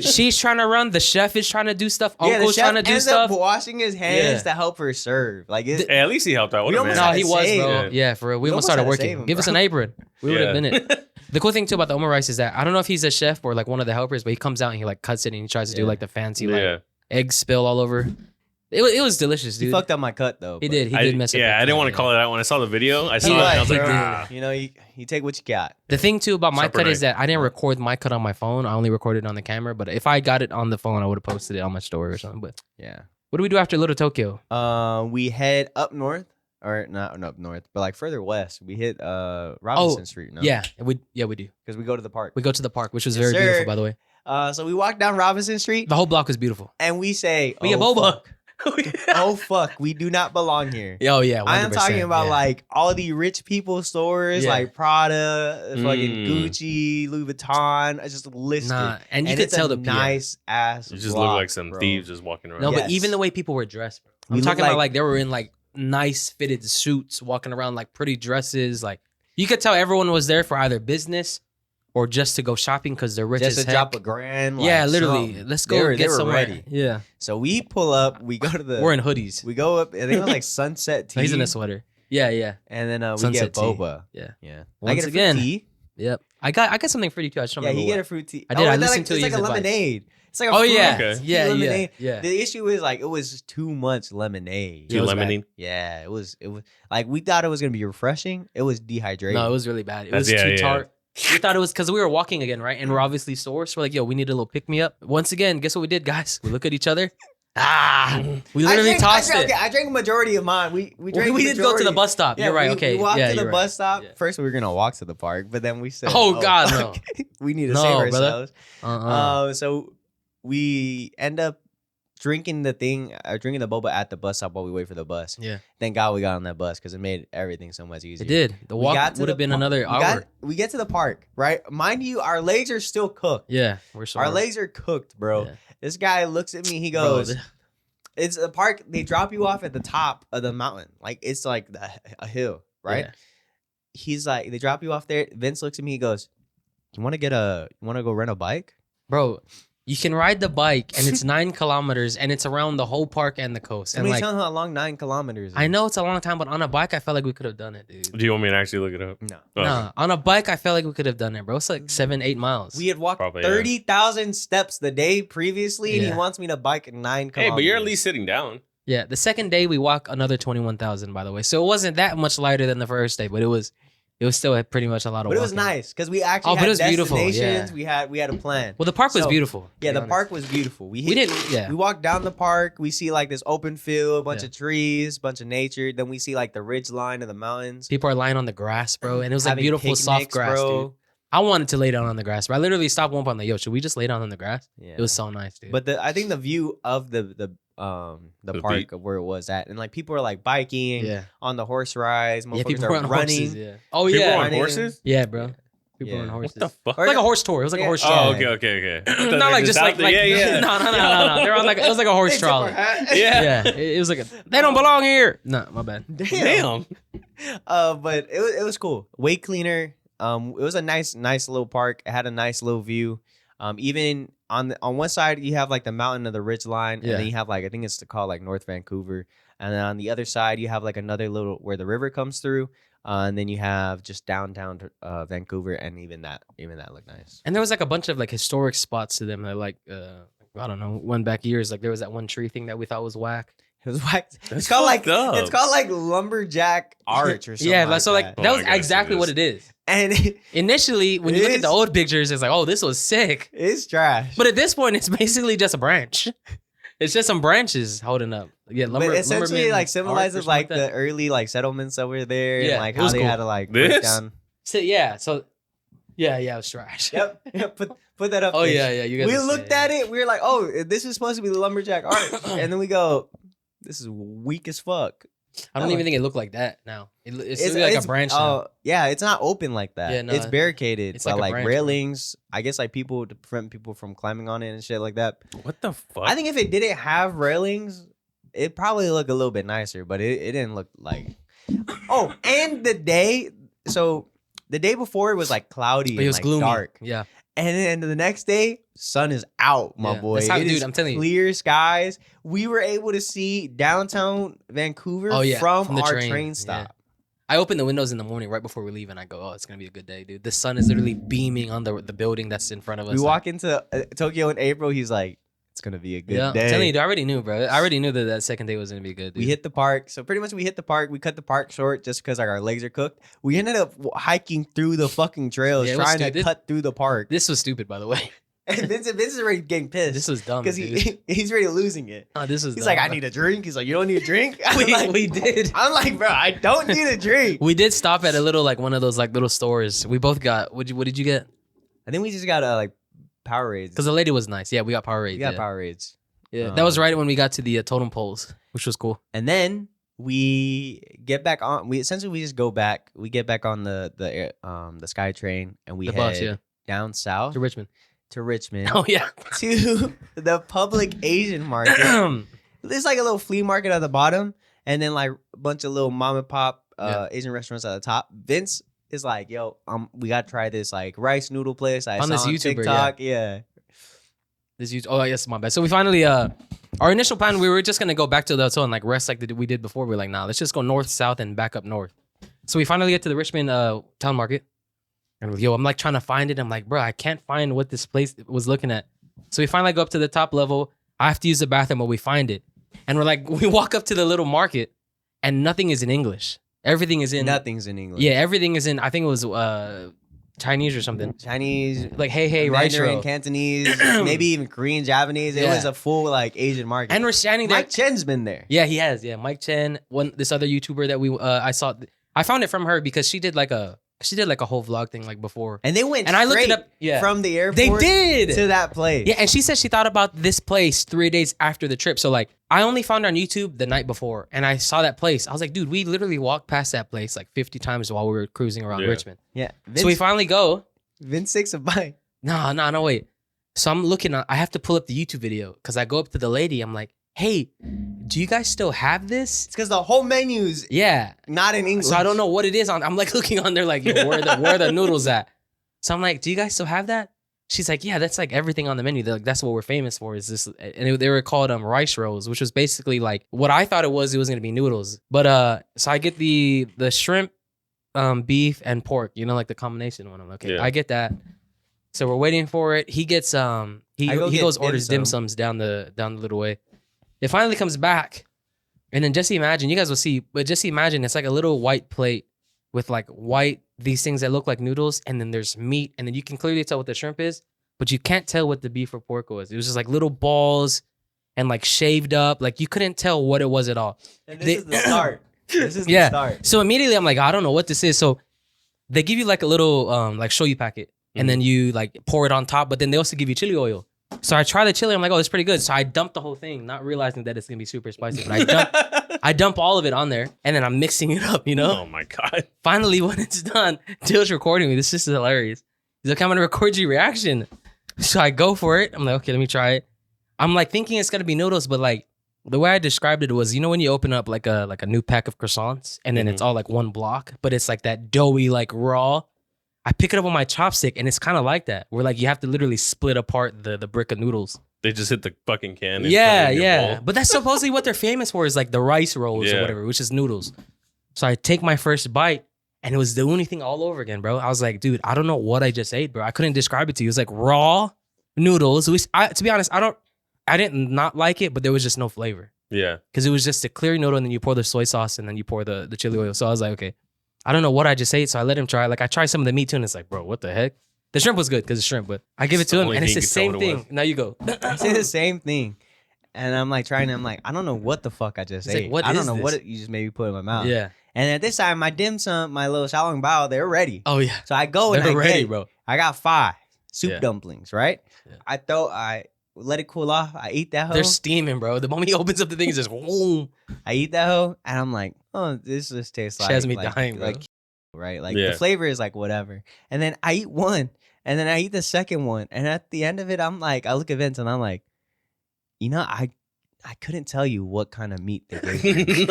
yes, she's trying to run. The chef is trying to do stuff.
Yeah, the
Uncle's
chef
trying to do
ends
stuff.
up washing his hands
Yeah.
to help her serve. Like
Hey, at least he helped out. What
We
a
almost
man.
No,
had
he
to
was,
save
bro.
him.
Yeah, for real. We
We
almost
almost
started
had to
working.
save him,
Give us
bro.
an apron. We would have
Yeah.
been it. The cool thing too about the Omer rice is that I don't know if he's a chef or like one of the helpers, but he comes out and he like cuts it and he tries to do
Yeah.
like the fancy like
Yeah.
egg spill all over. It was delicious, dude.
He fucked up my cut though.
He
but-
did. He did mess up.
Yeah,
that
I didn't
cut,
want to call it out when I saw the video. I saw
He
it and I was
was,
like,
bro.
ah.
You know, you take what you got.
The thing too about my
Supper
cut is
night.
that I didn't record my cut on my phone. I only recorded it on the camera. But if I got it on the phone, I would have posted it on my story or something. But
Yeah.
what do we do after Little Tokyo?
We head up north, or not up north, but like further west. We hit Robinson Street. No?
Yeah, we do.
because we go to the park.
We go to the park, which was
Yes,
very
sir.
beautiful, by the way.
So we walk down Robinson Street,
The whole block was beautiful.
and we say,
We get
"Oh,
boba."
fuck. Oh fuck, we do not belong here."
Oh yeah, 100%,
I am talking about
yeah.
like all the rich people stores,
Yeah.
like Prada, fucking
Mm.
Gucci, Louis Vuitton. I just listed.
Nah, and you could
it's
tell
a
the PR.
nice ass.
You just
block,
look like some
bro.
thieves just walking around.
No,
Yes.
but even the way people were dressed, bro. I'm
We
talking
look
about
like-
like they were in like nice fitted suits, walking around like pretty dresses. Like you could tell everyone was there for either business or just to go shopping because they're rich
Just
as
to
heck.
drop a grand.
Yeah,
like,
literally.
something.
Let's
They
go
were-
get
they were
somewhere.
ready.
Yeah,
So we pull up. We go to the.
we're in hoodies.
We go up. I think it was like Sunset Tea.
So he's in a sweater. Yeah, yeah,
And then we
Sunset
get
tea.
boba.
yeah.
Yeah.
Once
I get a fruit
again,
tea.
Yep. I got something for you too. I just don't
Yeah,
remember
he
what.
get a fruit tea.
I did. I
and then,
listened to
it's
his
like a
advice.
lemonade. It's like a
Oh
fruit
yeah,
Okay.
tea
yeah, yeah,
lemonade.
yeah.
The issue is like it was too much lemonade.
Yeah, it
Too
was bad.
lemonade.
Yeah, it was like we thought it was gonna be refreshing. It was dehydrated.
No, it was really bad. It
That's-
was
yeah,
too
yeah.
tart. We thought it was because we were walking again, right? And we're obviously sore. So we're like, yo, we need a little pick me up. Once again, guess what we did, guys? We look at each other. We literally tossed it.
Okay, I drank a majority of mine. We drank.
We
a
did go to the
majority.
bus stop.
Yeah,
You're right.
we,
Okay.
We walked
yeah,
to the
you're
bus
right.
stop.
Yeah.
First, we were gonna walk to the park, but then we said,
Oh, God, no.
we need to
No,
save
brother.
ourselves." So we end up drinking the boba at the bus stop while we wait for the bus.
Yeah.
Thank God we got on that bus because it made everything so much easier.
It did. The
We
walk
got to
would have
the
been
par-
another hour.
We get to the park, right? Mind you, our legs are still cooked.
Yeah, we're sore.
Our legs are cooked, bro.
Yeah.
This guy looks at me. He
Bro,
goes, "It's a park. They drop you off at the top of the mountain. Like it's like a hill, right?"
Yeah.
He's like, they drop you off there. Vince looks at me. He goes, You want to go rent a bike?"
Bro, you can ride the bike and it's 9 kilometers and it's around the whole park and the coast.
And
And
me
like,
tell him how long 9 kilometers is.
I know it's a long time, but on a bike, I felt like we could have done it, dude.
Do you want me to actually look it up?
No.
Oh,
Nah, on a bike, I felt like we could have done it, bro. It's like 7-8 miles.
We had walked
Probably, yeah.
30,000 steps the day previously, and he
Yeah.
wants me to bike 9 kilometers.
Hey, but you're at least sitting down.
Yeah, the second day we walked another 21,000, by the way. So it wasn't that much lighter than the first day, but it was still pretty much a lot of
But it was
walking.
nice because we actually
Oh, but
had
it was beautiful,
destinations.
yeah.
We had a plan.
Well, the park was
So,
beautiful. to
Yeah,
be
the
honest.
park was beautiful.
We didn't, yeah.
We walked down the park. We see like this open field, a bunch
Yeah.
of trees, bunch of nature. Then we see like the ridge line of the mountains.
People are lying on the grass, bro. And it was like
Having
beautiful, soft
picnics,
grass, dude. I wanted to lay down on the grass, but I literally stopped one point. I'm like, yo, should we just lay down on the grass?
Yeah.
It was so nice, dude.
But I think the view of the
The
park
beach.
of where it was at, and like people are like biking
yeah.
on the horse rides.
Yeah,
Motherfuckers
people
are
were on
running.
horses. Yeah. Oh,
People
yeah.
on
running.
horses?
Yeah, bro. People were on
Yeah.
horses.
What the fuck?
Or-
Like a horse tour. It was like a
Yeah.
horse
Oh,
tour.
Oh, okay.
Not like just like
yeah, yeah.
No. They're on like it was like a horse
They tip
trolley.
our hat.
Yeah.
Yeah, it was like they don't belong here. No, my bad.
Damn.
Damn.
But it was cool. Way cleaner. It was a nice little park. It had a nice little view. Even on one side you have like the mountain of the ridge line,
Yeah.
and then you have like I think it's called like North Vancouver, and then on the other side you have like another little where the river comes through, and then you have just downtown Vancouver, and even that looked nice.
And there was like a bunch of like historic spots to them. That like I don't know, one back years. Like there was that one tree thing that we thought was whack.
It was whack.
That's
It's called like
fucked up.
it's called like lumberjack arch or something.
Yeah,
like
so like
that.
Oh,
that
I
was
gotta see
exactly
this.
what it is.
And
Initially, when you
It
look at the
is.
old pictures, it's like, oh, this was sick.
it's trash.
But at this point, it's basically just a branch. It's just some branches holding up. Yeah, lumber.
But essentially
lumberman
like
art or
symbolizes
something
like
that.
the early like settlements that were there,
Yeah,
and like
it
how
was
they
cool.
had to like break
This?
down.
So yeah, it was trash.
Yep. Put Put that up.
Oh
there.
yeah, you guys.
We looked at it. We were like, oh, this is supposed to be the lumberjack art, and then we go, this is weak as fuck.
I don't even think it looked like that now. It's like a branch now.
Yeah, it's not open like that.
Yeah, no,
it's barricaded.
it's
by
like a
like
branch, bro.
railings. I guess like people to prevent people from climbing on it and shit like that.
What the fuck?
I think if it didn't have railings, it'd probably look a little bit nicer, but it didn't look like. Oh, and the day before it was like cloudy
But
and
it was
like
gloomy.
dark,
Yeah.
and then the next day sun is out, my
Yeah,
boy.
that's how-
It
dude,
is
I'm telling you.
clear skies. We were able to see downtown Vancouver
Oh, yeah,
from
the
our
train.
train
Yeah.
stop.
I open the windows in the morning right before we leave, and I go, "Oh, it's gonna be a good day, dude." The sun is literally beaming on the building that's in front of us.
We walk into Tokyo in April. He's like, "It's gonna be a good
Yeah,
day."
I'm telling you, dude, I already knew, bro. I already knew that second day was gonna be good. Dude.
We hit the park. So pretty much we hit the park. We cut the park short just because like our legs are cooked. We ended up hiking through the fucking trails,
Yeah, it was
trying to
stupid.
cut through the park.
This was stupid, by the way.
And Vince is already getting pissed.
This was dumb,
because
dude.
he's already losing it.
Oh, this was.
He's
dumb,
like, I
bro.
need a drink. He's like, you don't need a drink. I'm
We,
like,
we did.
I'm like, bro, I don't need a drink.
We did stop at a little like one of those like little stores. We both got. What did you get?
I think we just got like Powerades.
Because the lady was nice. Yeah, we got Powerade.
we got
yeah.
Powerades.
Yeah, that was right when we got to the totem poles, which was cool.
And then we get back on. We just go back. We get back on the Sky Train and we
The
head
bus, yeah,
down south
to Richmond.
to Richmond
Oh yeah.
to the public Asian market. There's like a little flea market at the bottom, and then like a bunch of little mom and pop Asian restaurants at the top. Vince is like, "Yo, we gotta try this like rice noodle place I
On
saw
this
on
YouTuber,
TikTok." Yeah.
This huge. Oh yes, my bad. So we finally our initial plan, we were just gonna go back to the hotel and like rest like we did before. We were like, nah, let's just go north, south, and back up north. So we finally get to the Richmond town market, and yo, I'm like trying to find it. I'm like, bro, I can't find what this place was looking at. So we finally go up to the top level. I have to use the bathroom, but we find it, and we're like, we walk up to the little market, and nothing is in English. Everything is in
Nothing's in English.
Yeah, everything is in. I think it was Chinese or something.
Chinese,
Like hey, rice
Mandarin,
roll.
Cantonese, maybe even Korean, Japanese. It
Yeah.
was a full like Asian market.
And we're standing there.
Mike Chen's been there.
Yeah, he has. Yeah, Mike Chen, this other YouTuber that we I saw. I found it from her because she did like a whole vlog thing like before.
And they went
And I looked it
straight
up, yeah.
from the airport
They did
to that place.
Yeah, and she said she thought about this place 3 days after the trip. So like, I only found her on YouTube the night before, and I saw that place. I was like, dude, we literally walked past that place like 50 times while we were cruising around
Yeah.
Richmond.
Yeah.
So we finally go.
Vince takes a bite.
No, wait. So I'm looking. I have to pull up the YouTube video because I go up to the lady. I'm like, hey, do you guys still have this?
It's because the whole menu's
Yeah.
not in English.
So I don't know what it is on. I'm like looking on there like, yo, where are the noodles at? So I'm like, do you guys still have that? She's like, yeah, that's like everything on the menu. They're like, that's what we're famous for. Is this? And they were called rice rolls, which was basically like what I thought it was. It was gonna be noodles, but so I get the shrimp, beef and pork. You know, like the combination one. I'm like, okay,
Yeah.
I get that. So we're waiting for it. He gets he
get
goes
dim
orders dim
sum.
sums down the little way. It finally comes back, and then just imagine, you guys will see, but just imagine it's like a little white plate with like these things that look like noodles, and then there's meat, and then you can clearly tell what the shrimp is, but you can't tell what the beef or pork was. It was just like little balls and like shaved up, like you couldn't tell what it was at all.
And this is the start. This is the
Yeah.
start.
So immediately I'm like, I don't know what this is. So they give you like a little like shoyu packet, and then you like pour it on top, but then they also give you chili oil. So I try the chili. I'm like, oh, it's pretty good. So I dump the whole thing, not realizing that it's gonna be super spicy. But I dump all of it on there, and then I'm mixing it up. You know.
Oh my god.
Finally, when it's done, Dill's recording me. This is hilarious. He's like, I'm gonna record your reaction. So I go for it. I'm like, okay, let me try it. I'm like thinking it's gonna be noodles, but like the way I described it was, you know, when you open up like a new pack of croissants, and then it's all like one block, but it's like that doughy, like raw. I pick it up on my chopstick, and it's kind of like that. Where like you have to literally split apart the brick of noodles.
They just hit the fucking can. And put it
Yeah,
in your
yeah.
bowl.
But that's supposedly what they're famous for, is like the rice rolls or
Yeah.
whatever, which is noodles. So I take my first bite, and it was the only thing all over again, bro. I was like, dude, I don't know what I just ate, bro. I couldn't describe it to you. It was like raw noodles. To be honest, I didn't not like it, but there was just no flavor.
Yeah.
Because it was just a clear noodle, and then you pour the soy sauce, and then you pour the chili oil. So I was like, okay, I don't know what I just ate. So I let him try. Like I tried some of the meat too, and it's like, bro, what the heck? The shrimp was good because it's shrimp, but I give it
It's
to
the
him,
only
and it's
thing
the
you can tell
same
what it
thing. Now you go.
I say the same thing. And I'm like trying to, I'm like, I don't know what the fuck I just
It's like,
ate.
what
I don't
is
know
this?
what you just made me put in my mouth.
Yeah.
And at this time, my dim sum, my little xiaolong bao, they're ready.
Oh yeah.
So I go and
They're
I
ready,
get,
bro.
I got 5. soup
Yeah.
dumplings, right?
Yeah.
I let it cool off. I eat that hoe.
They're steaming, bro. The moment he opens up the thing, it's just boom.
I eat that hoe, and I'm like, oh, this just tastes
She has me
like
dying, bro.
right? Like
Yeah.
the flavor is like whatever. And then I eat one, and then I eat the second one, and at the end of it, I'm like, I look at Vince, and I'm like, you know, I couldn't tell you what kind of meat they gave me.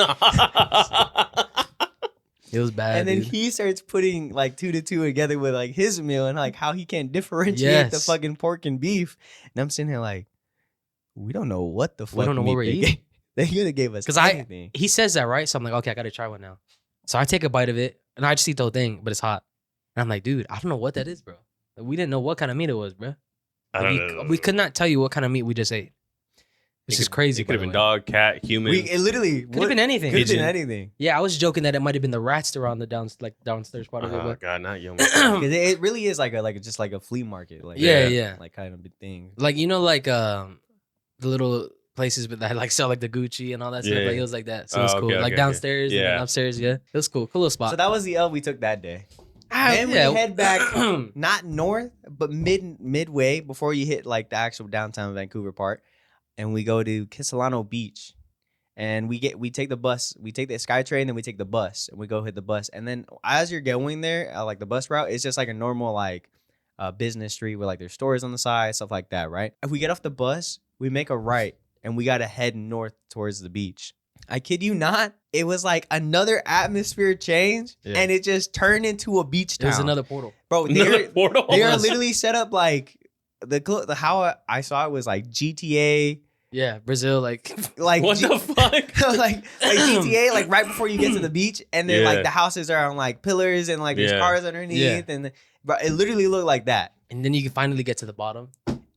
It was bad.
And then
dude.
he starts putting like 2 to 2 together with like his meal and like how he can't differentiate the
Yes.
fucking pork and beef. And I'm sitting here like, we don't know what the fuck
don't know what
meat
we're
they
eating.
gave. They could have gave us
'Cause
anything.
he says that, right? So I'm like, okay, I gotta try one now. So I take a bite of it, and I just eat the whole thing, but it's hot. And I'm like, dude, I don't know what that is, bro. Like, we didn't know what kind of meat it was, bro.
I
Like,
don't know.
we could not tell you what kind of meat we just ate. It's just crazy.
It could have been dog, cat, human.
It literally
Could have been anything.
Could have been
Pigeon.
anything.
Yeah, I was joking that it might have been the rats around the downstairs part of it.
Oh
But
God, not human.
Because it really is like just like a flea market. Like
Yeah.
like kind of a thing.
like the little places that like sell like the Gucci and all that stuff.
Yeah.
Like it was like that. So it was
Oh,
cool.
okay,
Like
okay,
downstairs and then
Yeah.
upstairs. Yeah, it was cool. Cool little spot.
So that was the L we took that day. Then
yeah.
we head back not north, but midway before you hit like the actual downtown Vancouver part, and we go to Kisilano Beach, and we take the bus, we take the SkyTrain, then we take the bus, and we go hit the bus, and then as you're going there, like the bus route, it's just like a normal like business street where like there's stores on the side, stuff like that, right? If we get off the bus, we make a right, and we gotta head north towards the beach. I kid you not, it was like another atmosphere change,
Yeah.
and it just turned into a beach
It
town.
was another portal.
Bro,
Another portal.
they are literally set up like the how I saw it was like GTA,
Yeah, Brazil. Like
like
What the fuck?
like GTA, like right before you get to the beach, and then
Yeah.
like the houses are on like pillars and like there's
Yeah.
cars underneath,
Yeah.
and bro, it literally looked like that,
and then you can finally get to the bottom.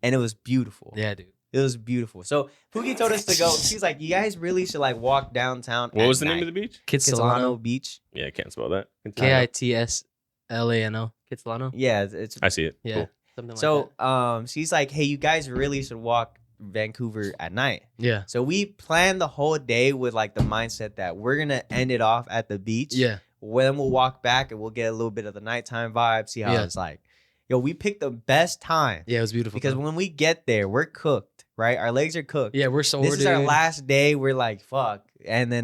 and it was beautiful.
Yeah, dude.
It was beautiful. So Pookie told us to go. She's like, you guys really should like walk downtown.
What was the name of the beach?
Kitsilano.
Beach?
Yeah, I can't spell that.
Kitslano. Kitsilano.
Yeah, it's
I see it.
Yeah.
Cool.
Something like
so.
that.
She's like, hey, you guys really should walk Vancouver at night.
Yeah.
So we planned the whole day with like the mindset that we're gonna end it off at the beach.
Yeah.
Then we'll walk back and we'll get a little bit of the nighttime vibe, see how
Yeah.
it's like. Yo, we picked the best time
Yeah, it was beautiful.
because
bro.
when we get there, we're cooked, right? Our legs are cooked.
yeah, we're sore,
This is our
dude.
last day. We're like, fuck. And then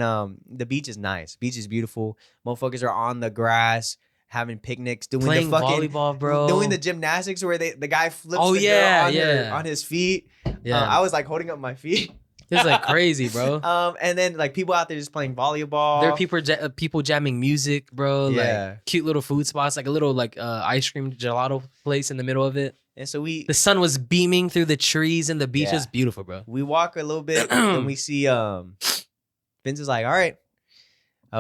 the beach is nice. Beach is beautiful. Motherfuckers are on the grass, having picnics, doing
Playing
the fucking
volleyball, bro.
doing the gymnastics where the guy flips
Oh,
the
yeah,
girl
yeah.
on his feet.
Yeah.
I was like holding up my feet.
It was like crazy, bro.
And then like people out there just playing volleyball.
There are people jamming music, bro.
Yeah.
Like cute little food spots, like a little like ice cream gelato place in the middle of it.
And so
The sun was beaming through the trees and the beach
Yeah.
was beautiful, bro.
we walk a little bit and we see Vince is like, all right,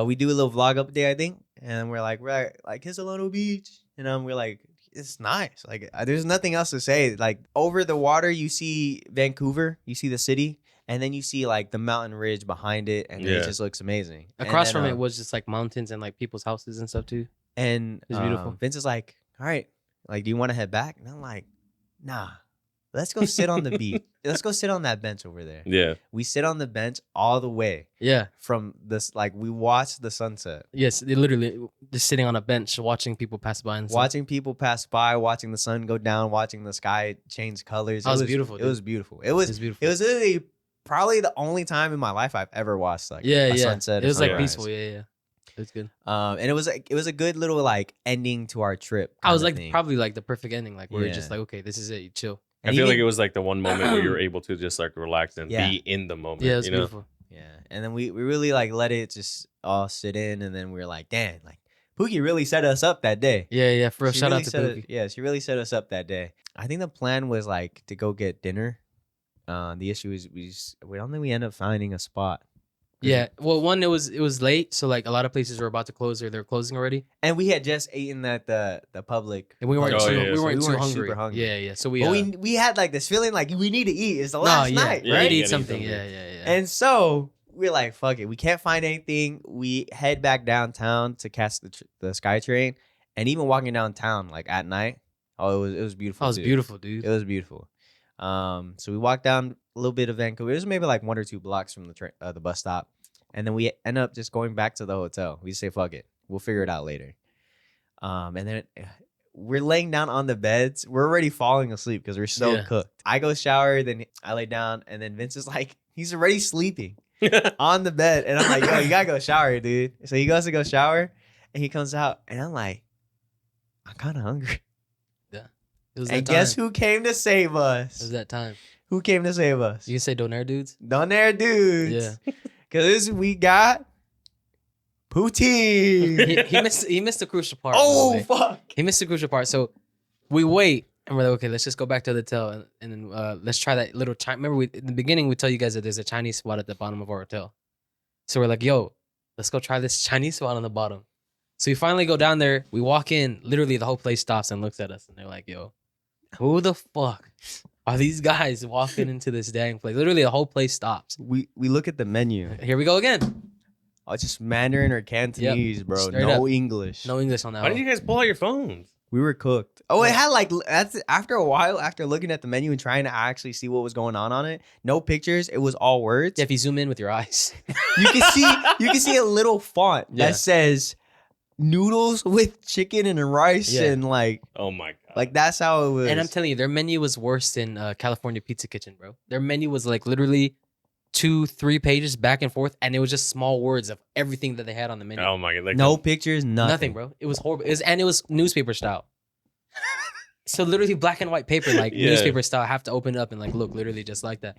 we do a little vlog update, I think, and we're like Kisilano Beach, and we're like, it's nice. Like there's nothing else to say. Like over the water, you see Vancouver, you see the city, and then you see like the mountain ridge behind it, and
Yeah.
it just looks amazing. And
Across
then,
from it was just like mountains and like people's houses and stuff too.
and
It's beautiful.
Vince is like, all right, like, do you want to head back? And I'm like, nah, let's go sit on the beach. Let's go sit on that bench over there.
Yeah.
We sit on the bench all the way
Yeah.
from this, like we watch the sunset,
Yes. They literally just sitting on a bench watching people pass by and stuff.
watching people pass by, watching the sun go down, watching the sky change colors.
That was beautiful,
It
dude.
was beautiful. It
It
was
was beautiful.
it was literally probably the only time in my life I've ever watched like
yeah,
a
yeah.
sunset.
It
or
was like
sunrise.
peaceful. Yeah, yeah. It was good.
And it was a good little like ending to our trip.
I was
kinda
like
thing.
probably like the perfect ending. Like where you're
Yeah.
just like, okay, this is it. You chill.
I
And
feel like
even-
it was like the one moment where you were able to just like relax and
Yeah.
be in the moment.
Yeah, it was
you know?
beautiful.
Yeah, and then we really like let it just all sit in, and then we were like, damn, like Pookie really set us up that day.
Yeah, yeah. For real.
She
Shout
really
out to
set
Pookie.
us- yeah, she really set us up that day. I think the plan was like to go get dinner. The issue is we don't think we end up finding a spot.
Yeah. Well, one, it was late, so like a lot of places were about to close or they're closing already,
And we had just eaten at the public.
and we weren't
Oh,
too
yeah,
we
so
weren't
we
too
weren't
hungry.
super hungry.
Yeah, yeah. So we
But we had like this feeling like we need to eat. It's the last night,
we
Yeah,
right?
need to
you
eat
gotta eat
something.
something.
Yeah, yeah, yeah.
And so we're like, fuck it. We can't find anything. We head back downtown to catch the SkyTrain, and even walking downtown like at night, oh, it was beautiful.
that was
too.
beautiful, dude.
It was beautiful. So we walked down a little bit of Vancouver. It was maybe like 1 or 2 blocks from the bus stop, and then we end up just going back to the hotel. We say, fuck it, we'll figure it out later. And then we're laying down on the beds. We're already falling asleep because we're so
Yeah.
cooked. I go shower, then I lay down, and then Vince is like, he's already sleeping on the bed. And I'm like, yo, you gotta go shower, dude. So he goes to go shower, and he comes out, and I'm like, I'm kind of hungry.
It was
And
that
guess
time.
who came to save
It was
us?
that time.
Who came to save us?
You can say Donaire dudes?
Down there, dudes.
Yeah.
Because we got poutine.
He missed the crucial part. by the
Oh,
way.
fuck.
He missed the crucial part. So we wait and we're like, okay, let's just go back to the hotel and then let's try that little Remember, in the beginning, we tell you guys that there's a Chinese spot at the bottom of our hotel. So we're like, yo, let's go try this Chinese spot on the bottom. So we finally go down there. We walk in. Literally, the whole place stops and looks at us. And they're like, yo, who the fuck are these guys walking into this dang place? Literally, the whole place stops.
We look at the menu.
Here we go again.
Oh, it's just Mandarin or Cantonese, bro.
Straight
No
up.
English.
No English on that
Why
one.
didn't you guys pull out your phones?
We were cooked. Oh, it had like that's after a while, after looking at the menu and trying to actually see what was going on it. No pictures. It was all words.
Yeah, if you zoom in with your eyes.
You can see a little font
Yeah.
that says noodles with chicken and rice
Yeah.
and like
Oh my god.
that's how it was.
And I'm telling you, their menu was worse than California Pizza Kitchen, bro. Their menu was like literally 2-3 pages back and forth, and it was just small words of everything that they had on the menu.
Oh my god. Like
no pictures, nothing.
Nothing, bro. It was horrible. It was newspaper style. So literally black and white paper, like
Yeah.
newspaper style. I have to open it up and like look, literally just like that.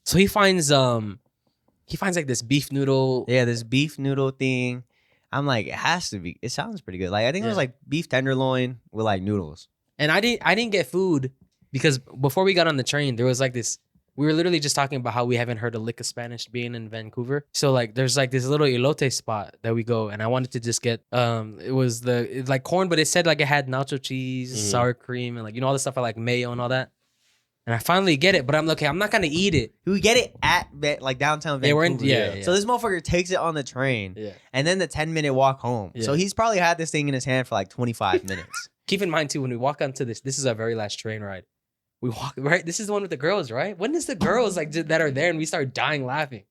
So he finds like this beef noodle.
Yeah, this beef noodle thing. I'm like, it has to be. It sounds pretty good. Like I think it was
Yeah.
like beef tenderloin with like noodles.
And I didn't get food because before we got on the train, there was like this. We were literally just talking about how we haven't heard a lick of Spanish being in Vancouver. So like, there's like this little elote spot that we go, and I wanted to just get it's like corn, but it said like it had nacho cheese,
Mhm.
sour cream, and like all the stuff I like mayo and all that. And I finally get it, but I'm like, okay, I'm not gonna eat it.
We get it at like downtown
Yeah,
Vancouver.
we're in, yeah.
So this motherfucker takes it on the train,
Yeah.
and then the 10-minute walk home.
Yeah.
So he's probably had this thing in his hand for like 25 minutes.
Keep in mind too, when we walk onto this is our very last train ride. We walk right. This is the one with the girls, right? When is the girls like that are there and we start dying laughing?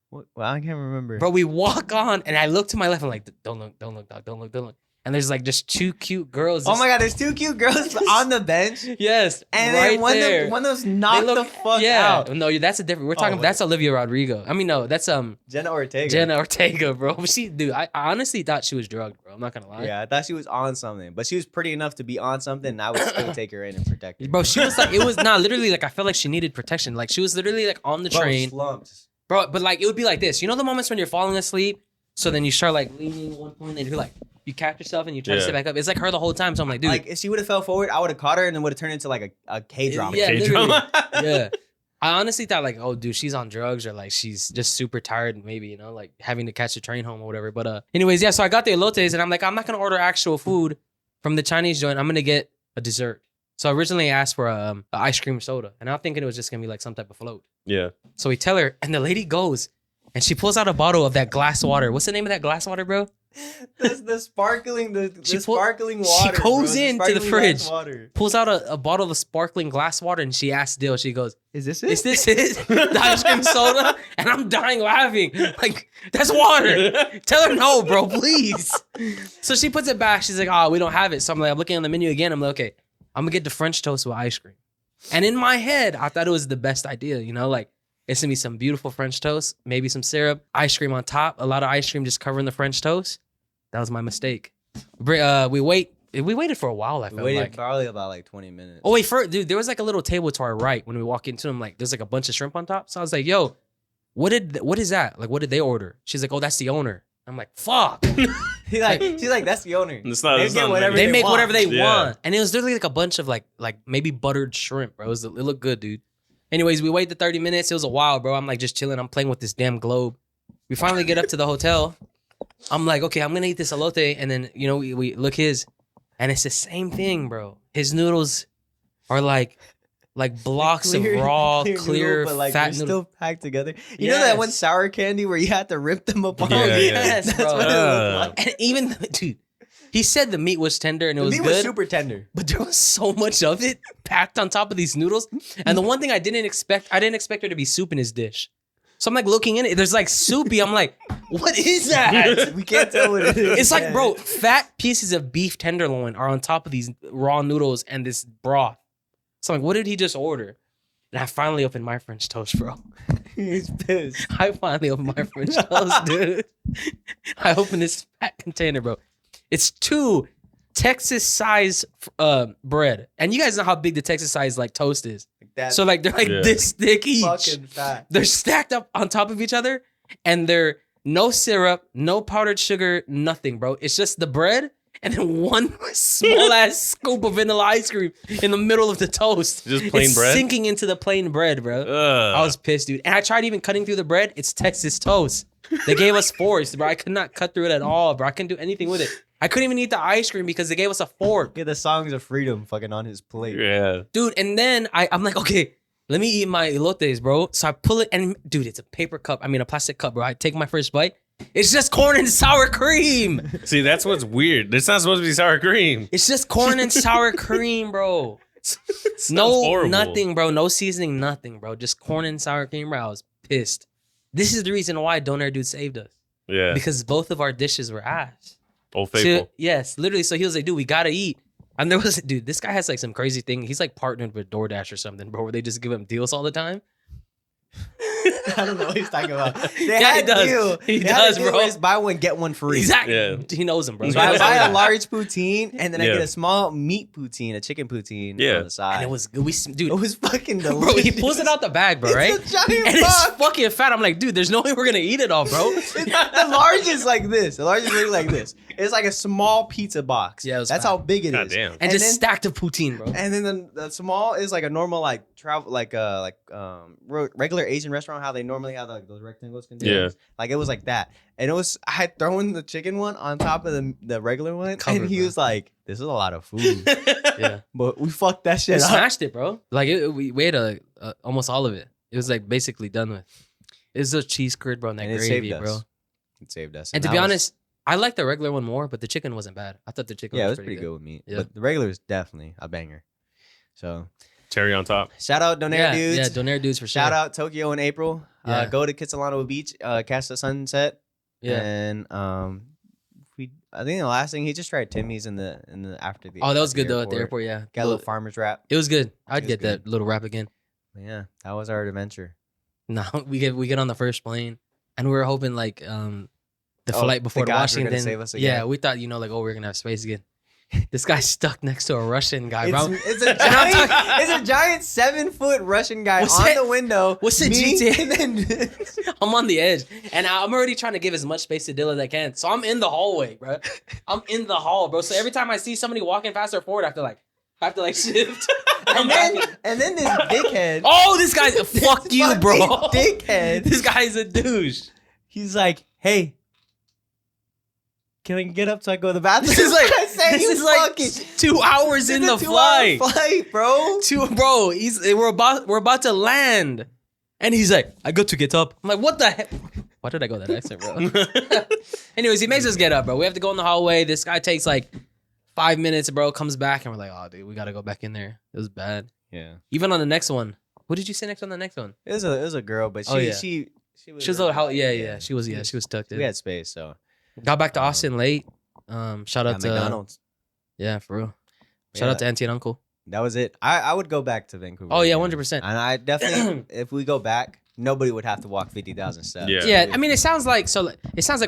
Well, I can't remember.
Bro, we walk on and I look to my left. I'm like, don't look, dog, don't look. And there's like just 2 cute girls.
Oh my god, there's 2 cute girls on the bench,
Yes,
and
right
then one
there.
of those knocked the fuck out.
No, that's a different. We're talking.
wait.
That's Olivia Rodrigo. I mean, no, that's
Jenna Ortega.
Jenna Ortega, bro. I honestly thought she was drugged, bro. I'm not gonna lie.
Yeah, I thought she was on something, but she was pretty enough to be on something. And I would still take her in and protect her.
Bro, she was like, it was not literally like I felt like she needed protection. Like she was literally like on the train.
Slumps.
Bro, but like it would be like this. You know the moments when you're falling asleep, so then you start like leaning at one point, and you're like you catch yourself and you try to
Yeah.
sit back up. It's like her the whole time. So I'm like, dude,
Like if she would have fell forward, I would have caught her and then would have turned into like a K drama.
Yeah, literally.
K-drama.
yeah. I honestly thought like, oh, dude, she's on drugs or like she's just super tired, maybe like having to catch a train home or whatever. But anyways, yeah. So I got the elotes and I'm like, I'm not gonna order actual food from the Chinese joint. I'm gonna get a dessert. So originally I asked for a ice cream soda, and I'm thinking it was just gonna be like some type of float.
Yeah.
So we tell her, and the lady goes and she pulls out a bottle of that glass water. What's the name of that glass water, bro?
the sparkling
She
sparkling
she
water.
goes
bro,
into the
sparkling
fridge.
glass Water.
Pulls out a bottle of sparkling glass water, and she asks Dill. She goes,
Is this it?
"Is this it? The ice cream soda?" And I'm dying laughing. Like, that's water. Tell her no, bro, please. So she puts it back. She's like, "Oh, we don't have it." So I'm like, I'm looking on the menu again. I'm like, okay, I'm gonna get the French toast with ice cream. And in my head, I thought it was the best idea. You know, like it's gonna be some beautiful French toast, maybe some syrup, ice cream on top, a lot of ice cream just covering the French toast. That was my mistake. We waited for a while. I
We
felt
waited
like.
probably about like 20 minutes.
Oh wait, dude, there was like a little table to our right when we walk into them. Like, there's like a bunch of shrimp on top. So I was like, "Yo, what is that? Like, what did they order?" She's like, "Oh, that's the owner." I'm like, "Fuck."
She's like, that's the owner.
It's not-
They
it's
get
not
whatever
They
they
make
want.
whatever they
Yeah.
want, and it was literally like a bunch of like maybe buttered shrimp, bro. It looked good, dude. Anyways, we wait the 30 minutes. It was a while, bro. I'm like just chilling. I'm playing with this damn globe. We finally get up to the hotel. I'm like, okay, I'm gonna eat this elote, and then we look his, and it's the same thing, bro. His noodles are like blocks of raw, clear,
noodle, but like
fat
they're
noodles.
still packed together. You know that one
Yes.
sour candy where you had to rip them apart?
Yeah, yeah.
Yes,
That's
bro.
what it looked like.
And even dude, he said the meat was tender and it
The
was
meat
good.
was super tender.
But there was so much of it packed on top of these noodles. And the one thing I didn't expect her to be soup in his dish. So I'm like looking in it. There's like soupy. I'm like, What is that?
We can't tell what it is.
It's like, bro, fat pieces of beef tenderloin are on top of these raw noodles and this broth. So I'm like, what did he just order? And I finally opened my French toast, bro.
He's pissed.
I finally opened my French toast, dude. I opened this fat container, bro. It's 2 Texas-sized bread. And you guys know how big the Texas-sized like toast is.
That
So like they're like this thick each.
fucking fat.
They're stacked up on top of each other, and they're no syrup, no powdered sugar, nothing, bro. It's just the bread and then one small ass scoop of vanilla ice cream in the middle of the toast.
Just plain
It's
bread?
sinking into the plain bread, bro. I was pissed, dude. And I tried even cutting through the bread. It's Texas toast. They gave us forks, bro. I could not cut through it at all, bro. I couldn't do anything with it. I couldn't even eat the ice cream because they gave us a fork.
Get the songs of freedom fucking on his plate.
Yeah.
Dude, and then I'm like, okay, let me eat my elotes, bro. So I pull it, and dude, it's a paper cup. I mean, a plastic cup, bro. I take my first bite. It's just corn and sour cream.
See, that's what's weird. It's not supposed to be sour cream.
It's just corn and sour cream, bro.
Sounds
No,
horrible.
nothing, bro. No seasoning, nothing, bro. Just corn and sour cream, bro. I was pissed. This is the reason why Donair Dude saved us.
Yeah.
Because both of our dishes were ass.
Old Faithful.
So, yes, literally. So he was like, dude, we gotta eat. And there was, dude, this guy has like some crazy thing. He's like partnered with DoorDash or something, bro, where they just give him deals all the time.
I don't know what he's talking about. They
Yeah,
had
he does.
deal.
He
They had
does,
a deal
bro.
where it's buy one, get one free.
Exactly.
Yeah.
He knows him, bro.
So I
He
buy
knows
a
him.
large poutine and then I
Yeah.
get a small meat poutine, a chicken poutine
Yeah.
on the side.
And it was good. Dude,
it was fucking delicious.
bro, he pulls it out the bag, bro, right?
It's a giant
And it's
box.
fucking fat. I'm like, dude, there's no way we're gonna eat it all, bro.
The large is like this. The large is really like this. It's like a small pizza box.
Yeah, it was
that's
fat.
how big it is.
God damn.
And just
then-
stacked of poutine, bro.
And then the small is like a normal like travel regular Asian restaurant how they normally have like those rectangles containers. Like it was like that. And it was I had thrown the chicken one on top of the regular one
Covered,
and he
bro.
was like, "This is a lot of food."
Yeah,
But we fucked that
we
shit up.
smashed it, bro. Like we ate almost all of it. It was like basically done with. It was a cheese curd, bro, and that
And it
gravy,
saved us.
bro.
It saved us.
And to
that
be
was-
honest, I like the regular one more, but the chicken wasn't bad. I thought the chicken
yeah, it
was
was pretty good with meat.
Yeah.
But the regular is definitely a banger. So
Cherry on top.
shout out Donair
Yeah,
dudes.
yeah, Donair dudes for sure.
Shout out Tokyo in April.
Yeah.
Go to Kitsilano Beach, catch the sunset.
Yeah.
And I think the last thing he just tried Timmy's in the after the
Oh, that was
after the
good though at the airport. Yeah,
Got a little farmer's wrap.
It was good. I'd
was
get
good.
that little wrap again.
Yeah, that was our adventure.
No, we get on the first plane, and we were hoping like the
Oh,
flight before
the
to
gods were gonna
Washington.
save us
Yeah,
again.
we thought like we're gonna have space again. This guy's stuck next to a Russian guy, bro.
It's a giant, it's a giant 7-foot Russian guy
What's
on
that-
the window.
what's the
me,
GTA?
and then
I'm on the edge, and I'm already trying to give as much space to Dylan as I can. So I'm in the hallway, bro. I'm in the hall, bro. So every time I see somebody walking faster forward, I have to like shift.
and then this dickhead.
Oh, this guy's fuck you,
fucking
bro.
dickhead.
This guy's a douche.
He's like, "Hey, can I get up so I go to the bathroom?"
This is like
I said,
this
"You
is like
fucking-
2 hours in
it's
the
a 2-hour
flight.
flight, bro.
Bro, we're about to land, and he's like, "I got to get up." I'm like, "What the heck? Why did I go that accent, bro?" Anyways, he makes us get up, bro. We have to go in the hallway. This guy takes like 5 minutes, bro. Comes back, and we're like, "Oh, dude, we gotta go back in there." It was bad.
Yeah,
Even on the next one. What did you say next on the next one?
it was a girl, but she
Oh, yeah.
she
She was a little how? Yeah. She was tucked in.
We had space, so
Got back to Austin late. Shout out
at
to
McDonald's.
yeah, for real. Shout
Yeah.
out to auntie and uncle.
That was it. I would go back to Vancouver.
Oh, yeah,
again.
100%.
And I definitely, if we go back, nobody would have to walk 50,000 steps.
Yeah.
Yeah, I mean, it sounds like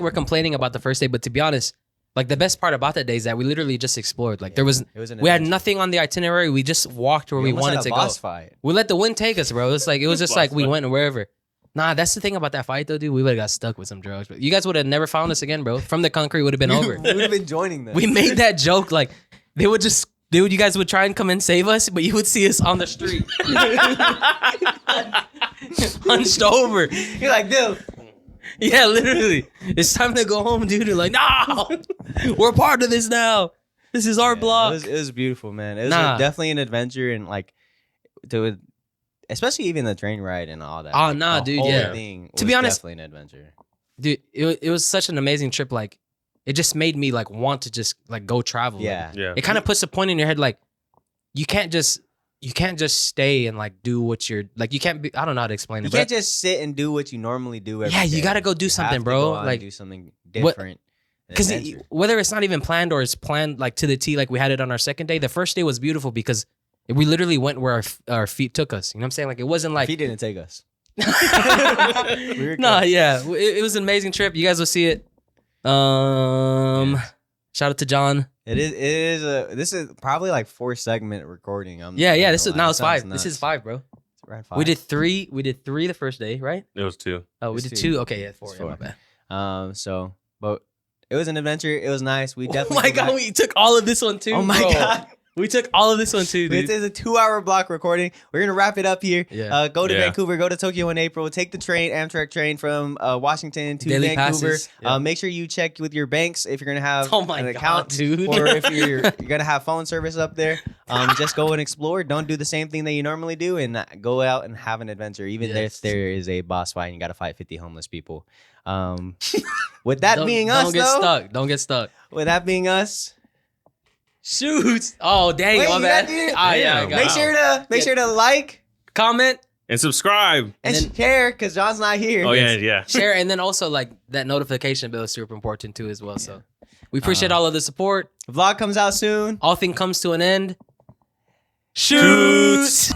we're complaining about the first day, but to be honest, like the best part about that day is that we literally just explored. Like
it was
we had nothing on the itinerary. We just walked where we
almost had
wanted
a
to go.
boss fight.
We let the wind take us, bro. It was just like we went wherever. Nah, that's the thing about that fight though, dude. We would have got stuck with some drugs. But you guys would have never found us again, bro. From the concrete would have been over.
We would have been joining them.
We made that joke like you guys would try and come and save us, but you would see us on the street. Hunched over.
You're like, dude.
Yeah, literally. It's time to go home, dude. You're like, no, we're part of this now. This is our block.
It was beautiful, man. It was
Nah.
definitely an adventure, and like, especially even the train ride and all that.
Oh,
Like,
nah,
the
dude,
whole
yeah.
thing
To
was
be honest-
definitely an adventure.
Dude, it was such an amazing trip. Like, it just made me like want to just like go travel. Like,
Yeah.
Yeah.
it kind of puts a point in your head like you can't just you can't just stay and like do what you're like. You can't be. I don't know how to explain
You
it.
can't just sit and do what you normally do. Every
Yeah, you
day.
gotta go do
You
something,
have to
bro.
go out and
Like,
do something
what-
different.
because
Adventure.
whether it's not even planned or it's planned like to the T, like we had it on our second day. The first day was beautiful because we literally went where our feet took us. You know what I'm saying? Like it wasn't like
he didn't take us.
no, yeah, it was an amazing trip. You guys will see it. Shout out to John.
It is this is probably like 4-segment recording.
Yeah. This is now it's
sounds
5.
nuts.
This is 5, bro.
We're at 5.
We did 3. We did 3 the first day, right?
It was 2.
Oh, we
It's
did
2.
2. Okay, yeah, 4.
It's
Yeah, my
4.
bad.
So, but it was an adventure. It was nice. We
Oh
definitely.
my
go
god,
back.
we took all of this one too.
Oh my
bro.
god.
We took all of this one too,
This
dude.
is a 2-hour block recording. We're gonna wrap it up here.
Yeah.
Go to
Yeah.
Vancouver. Go to Tokyo in April. Take the train, Amtrak train from Washington to
Daily
Vancouver.
passes. Yeah.
Make sure you check with your banks if you're gonna have
Oh my
an
God,
account,
dude.
or if you're gonna have phone service up there. Just go and explore. Don't do the same thing that you normally do, and go out and have an adventure. Even
Yes.
if there is a boss fight and you gotta fight 50 homeless people. With that being us,
don't get
though.
stuck. Don't get stuck.
With that being us.
Shoot. Oh dang,
Wait,
my
you
bad.
got it?
Ah, yeah, I
Damn.
got
Make
it.
sure to make sure to like
Comment,
And subscribe.
and
And then-
share because John's not here.
Oh yeah.
share, and then also like that notification bell is super important too as well. So we appreciate all of the support.
Vlog comes out soon.
All thing comes to an end.
Shoot.
Shoot.